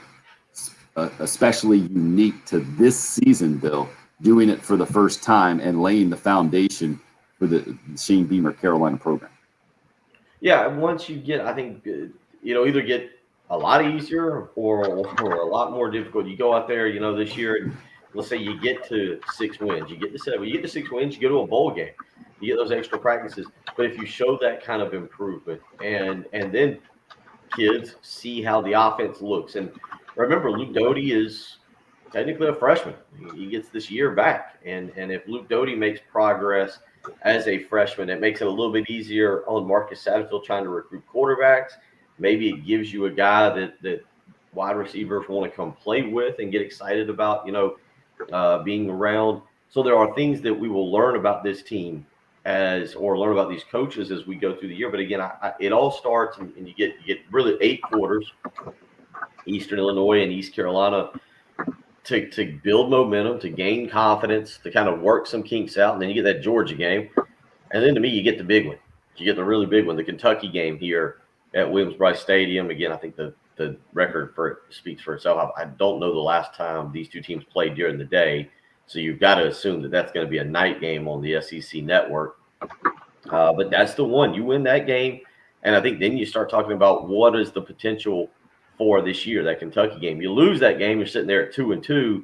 especially unique to this season, Bill, doing it for the first time and laying the foundation for the Shane Beamer Carolina program. Yeah, once you get, I think, either get a lot easier or a lot more difficult. You go out there, this year, and let's say you get to 6 wins, you get to 7, you get to 6 wins, you go to a bowl game, you get those extra practices. But if you show that kind of improvement, and then kids see how the offense looks, and remember, Luke Doty is technically a freshman. He gets this year back, and if Luke Doty makes progress as a freshman, it makes it a little bit easier on Marcus Satterfield trying to recruit quarterbacks. Maybe it gives you a guy that wide receivers want to come play with and get excited about, being around. So there are things that we will learn about this team or learn about these coaches as we go through the year. But again, it all starts, and you get really 8 quarters, Eastern Illinois and East Carolina, to build momentum, to gain confidence, to kind of work some kinks out. And then you get that Georgia game. And then to me, you get the big one. You get the really big one, the Kentucky game here at Williams-Brice Stadium. Again, I think the record for it speaks for itself. I don't know the last time these two teams played during the day. So you've got to assume that that's going to be a night game on the SEC network. But that's the one. You win that game, and I think then you start talking about what is the potential for this year, that Kentucky game. You lose that game, you're sitting there at 2-2.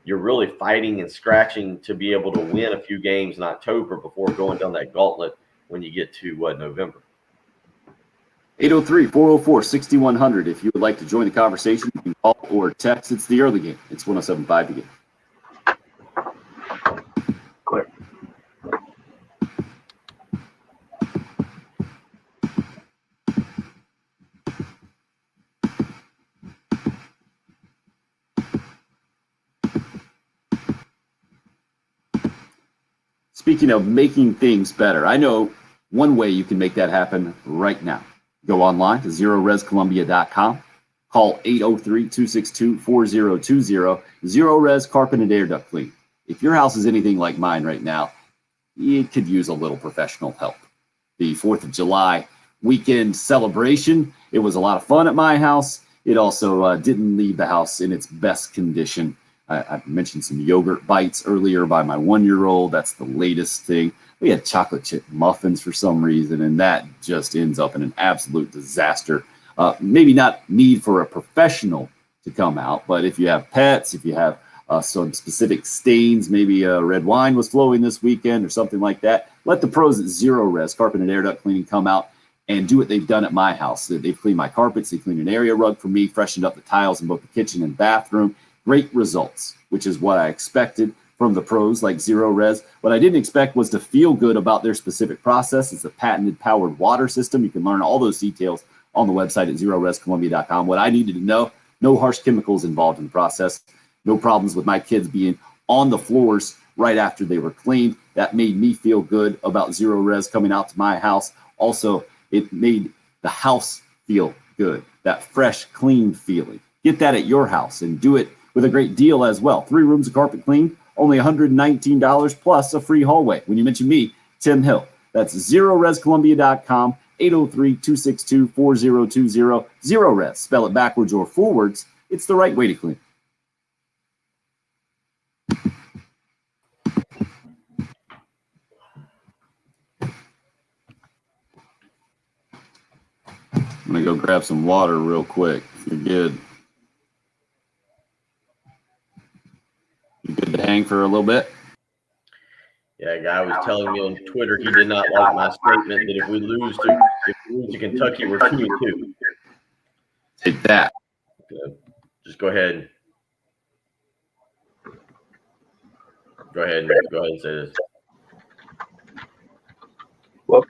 You're really fighting and scratching to be able to win a few games in October before going down that gauntlet when you get to November. 803-404-6100. If you would like to join the conversation, you can call or text. It's the early game. It's 107.5 to get. Clear. Speaking of making things better, I know one way you can make that happen right now. Go online to ZeroResColumbia.com. Call 803-262-4020. Zero Res Carpet and Air Duct Clean. If your house is anything like mine right now, it could use a little professional help. The 4th of July weekend celebration. It was a lot of fun at my house. It also didn't leave the house in its best condition. I mentioned some yogurt bites earlier by my 1-year-old. That's the latest thing. We had chocolate chip muffins for some reason, and that just ends up in an absolute disaster. Maybe not need for a professional to come out, but if you have pets, if you have some specific stains, maybe red wine was flowing this weekend or something like that, let the pros at Zero Res Carpet and Air Duct Cleaning come out and do what they've done at my house. They've cleaned my carpets, they cleaned an area rug for me, freshened up the tiles in both the kitchen and bathroom. Great results, which is what I expected from the pros like Zero Res. What I didn't expect was to feel good about their specific process. It's a patented powered water system. You can learn all those details on the website at zerorescolumbia.com. What I needed to know, no harsh chemicals involved in the process, no problems with my kids being on the floors right after they were cleaned. That made me feel good about Zero Res coming out to my house. Also, it made the house feel good, that fresh, clean feeling. Get that at your house and do it with a great deal as well. 3 rooms of carpet clean, only $119 plus a free hallway. When you mention me, Tim Hill. That's zerorescolumbia.com, 803-262-4020. Zero Res. Spell it backwards or forwards. It's the right way to clean. I'm going to go grab some water real quick. You're good. You good to hang for a little bit? Yeah, a guy was telling me on Twitter he did not like my statement that if we lose to Kentucky, we're 2-2. Take that. Just go ahead. Go ahead and say this. Well,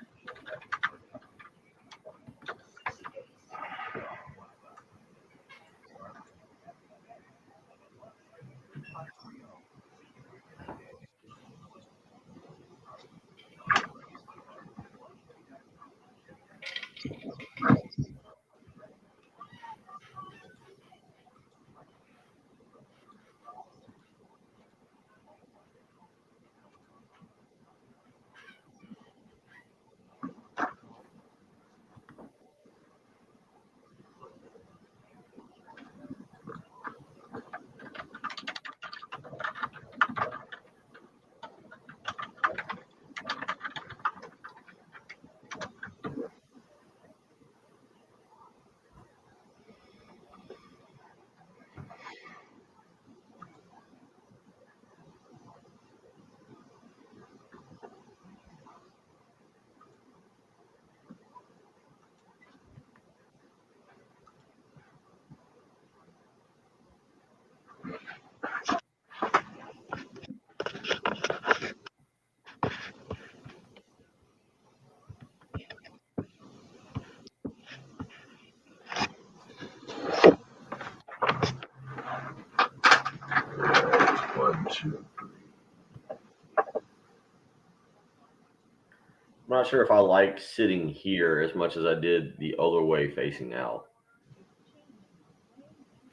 I'm not sure if I like sitting here as much as I did the other way facing out.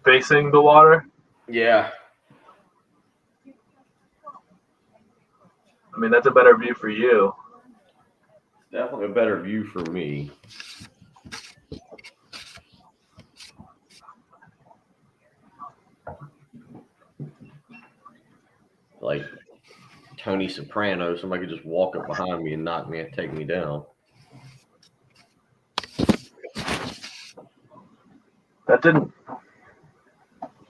facing the water. Yeah. I mean, that's a better view for you. Definitely a better view for me. Like Tony Soprano, somebody could just walk up behind me and knock me and take me down. That didn't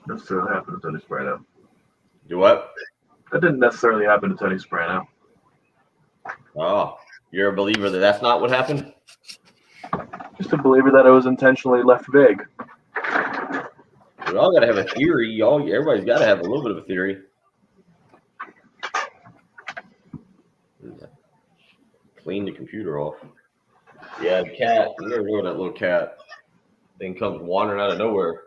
necessarily happen to Tony Soprano. Do what? That didn't necessarily happen to Tony Soprano. Oh, you're a believer that that's not what happened? Just a believer that it was intentionally left big. We all got to have a theory. Everybody's got to have a little bit of a theory. Clean the computer off. Yeah, the cat. You never know that little cat thing comes wandering out of nowhere.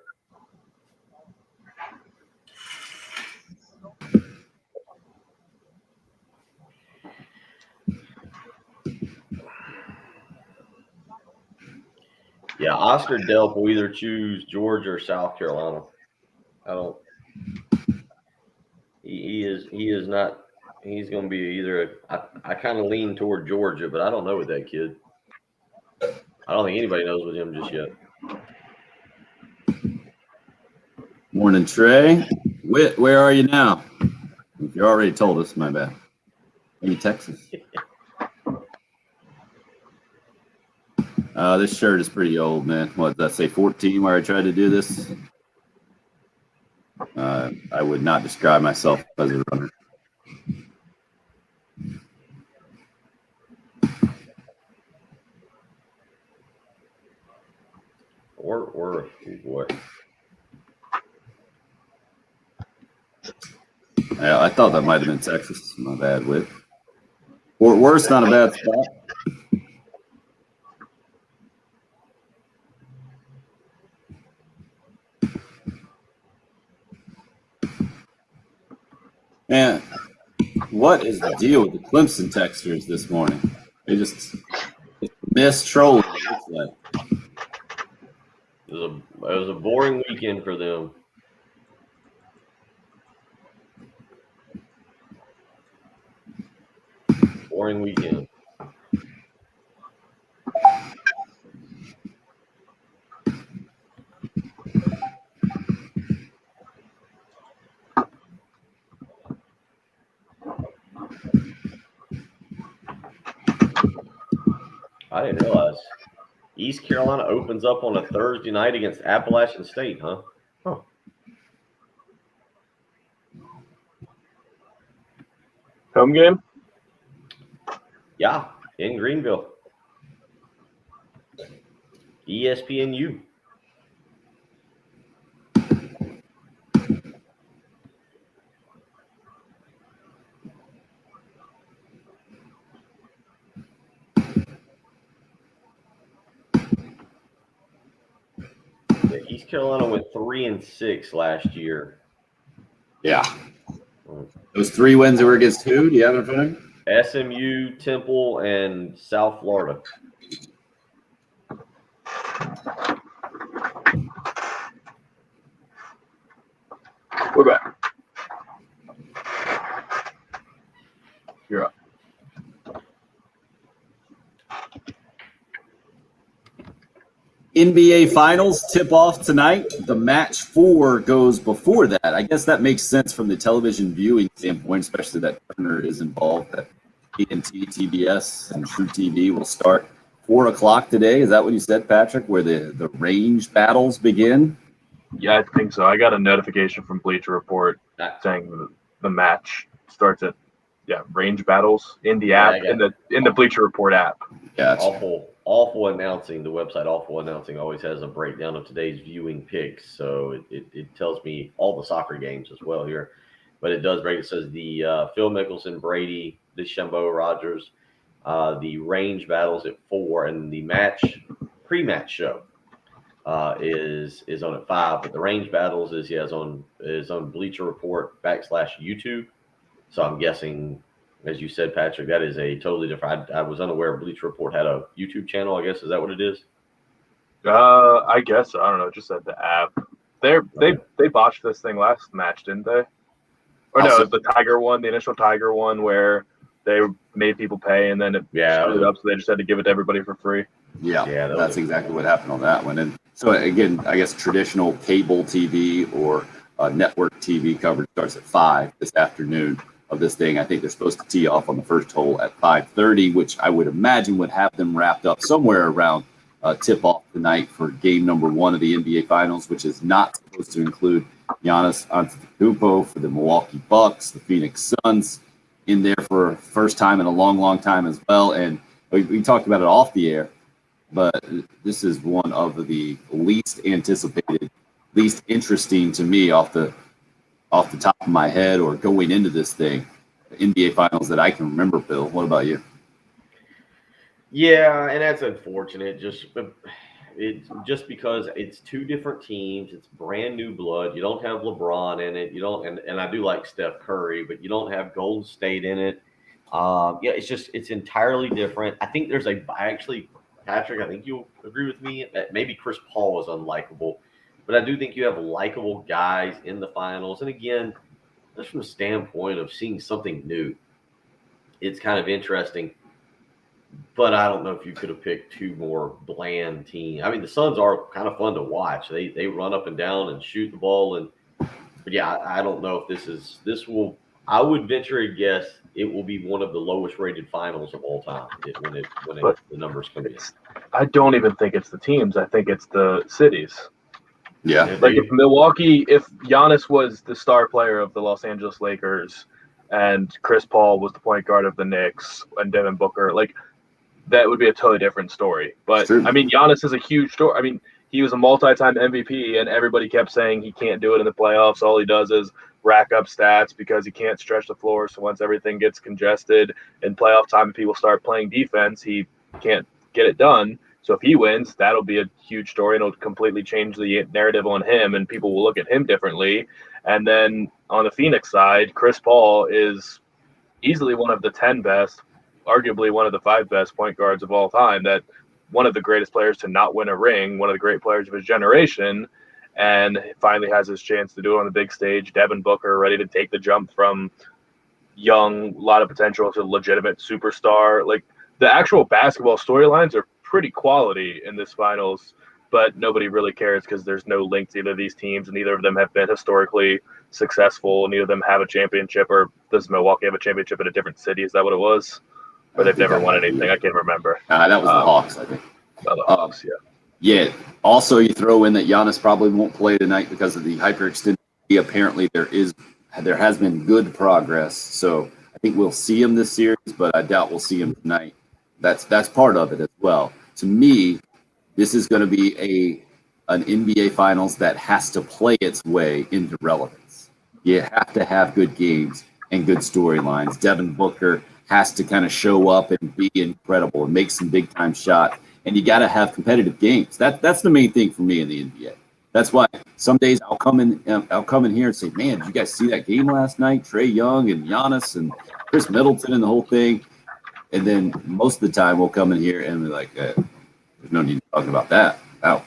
Yeah, Oscar Delp will either choose Georgia or South Carolina. I don't. He is not. He's going to be either. I kind of lean toward Georgia, but I don't know with that kid. I don't think anybody knows with him just yet. Morning, Trey. Whit, where are you now? You already told us, my bad. Maybe Texas. This shirt is pretty old, man. What did that say, 14, where I tried to do this? I would not describe myself as a runner. Or what? Yeah, I thought that might have been Texas. My bad, Whit. Fort Worth's not a bad spot. Man, what is the deal with the Clemson texters this morning? They just missed trolling. It looks like. It was a boring weekend for them. Boring weekend. I didn't realize East Carolina opens up on a Thursday night against Appalachian State, huh? Home game? Yeah, in Greenville. ESPNU. Yeah, East Carolina went 3-6 last year. Yeah. Those 3 wins were against who? Do you have it in front of you? SMU, Temple, and South Florida. We're back. You're up. NBA Finals tip off tonight. The match 4 goes before that. I guess that makes sense from the television viewing standpoint, especially that Turner is involved. That TNT, TBS, and True TV will start 4 o'clock today. Is that what you said, Patrick? Where the range battles begin? Yeah, I think so. I got a notification from Bleacher Report saying the match starts at range battles in the app in the Bleacher Report app. Gotcha. Awful announcing. The website Awful Announcing always has a breakdown of today's viewing picks, so it tells me all the soccer games as well here. But it does break. It says the Phil Mickelson, Brady, DeChambeau, Rogers, the range battles at 4, and the pre-match show is on at 5. But the range battles is on Bleacher Report /YouTube. So I'm guessing, as you said, Patrick, that is a totally different. I was unaware Bleacher Report had a YouTube channel. I guess, is that what it is? I guess so. I don't know. Just said the app. They botched this thing last match, didn't they? Or no, it was the Tiger one, the initial Tiger one, where they made people pay and then it screwed up, so they just had to give it to everybody for free. Yeah, that's exactly what happened on that one. And so again, I guess traditional cable TV or network TV coverage starts at 5 this afternoon of this thing. I think they're supposed to tee off on the first hole at 5:30, which I would imagine would have them wrapped up somewhere around tip-off tonight for game number 1 of the NBA Finals, which is not supposed to include Giannis Antetokounmpo for the Milwaukee Bucks, the Phoenix Suns, in there for first time in a long, long time as well. And we talked about it off the air, but this is one of the least anticipated, least interesting to me off the top of my head or going into this thing, the NBA Finals that I can remember. Bill, what about you? Yeah, and that's unfortunate. Just because it's 2 different teams, it's brand new blood. You don't have LeBron in it. You don't, and I do like Steph Curry, but you don't have Golden State in it. It's entirely different. I think Patrick, I think you'll agree with me that maybe Chris Paul is unlikable, but I do think you have likable guys in the finals. And again, just from the standpoint of seeing something new, it's kind of interesting. but I don't know if you could have picked two more bland teams. I mean, the Suns are kind of fun to watch. They run up and down and shoot the ball, but yeah, I don't know if this will. I would venture a guess it will be one of the lowest rated finals of all time when But the numbers come in. I don't even think it's the teams. I think it's the cities. Yeah. Like if Giannis was the star player of the Los Angeles Lakers and Chris Paul was the point guard of the Knicks and Devin Booker, like that would be a totally different story. But True. I mean, Giannis is a huge story. I mean, he was a multi-time MVP and everybody kept saying he can't do it in the playoffs. All he does is rack up stats because he can't stretch the floor. So once everything gets congested in playoff time and people start playing defense, he can't get it done. So if he wins, that'll be a huge story and it'll completely change the narrative on him and people will look at him differently. And then on the Phoenix side, Chris Paul is easily one of the 10 best, arguably one of the 5 best point guards of all time, that one of the greatest players to not win a ring, one of the great players of his generation, and finally has his chance to do it on the big stage. Devin Booker ready to take the jump from young, a lot of potential to legitimate superstar. Like the actual basketball storylines are pretty quality in this finals, but nobody really cares because there's no link to either of these teams, and neither of them have been historically successful. Neither of them have a championship, or does Milwaukee have a championship in a different city? Is that what it was? Or they've never won anything? I can't remember. That was the Hawks, I think. Oh, the Hawks, yeah. Yeah. Also, you throw in that Giannis probably won't play tonight because of the hyperextended. Apparently, there has been good progress. So I think we'll see him this series, but I doubt we'll see him tonight. That's part of it as well. To me, this is going to be an NBA Finals that has to play its way into relevance. You have to have good games and good storylines. Devin Booker has to kind of show up and be incredible and make some big time shots. And you got to have competitive games. That's the main thing for me in the NBA. That's why some days I'll come in here and say, "Man, did you guys see that game last night? Trae Young and Giannis and Chris Middleton and the whole thing." And then most of the time we'll come in here and be like, "There's no need to talk about that. Oh,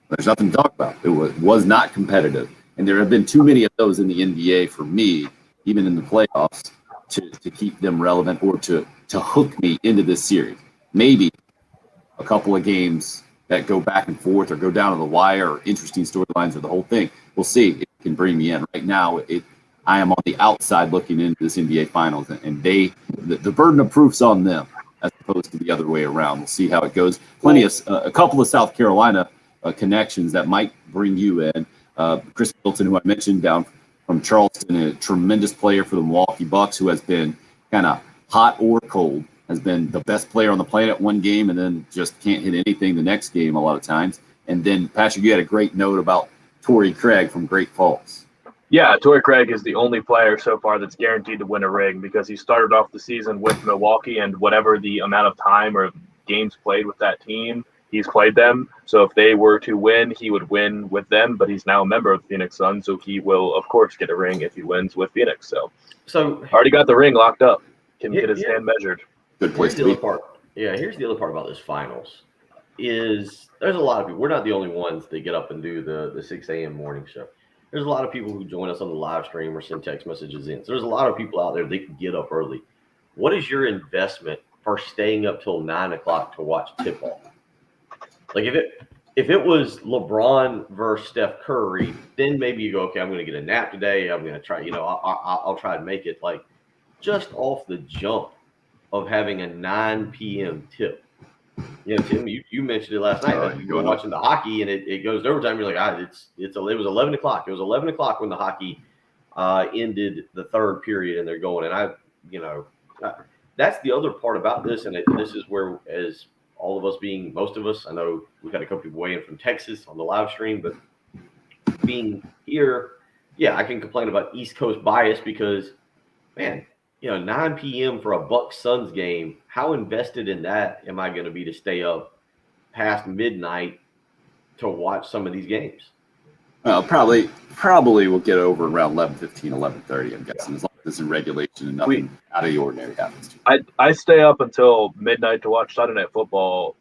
there's nothing to talk about. It was not competitive." And there have been too many of those in the NBA for me, even in the playoffs, to keep them relevant or to hook me into this series. Maybe a couple of games that go back and forth or go down to the wire or interesting storylines or the whole thing. We'll see if it can bring me in. Right now, I am on the outside looking into this NBA Finals, and the burden of proof's on them as opposed to the other way around. We'll see how it goes. A couple of South Carolina connections that might bring you in. Chris Middleton, who I mentioned down from Charleston, a tremendous player for the Milwaukee Bucks, who has been kind of hot or cold, has been the best player on the planet one game and then just can't hit anything the next game a lot of times. And then, Patrick, you had a great note about Torrey Craig from Great Falls. Yeah, Torrey Craig is the only player so far that's guaranteed to win a ring because he started off the season with Milwaukee, and whatever the amount of time or games played with that team, he's played them. So if they were to win, he would win with them, but he's now a member of the Phoenix Suns, so he will, of course, get a ring if he wins with Phoenix. So already got the ring locked up. Can get his hand measured. Good place to be. Here's the other part about this finals is there's a lot of people. We're not the only ones that get up and do the 6 a.m. morning show. There's a lot of people who join us on the live stream or send text messages in. So there's a lot of people out there that can get up early. What is your investment for staying up till 9 o'clock to watch tip-off? Like if it was LeBron versus Steph Curry, then maybe you go, okay, I'm going to get a nap today. I'm going to try, I'll try to make it. Like just off the jump of having a 9 p.m. tip. Tim, you mentioned it last night. You were watching the hockey and it goes to overtime. You're like, it was 11 o'clock. It was 11 o'clock when the hockey ended the third period and they're going. And that's the other part about this. And this is where, as all of us being, most of us, I know we've had a couple people weigh in from Texas on the live stream, but being here, yeah, I can complain about East Coast bias because, man, 9 p.m. for a Bucks Suns game, how invested in that am I going to be to stay up past midnight to watch some of these games? Probably we'll get over around 11:15, 11:30, I'm guessing, as long as it's in regulation and nothing out of the ordinary happens. I stay up until midnight to watch Sunday Night Football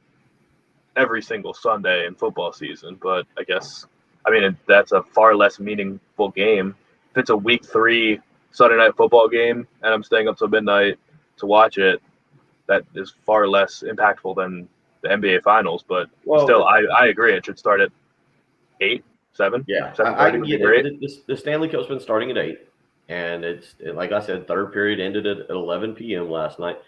every single Sunday in football season, but that's a far less meaningful game. If it's a week 3 Sunday Night Football game and I'm staying up till midnight to watch it, that is far less impactful than the NBA Finals. But Well, still, I agree. It should start at 8, 7. yeah, 7:30 I can would be get great. it. The Stanley Cup's been starting at 8, and like I said, third period ended at 11 p.m. last night.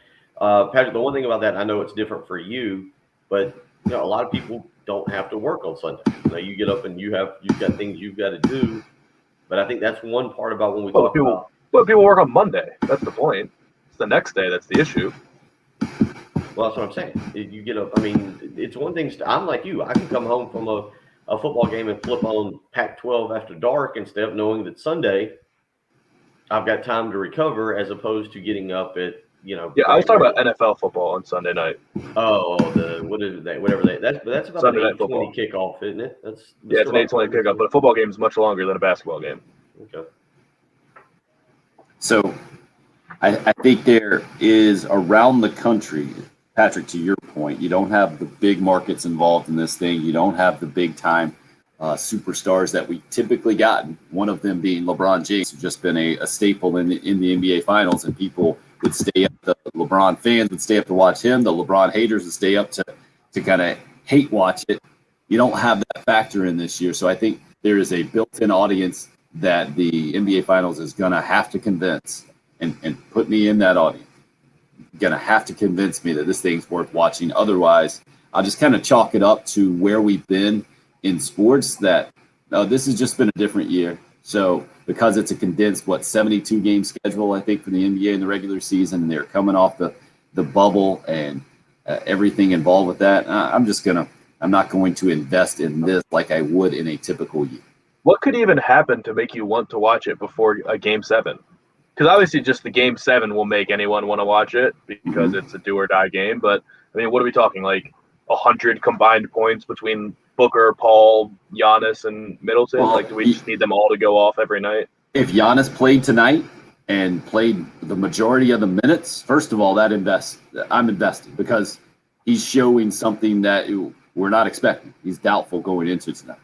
Patrick, the one thing about that, I know it's different for you, but a lot of people don't have to work on Sunday. You get up and you've got things you've got to do. But I think that's one part about when we talk about. But people work on Monday. That's the point. It's the next day that's the issue. Well, that's what I'm saying. You get up. I mean, it's one thing. I'm like you. I can come home from a football game and flip on Pac-12 after dark and stay up knowing that Sunday I've got time to recover, as opposed to getting up at Yeah, I was talking about NFL football on Sunday night. Whatever that's about Sunday an night football 8:20 kickoff, isn't it? It's an 8:20 kickoff, but a football game is much longer than a basketball game. Okay. So I think there is around the country, Patrick, to your point, you don't have the big markets involved in this thing. You don't have the big time superstars that we typically gotten, one of them being LeBron James, who's just been a staple in the NBA Finals, and people would stay up, the LeBron fans would stay up to watch him, the LeBron haters would stay up to kind of hate watch it. You don't have that factor in this year, so I think there is a built-in audience that the NBA Finals is going to have to convince, and put me in that audience, going to have to convince me that this thing's worth watching. Otherwise, I'll just kind of chalk it up to where we've been in sports, that this has just been a different year. So because it's a condensed, 72 game schedule, I think, for the NBA in the regular season, and they're coming off the bubble and everything involved with that, I'm not going to invest in this like I would in a typical year. What could even happen to make you want to watch it before a Game 7? Because obviously just the Game 7 will make anyone want to watch it because it's a do or die game. But, I mean, what are we talking, like 100 combined points between Booker, Paul, Giannis, and Middleton? Well, do we just need them all to go off every night? If Giannis played tonight and played the majority of the minutes, first of all, I'm invested, because he's showing something that we're not expecting. He's doubtful going into tonight.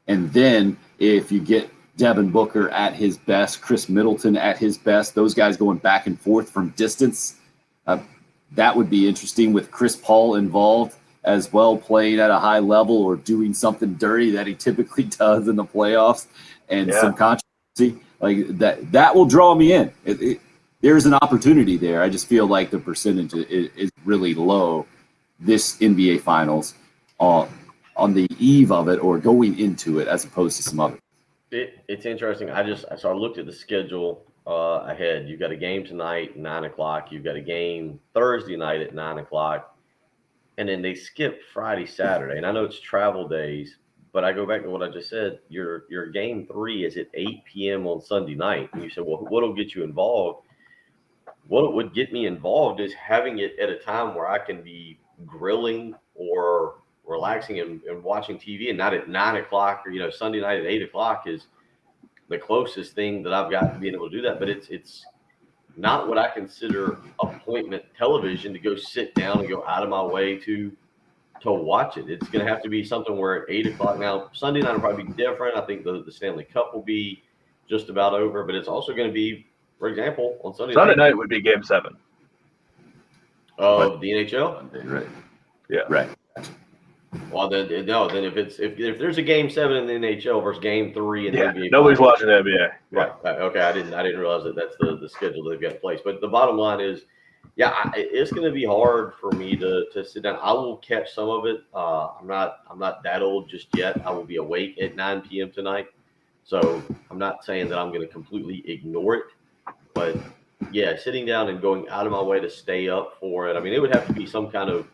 And then if you get Devin Booker at his best, Chris Middleton at his best, those guys going back and forth from distance, that would be interesting, with Chris Paul involved as well, playing at a high level or doing something dirty that he typically does in the playoffs, and some controversy like that will draw me in. There's an opportunity there. I just feel like the percentage is really low this NBA Finals on the eve of it or going into it, as opposed to some other. It's interesting. So I looked at the schedule ahead. You've got a game tonight, 9:00. You've got a game Thursday night at 9:00. And then they skip Friday, Saturday. And I know it's travel days, but I go back to what I just said. Your game 3 is at 8 p.m. on Sunday night. And you said, well, what'll get you involved? What would get me involved is having it at a time where I can be grilling or relaxing and watching TV, and not at 9:00, or Sunday night at 8:00 is the closest thing that I've got to being able to do that. But it's not what I consider appointment television to go sit down and go out of my way to watch it. It's going to have to be something where at 8:00 now. Sunday night will probably be different. I think the Stanley Cup will be just about over, but it's also going to be, for example, on Sunday night would be Game 7 of the NHL. Right. Yeah. Right. Well, then if there's a Game 7 in the NHL versus Game 3 in the NBA, nobody's watching the NBA. Right. Okay. I didn't realize that's the schedule they've got in place. But the bottom line is, it's going to be hard for me to sit down. I will catch some of it. I'm not that old just yet. I will be awake at 9 p.m. tonight, so I'm not saying that I'm going to completely ignore it. But yeah, sitting down and going out of my way to stay up for it. I mean, it would have to be some kind of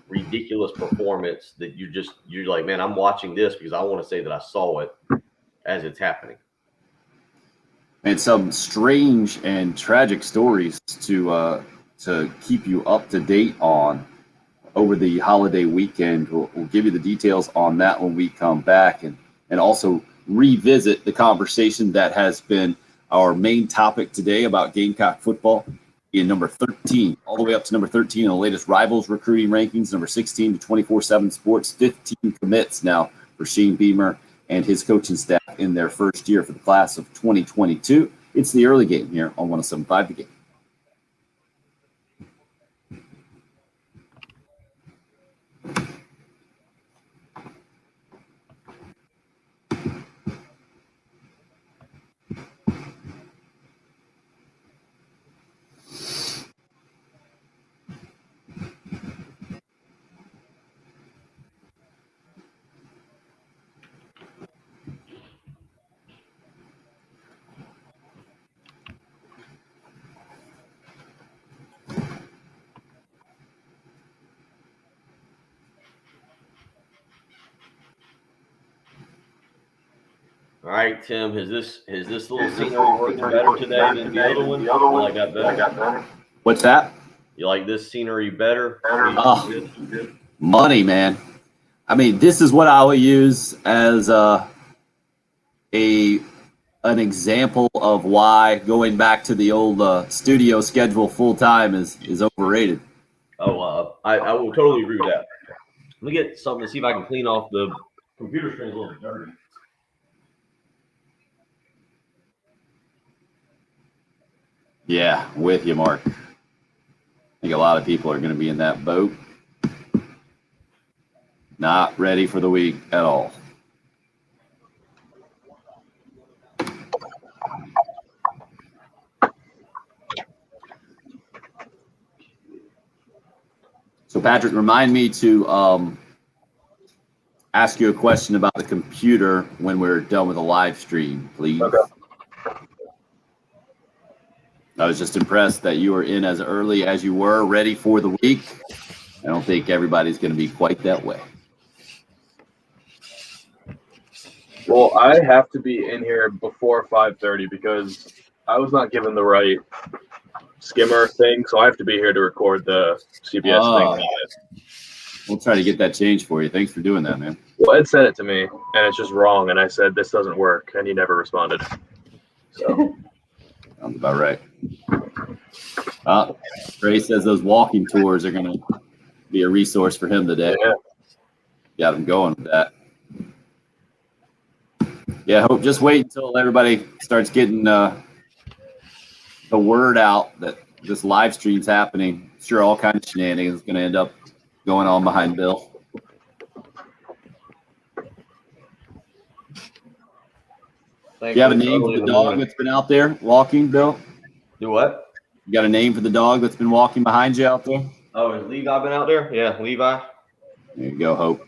ridiculous performance that you're like, man, I'm watching this because I want to say that I saw it as it's happening. And some strange and tragic stories to keep you up to date on over the holiday weekend. We'll give you the details on that when we come back, and also revisit the conversation that has been our main topic today about Gamecock football, in number 13, all the way up to number 13 in the latest Rivals recruiting rankings, number 16 to 24/7 Sports, 15 commits now for Shane Beamer and his coaching staff in their first year for the class of 2022. It's the early game here on 107.5 The Game. All right, Tim, is this little scenery working better today than the other one? Well, I got better. What's that? You like this scenery better? Oh, money, man. I mean, this is what I would use as an example of why going back to the old studio schedule full time is overrated. Oh, I will totally agree with that. Let me get something to see if I can clean off the computer screen a little bit dirty. Yeah, with you, Mark. I think a lot of people are going to be in that boat. Not ready for the week at all. So, Patrick, remind me to ask you a question about the computer when we're done with the live stream, please. Okay. I was just impressed that you were in as early as you were, ready for the week. I don't think everybody's going to be quite that way. Well, I have to be in here before 5:30 because I was not given the right skimmer thing, so I have to be here to record the CBS thing. We'll try to get that changed for you. Thanks for doing that, man. Well, Ed sent it to me, and it's just wrong, and I said, this doesn't work, and he never responded. So Sounds about right. Ray says those walking tours are going to be a resource for him today. Yeah. Got him going with that. Yeah, hope just wait until everybody starts getting the word out that this live stream's happening. Sure, all kinds of shenanigans going to end up going on behind Bill. Thanks You have a for name early for in the the dog morning. that's been out there walking, Bill? Do what? You got a name for the dog that's been walking behind you out there? Oh, has Levi been out there? Yeah, Levi. There you go, Hope.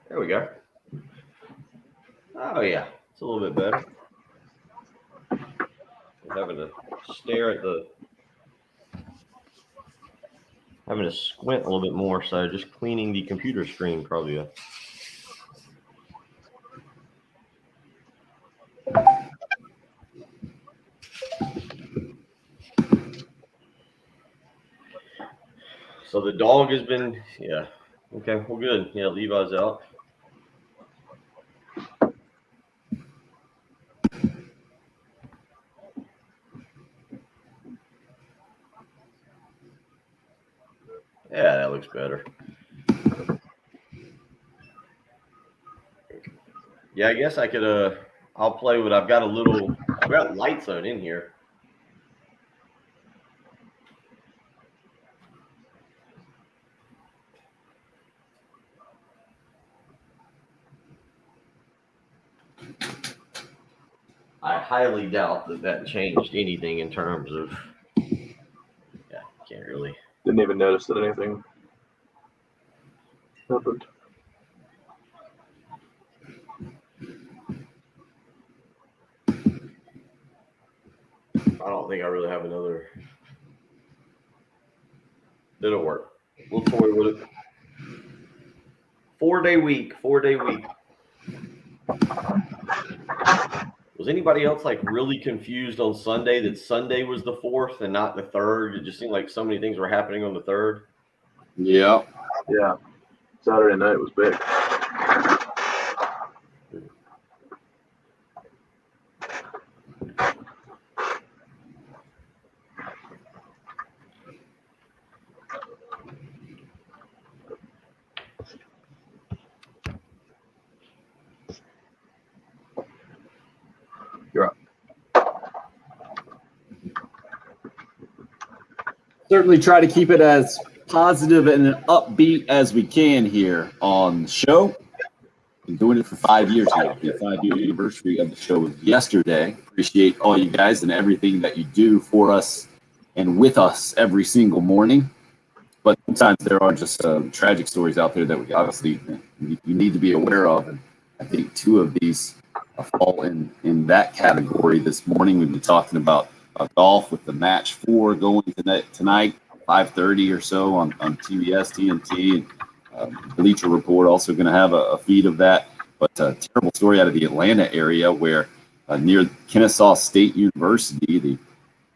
There we go. Oh yeah, it's a little bit better. I'm having to stare at having to squint a little bit more, so just cleaning the computer screen probably. So the dog has been, yeah. Okay, well, good. Yeah, Levi's out. Yeah, that looks better. Yeah, I guess I could, I'll play with, I've got lights on in here. I highly doubt that changed anything in terms of, yeah, can't really. didn't even notice that anything happened. I don't think I really have another. It'll work. We'll toy with it. 4-day week. Was anybody else like really confused on Sunday that Sunday was the 4th and not the 3rd? It just seemed like so many things were happening on the 3rd. Yeah. Yeah. Saturday night was big. You're up. Certainly try to keep it as positive and upbeat as we can here on the show. Been doing it for 5 years now. The 5-year anniversary of the show was yesterday. Appreciate all you guys and everything that you do for us and with us every single morning. But sometimes there are just tragic stories out there that we obviously you need to be aware of. And I think 2 of these fall in that category this morning. We've been talking about golf with the match 4 going tonight, 5:30 or so on TBS, TNT, and Bleacher Report also going to have a feed of that. but a terrible story out of the Atlanta area where near Kennesaw State University,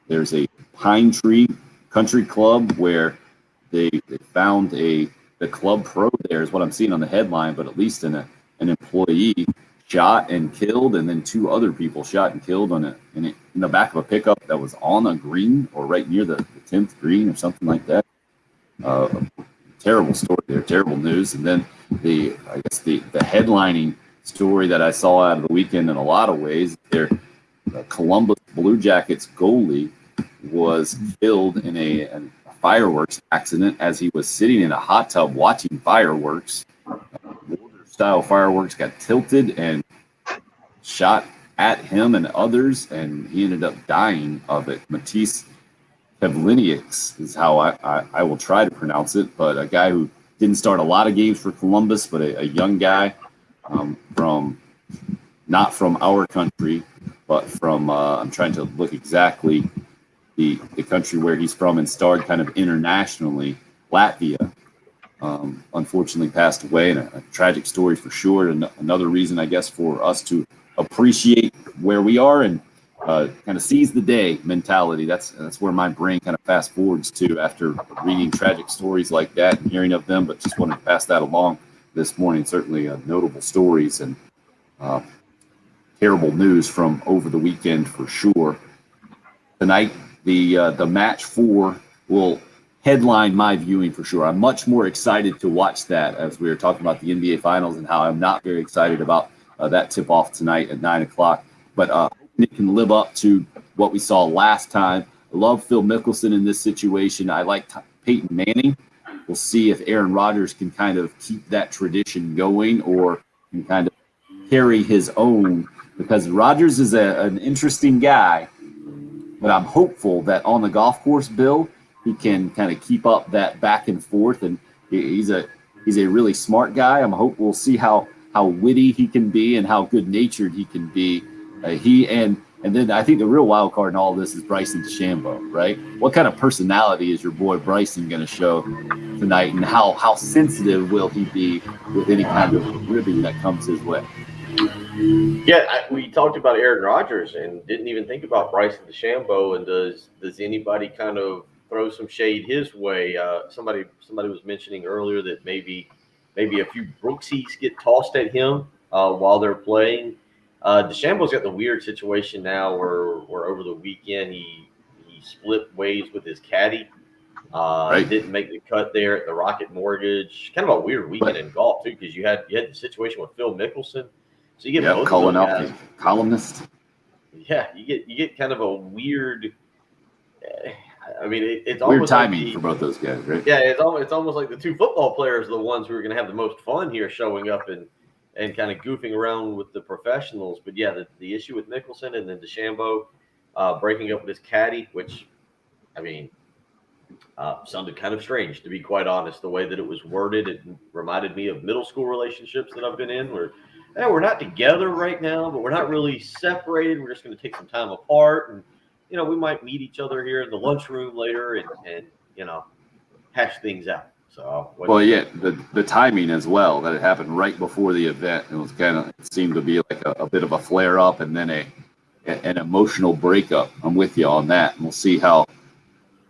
there's a Pine Tree Country Club where they found the club pro there is what I'm seeing on the headline, but at least an employee shot and killed, and then 2 other people shot and killed in the back of a pickup that was on a green or right near the 10th green or something like that. Terrible story there, terrible news. And then the headlining story that I saw out of the weekend in a lot of ways, the Columbus Blue Jackets goalie was killed in a fireworks accident as he was sitting in a hot tub watching fireworks. Style fireworks got tilted and shot at him and others, and he ended up dying of it. Matisse Pavliniaks is how I will try to pronounce it, but a guy who didn't start a lot of games for Columbus, but a young guy not from our country, but from I'm trying to look exactly the country where he's from, and starred kind of internationally, Latvia. Unfortunately passed away, and a tragic story for sure. And another reason, I guess, for us to appreciate where we are and kind of seize the day mentality. That's where my brain kind of fast forwards to after reading tragic stories like that and hearing of them. But just wanted to pass that along this morning. Certainly notable stories and terrible news from over the weekend for sure. Tonight, the match 4 will headline my viewing for sure. I'm much more excited to watch that, as we were talking about the NBA Finals and how I'm not very excited about that tip-off tonight at 9 o'clock. But it can live up to what we saw last time. I love Phil Mickelson in this situation. I like Peyton Manning. We'll see if Aaron Rodgers can kind of keep that tradition going or can kind of carry his own, because Rodgers is an interesting guy, but I'm hopeful that on the golf course, Bill, he can kind of keep up that back and forth, and he's a really smart guy. I'm hoping we'll see how witty he can be and how good-natured he can be. And then I think the real wild card in all of this is Bryson DeChambeau, right? What kind of personality is your boy Bryson going to show tonight, and how sensitive will he be with any kind of ribbing that comes his way? Yeah, we talked about Aaron Rodgers and didn't even think about Bryson DeChambeau. And does anybody kind of throw some shade his way? Somebody was mentioning earlier that maybe a few Brooksies get tossed at him while they're playing. DeChambeau's got the weird situation now where over the weekend he split ways with his caddy. Right. Didn't make the cut there at the Rocket Mortgage. Kind of a weird weekend in golf too, because you had the situation with Phil Mickelson. So you get both calling of out those the guys. columnist. Yeah, you get kind of a weird. I mean, it's Weird almost timing like for both those guys, right? yeah, it's almost like the 2 football players are the ones who are going to have the most fun here, showing up and kind of goofing around with the professionals. But yeah, the issue with Mickelson and then DeChambeau breaking up with his caddy, which, I mean, sounded kind of strange, to be quite honest. The way that it was worded, it reminded me of middle school relationships that I've been in, where we're not together right now, but we're not really separated. We're just going to take some time apart, and we might meet each other here in the lunchroom later and hash things out. So the timing as well, that it happened right before the event. It seemed to be like a bit of a flare up and then an emotional breakup. I'm with you on that, and we'll see how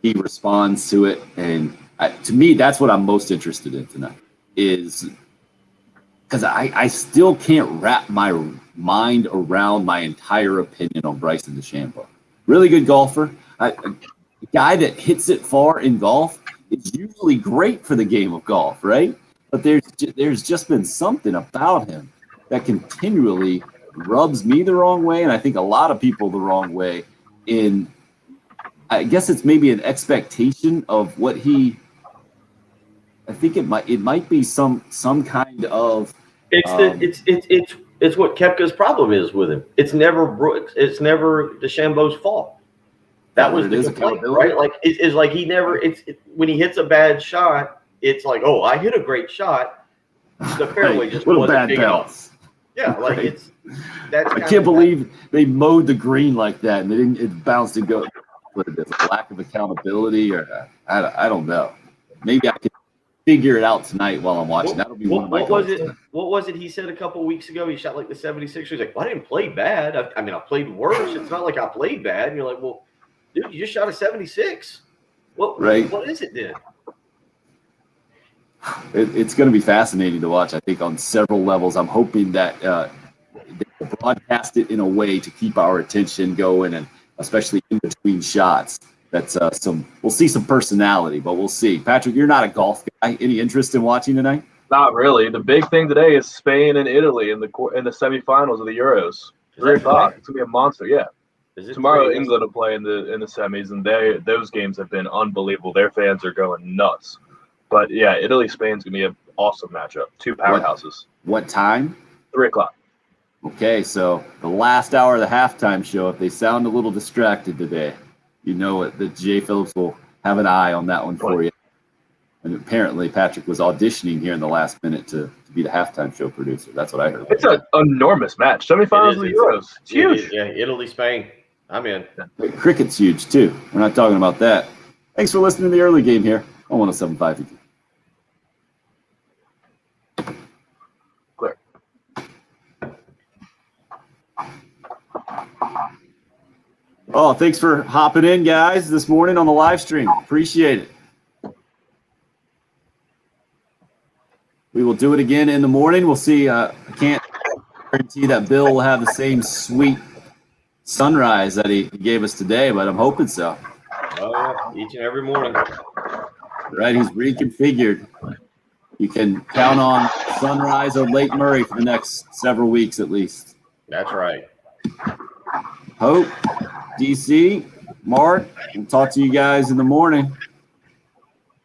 he responds to it. And to me, that's what I'm most interested in tonight, is because I still can't wrap my mind around my entire opinion on Bryson DeChambeau. Really good golfer. A guy that hits it far in golf is usually great for the game of golf, right? But there's just been something about him that continually rubs me the wrong way, and I think a lot of people the wrong way. I guess it's maybe an expectation of what he. I think it might be some kind of. It's what Koepka's problem is with him. It's never Brooks. It's never DeChambeau's fault. That was the complaint, right? Like it's like he never. When he hits a bad shot, it's like, oh, I hit a great shot. The fairway just wasn't big enough. Yeah, like right. That's. I can't believe they mowed the green like that and they didn't. It bounced and go. What it is, a lack of accountability, or I don't know. Maybe I can figure it out tonight while I'm watching. That'll be one of my What was goals. it? What was it he said a couple weeks ago? He shot like the 76. He's like, well, I didn't play bad. I mean, I played worse. It's not like I played bad. And you're like, well, dude, you just shot a 76. Right. What is it then? It's going to be fascinating to watch, I think, on several levels. I'm hoping that they broadcast it in a way to keep our attention going, and especially in between shots. That's we'll see some personality, but we'll see. Patrick, you're not a golf guy. Any interest in watching tonight? Not really. The big thing today is Spain and Italy in the semifinals of the Euros. 3 o'clock. It's gonna be a monster. Yeah. Is it Tomorrow three? England will play in the semis, and those games have been unbelievable. Their fans are going nuts. But yeah, Italy Spain's gonna be an awesome matchup. Two powerhouses. What time? 3 o'clock. Okay, so the last hour of the halftime show, if they sound a little distracted today, you know it, that Jay Phillips will have an eye on that one for you. And apparently Patrick was auditioning here in the last minute to be the halftime show producer. That's what I heard. It's an enormous match. Semifinals of the Euros. It's huge. Yeah, Italy, Spain. I'm in. Cricket's huge, too. We're not talking about that. Thanks for listening to the early game here on 107.5. Clear. Oh, thanks for hopping in, guys, this morning on the live stream. Appreciate it. We will do it again in the morning. We'll see. I can't guarantee that Bill will have the same sweet sunrise that he gave us today, but I'm hoping so. Oh, yeah, each and every morning. Right? He's reconfigured. You can count on sunrise on Lake Murray for the next several weeks at least. That's right. Hope, DC, Mark, we'll talk to you guys in the morning.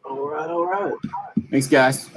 All right. Thanks, guys.